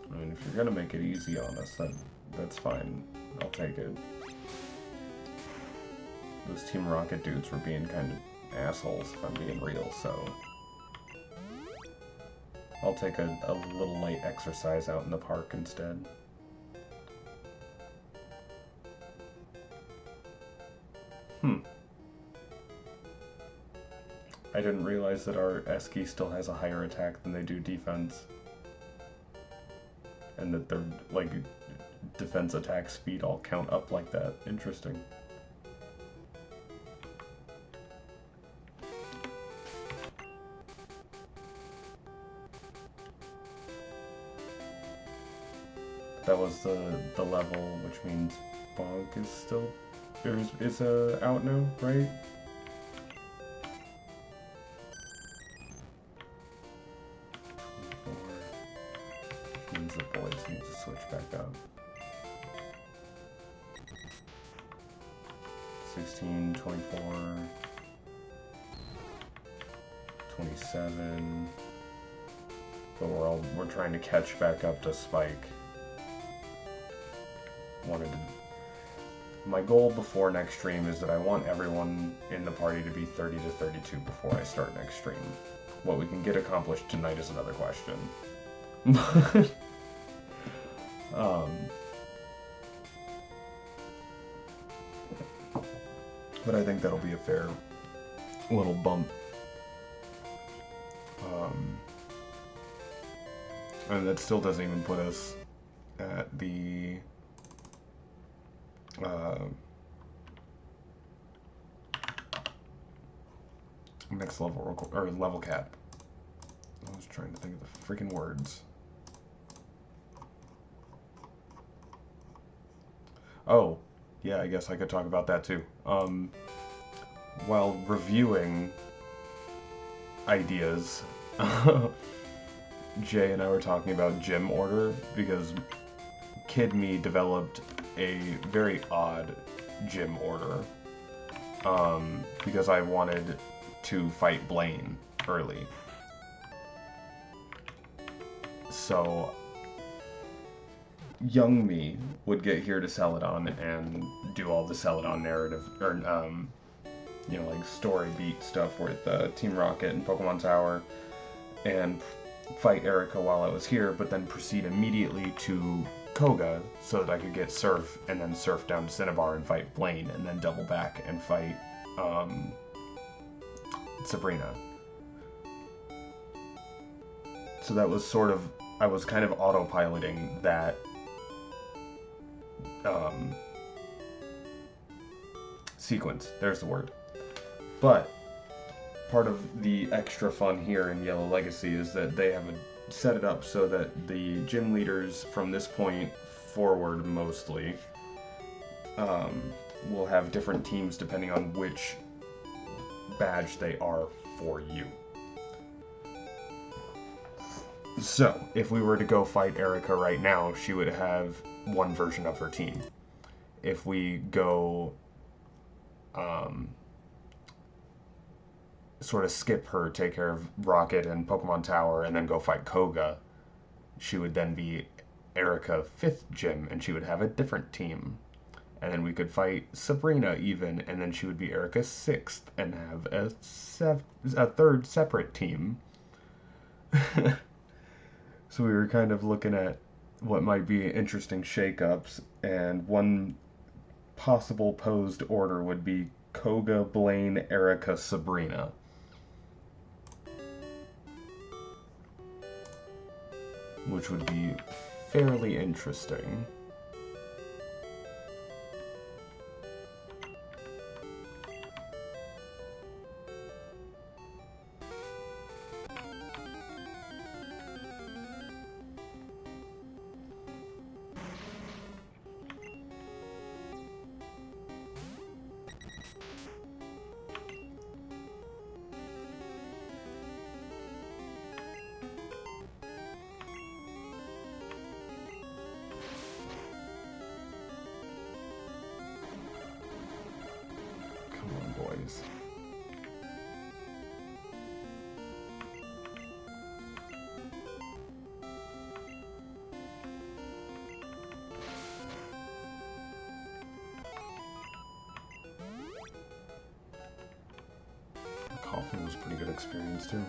I mean, if you're gonna make it easy on us, that's fine. I'll take it. those Team Rocket dudes were being kind of assholes, if I'm being real, so... I'll take a little light exercise out in the park instead. I didn't realize that our Esky still has a higher attack than they do defense. And that their, like, defense attack speed all count up like that. Interesting. That was the level, which means Bonk is still, is out now, right? Means the boys need to switch back up. 16, 24, 27. But we're trying to catch back up to Spike. My goal before next stream is that I want everyone in the party to be 30 to 32 before I start next stream. What we can get accomplished tonight is another question. But I think that'll be a fair little bump. And that still doesn't even put us at the next level, or level cap. I was trying to think of the freaking words. Oh, yeah, I guess I could talk about that too. While reviewing ideas, Jay and I were talking about gym order, because Kid Me developed a very odd gym order, because I wanted to fight Blaine early. So young me would get here to Celadon and do all the Celadon narrative, or you know, like story beat stuff with Team Rocket and Pokemon Tower, and fight Erica while I was here, but then proceed immediately to Koga so that I could get Surf, and then surf down to Cinnabar and fight Blaine, and then double back and fight Sabrina. So that was sort of, I was kind of autopiloting that sequence. There's the word. But part of the extra fun here in Yellow Legacy is that they have set it up so that the gym leaders from this point forward mostly will have different teams depending on which badge they are for you. So, if we were to go fight Erica right now, she would have one version of her team. If we go sort of skip her, take care of Rocket and Pokemon Tower, and then go fight Koga, she would then be Erica 5th gym, and she would have a different team. And then we could fight Sabrina even, and then she would be Erica 6th, and have a third separate team. So we were kind of looking at what might be interesting shakeups, and one possible posed order would be Koga, Blaine, Erica, Sabrina. Which would be fairly interesting. Boys. golfing was a pretty good experience too.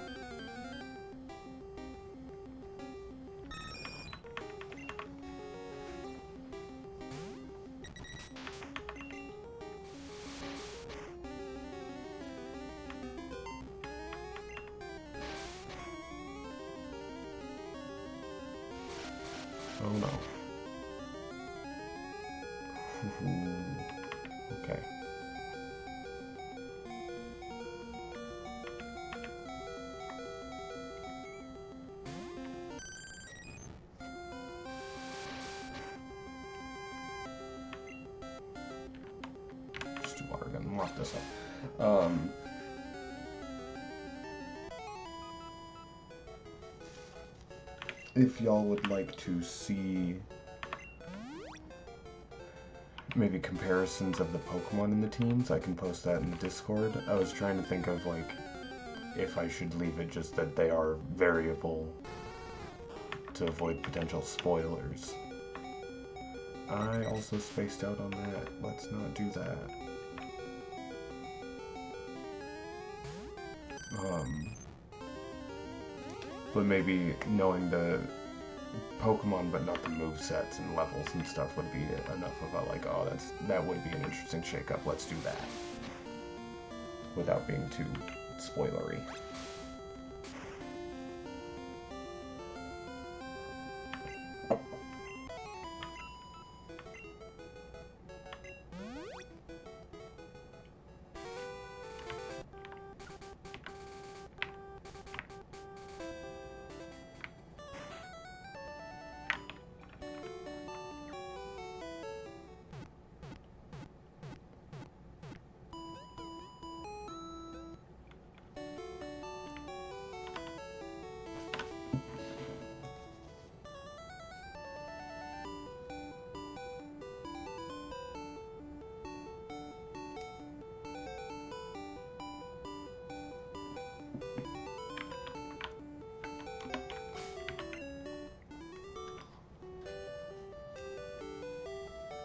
Oh no. Okay. Just water gun, mop this up. If y'all would like to see maybe comparisons of the Pokemon in the teams, I can post that in the Discord. I was trying to think of, like, if I should leave it just that they are variable to avoid potential spoilers. I also spaced out on that. Let's not do that. But maybe knowing the Pokemon but not the movesets and levels and stuff would be enough of a, like, oh, that would be an interesting shakeup, let's do that. Without being too spoilery.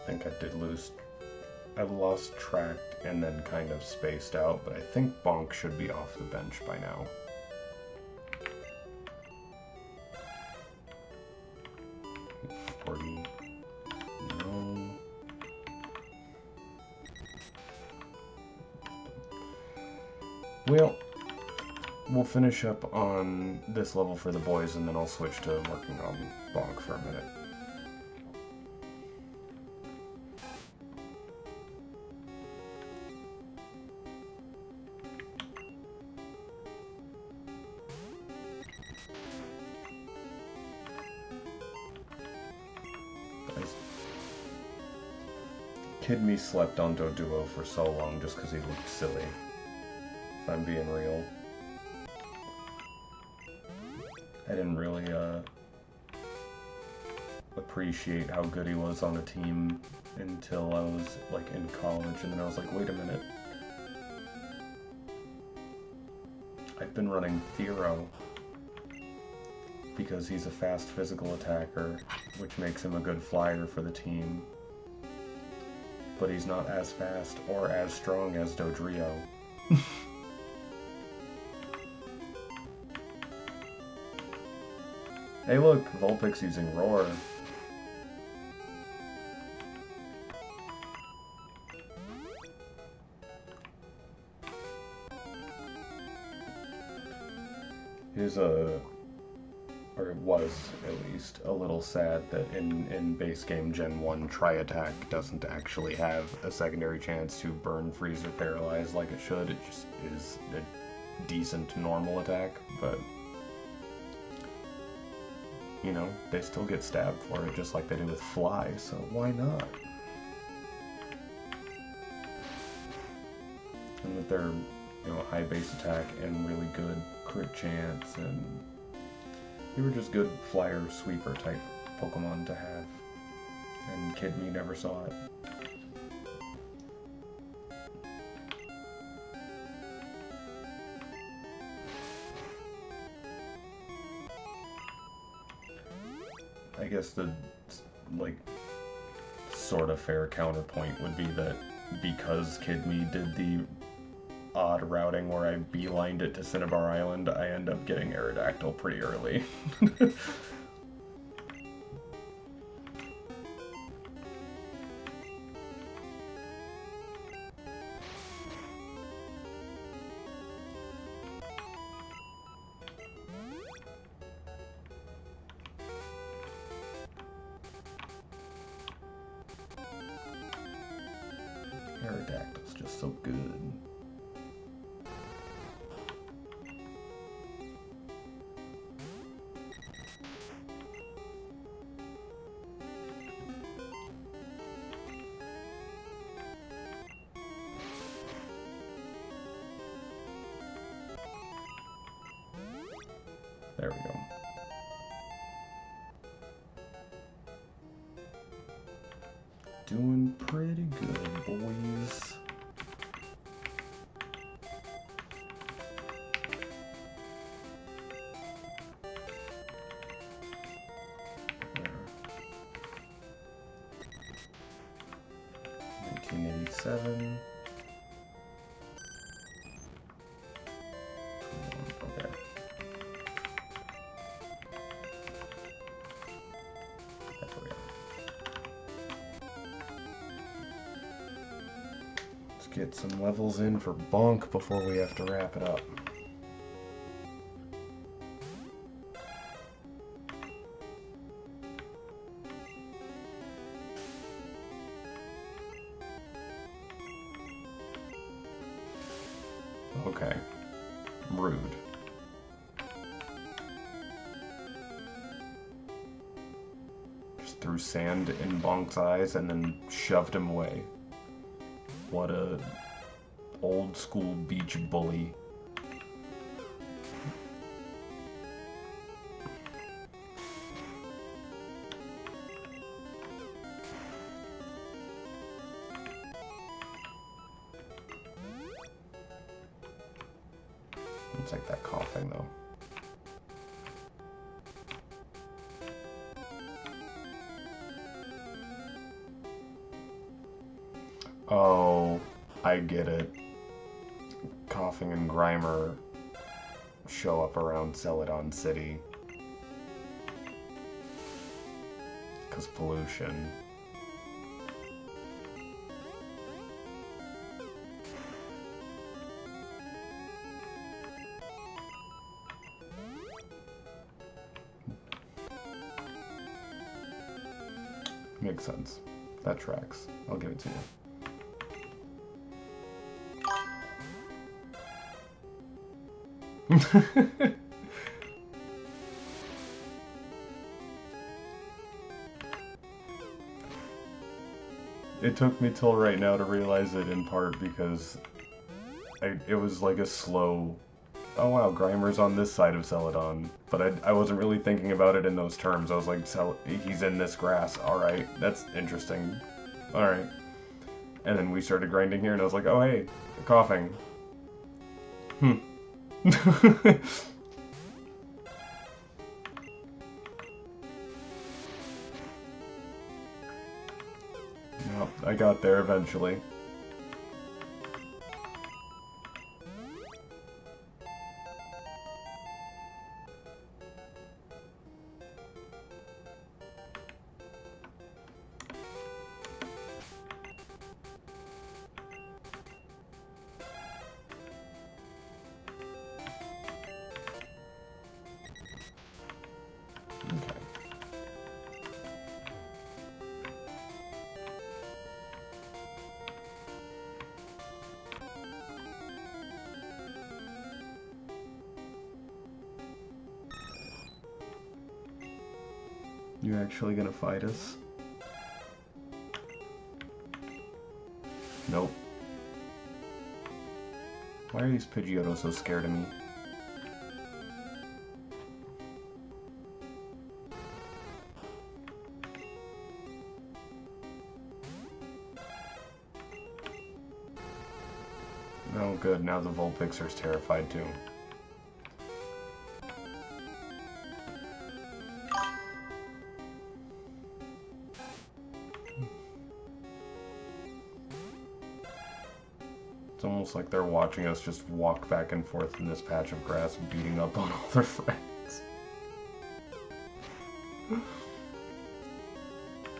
I think I lost track and then kind of spaced out, but I think Bonk should be off the bench by now. No. Well, we'll finish up on this level for the boys and then I'll switch to working on Bonk for a minute. Kid Me slept on Doduo for so long just because he looked silly, if I'm being real. I didn't really appreciate how good he was on a team until I was like in college, and then I was like, wait a minute. I've been running Thero because he's a fast physical attacker, which makes him a good flyer for the team. But he's not as fast or as strong as Dodrio. Hey look, Vulpix using Roar. Here's or it was at least, a little sad that in base game Gen 1 Tri-Attack doesn't actually have a secondary chance to burn, freeze, or paralyze like it should. It just is a decent normal attack, but you know, they still get stabbed for it just like they do with Fly, so why not? And with their, you know, high base attack and really good crit chance, and they were just good flyer sweeper type Pokemon to have, and Kid Me never saw it. I guess the, like, sort of fair counterpoint would be that because Kid Me did the odd routing where I beelined it to Cinnabar Island, I end up getting Aerodactyl pretty early. Aerodactyl's just so good. There we go. Doing pretty good, boys. Where? 1987. Okay. There we go. Let's get some levels in for Bonk before we have to wrap it up. Okay. Rude. Just threw sand in Bonk's eyes and then shoved him away. What a old school beach bully. It's like that coughing though. Oh, I get it. Coughing and Grimer show up around Celadon City. 'Cause pollution. Makes sense. That tracks. I'll give it to you. It took me till right now to realize it, in part because it was like a slow, oh wow, Grimer's on this side of Celadon, but I wasn't really thinking about it in those terms. I was like, he's in this grass, alright, that's interesting, alright. And then we started grinding here and I was like, oh hey, coughing. Well, I got there eventually. You actually gonna fight us? Nope. Why are these Pidgeotto so scared of me? Oh good, now the Vulpixar's terrified too. It's almost like they're watching us just walk back and forth in this patch of grass, beating up on all their friends.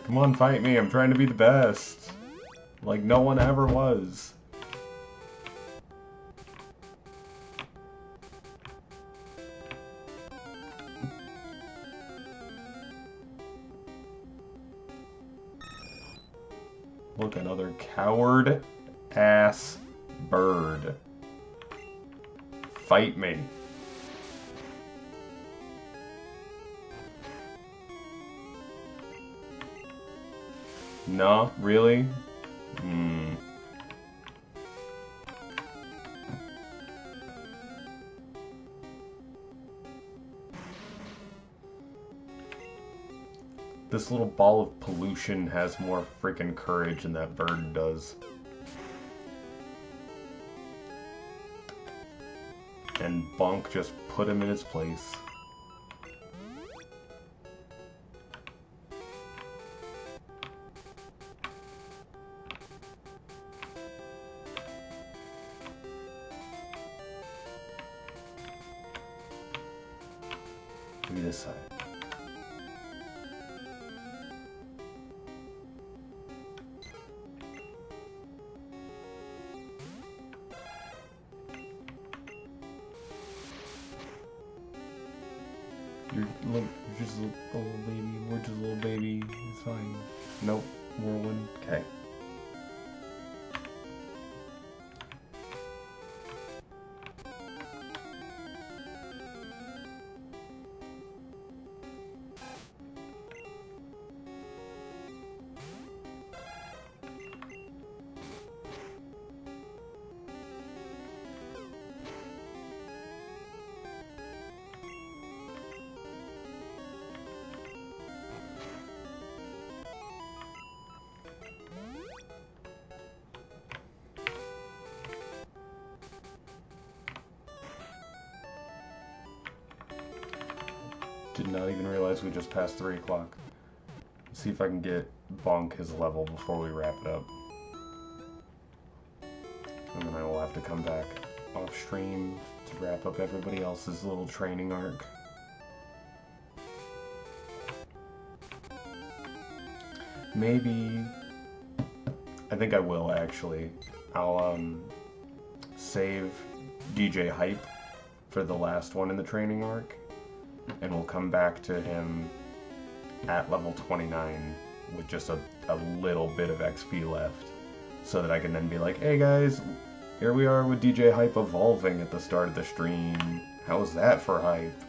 Come on, fight me. I'm trying to be the best. Like no one ever was. Look, another coward-ass bird. Fight me. No, really? This little ball of pollution has more freaking courage than that bird does. And Bonk just put him in his place. Maybe this side. You're just a little baby. We're just a little baby. It's fine. Nope. Whirlwind. Okay. Did not even realize we just passed 3 o'clock. See if I can get Bonk his level before we wrap it up. And then I will have to come back off stream to wrap up everybody else's little training arc. Maybe... I think I will, actually. I'll, save DJ Hype for the last one in the training arc. And we'll come back to him at level 29 with just a little bit of XP left. So that I can then be like, hey guys, here we are with DJ Hype evolving at the start of the stream. How's that for hype?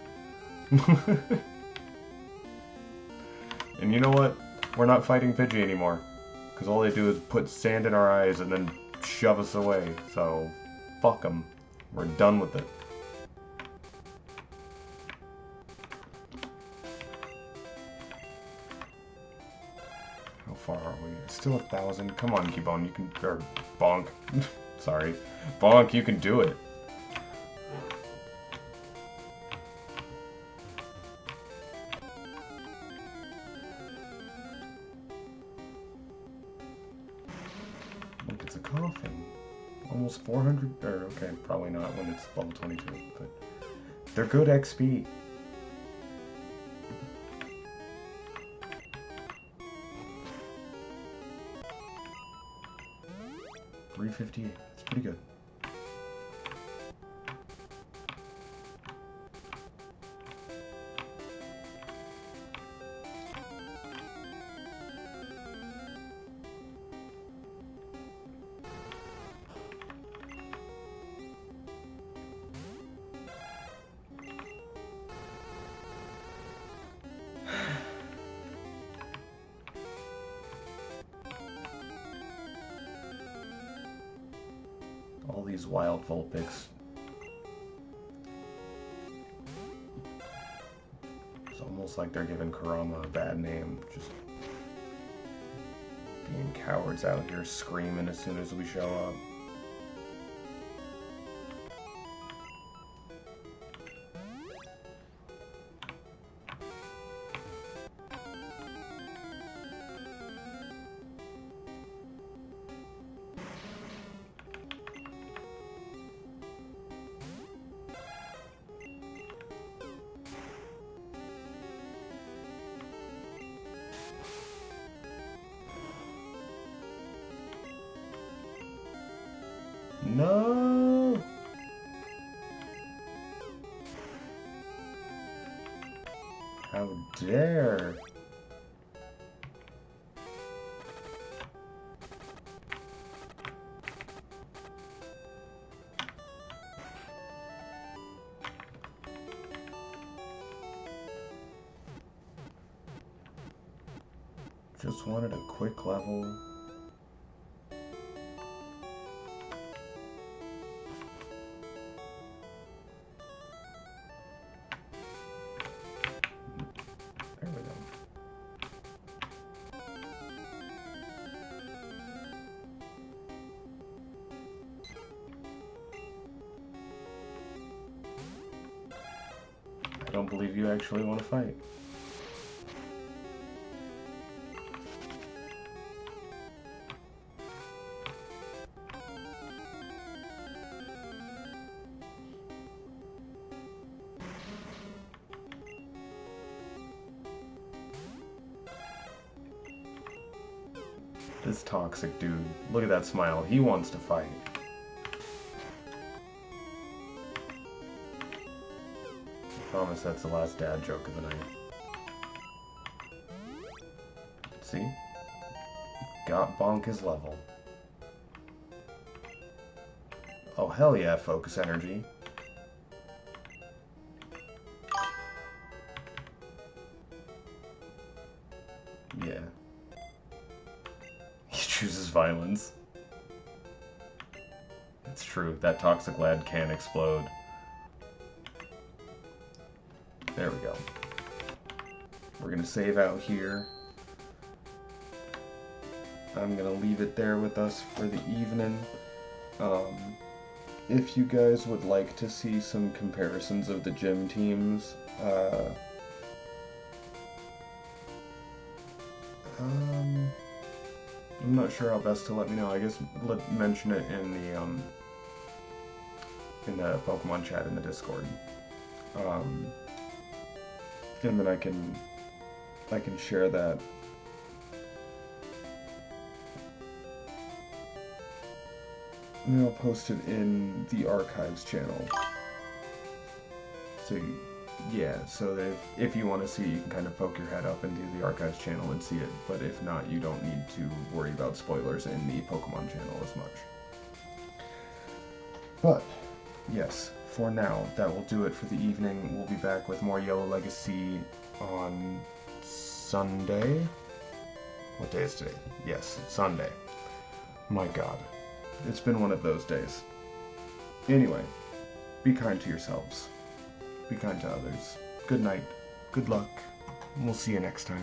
And you know what? We're not fighting Pidgey anymore. Because all they do is put sand in our eyes and then shove us away. So, fuck them. We're done with it. How far are we? Still 1,000. Come on, Cubone, you can... Or, Bonk. Sorry. Bonk, you can do it. Look, it's a coffin. Almost 400... Or, okay, probably not when it's level 22, but... They're good XP. $358. That's pretty good. All these wild Vulpix. It's almost like they're giving Kurama a bad name. Just being cowards out here screaming as soon as we show up. No! How dare! Just wanted a quick level. There we go. I don't believe you actually want to fight. This toxic dude. Look at that smile. He wants to fight. I promise that's the last dad joke of the night. See? Got bonk his level. Oh, hell yeah, focus energy. Yeah. He chooses violence. It's true, that toxic lad can explode. There we go. We're gonna save out here. I'm gonna leave it there with us for the evening. If you guys would like to see some comparisons of the gym teams, I'm not sure how best to let me know. I guess mention it in the Pokemon chat in the Discord. And then I can share that. And then I'll post it in the archives channel. So yeah, so that if you want to see, you can kind of poke your head up into the archives channel and see it. But if not, you don't need to worry about spoilers in the Pokemon channel as much. But yes, for now, that will do it for the evening. We'll be back with more Yellow Legacy on Sunday. What day is today? Yes, it's Sunday. My God. It's been one of those days. Anyway, be kind to yourselves. Be kind to others. Good night. Good luck. We'll see you next time.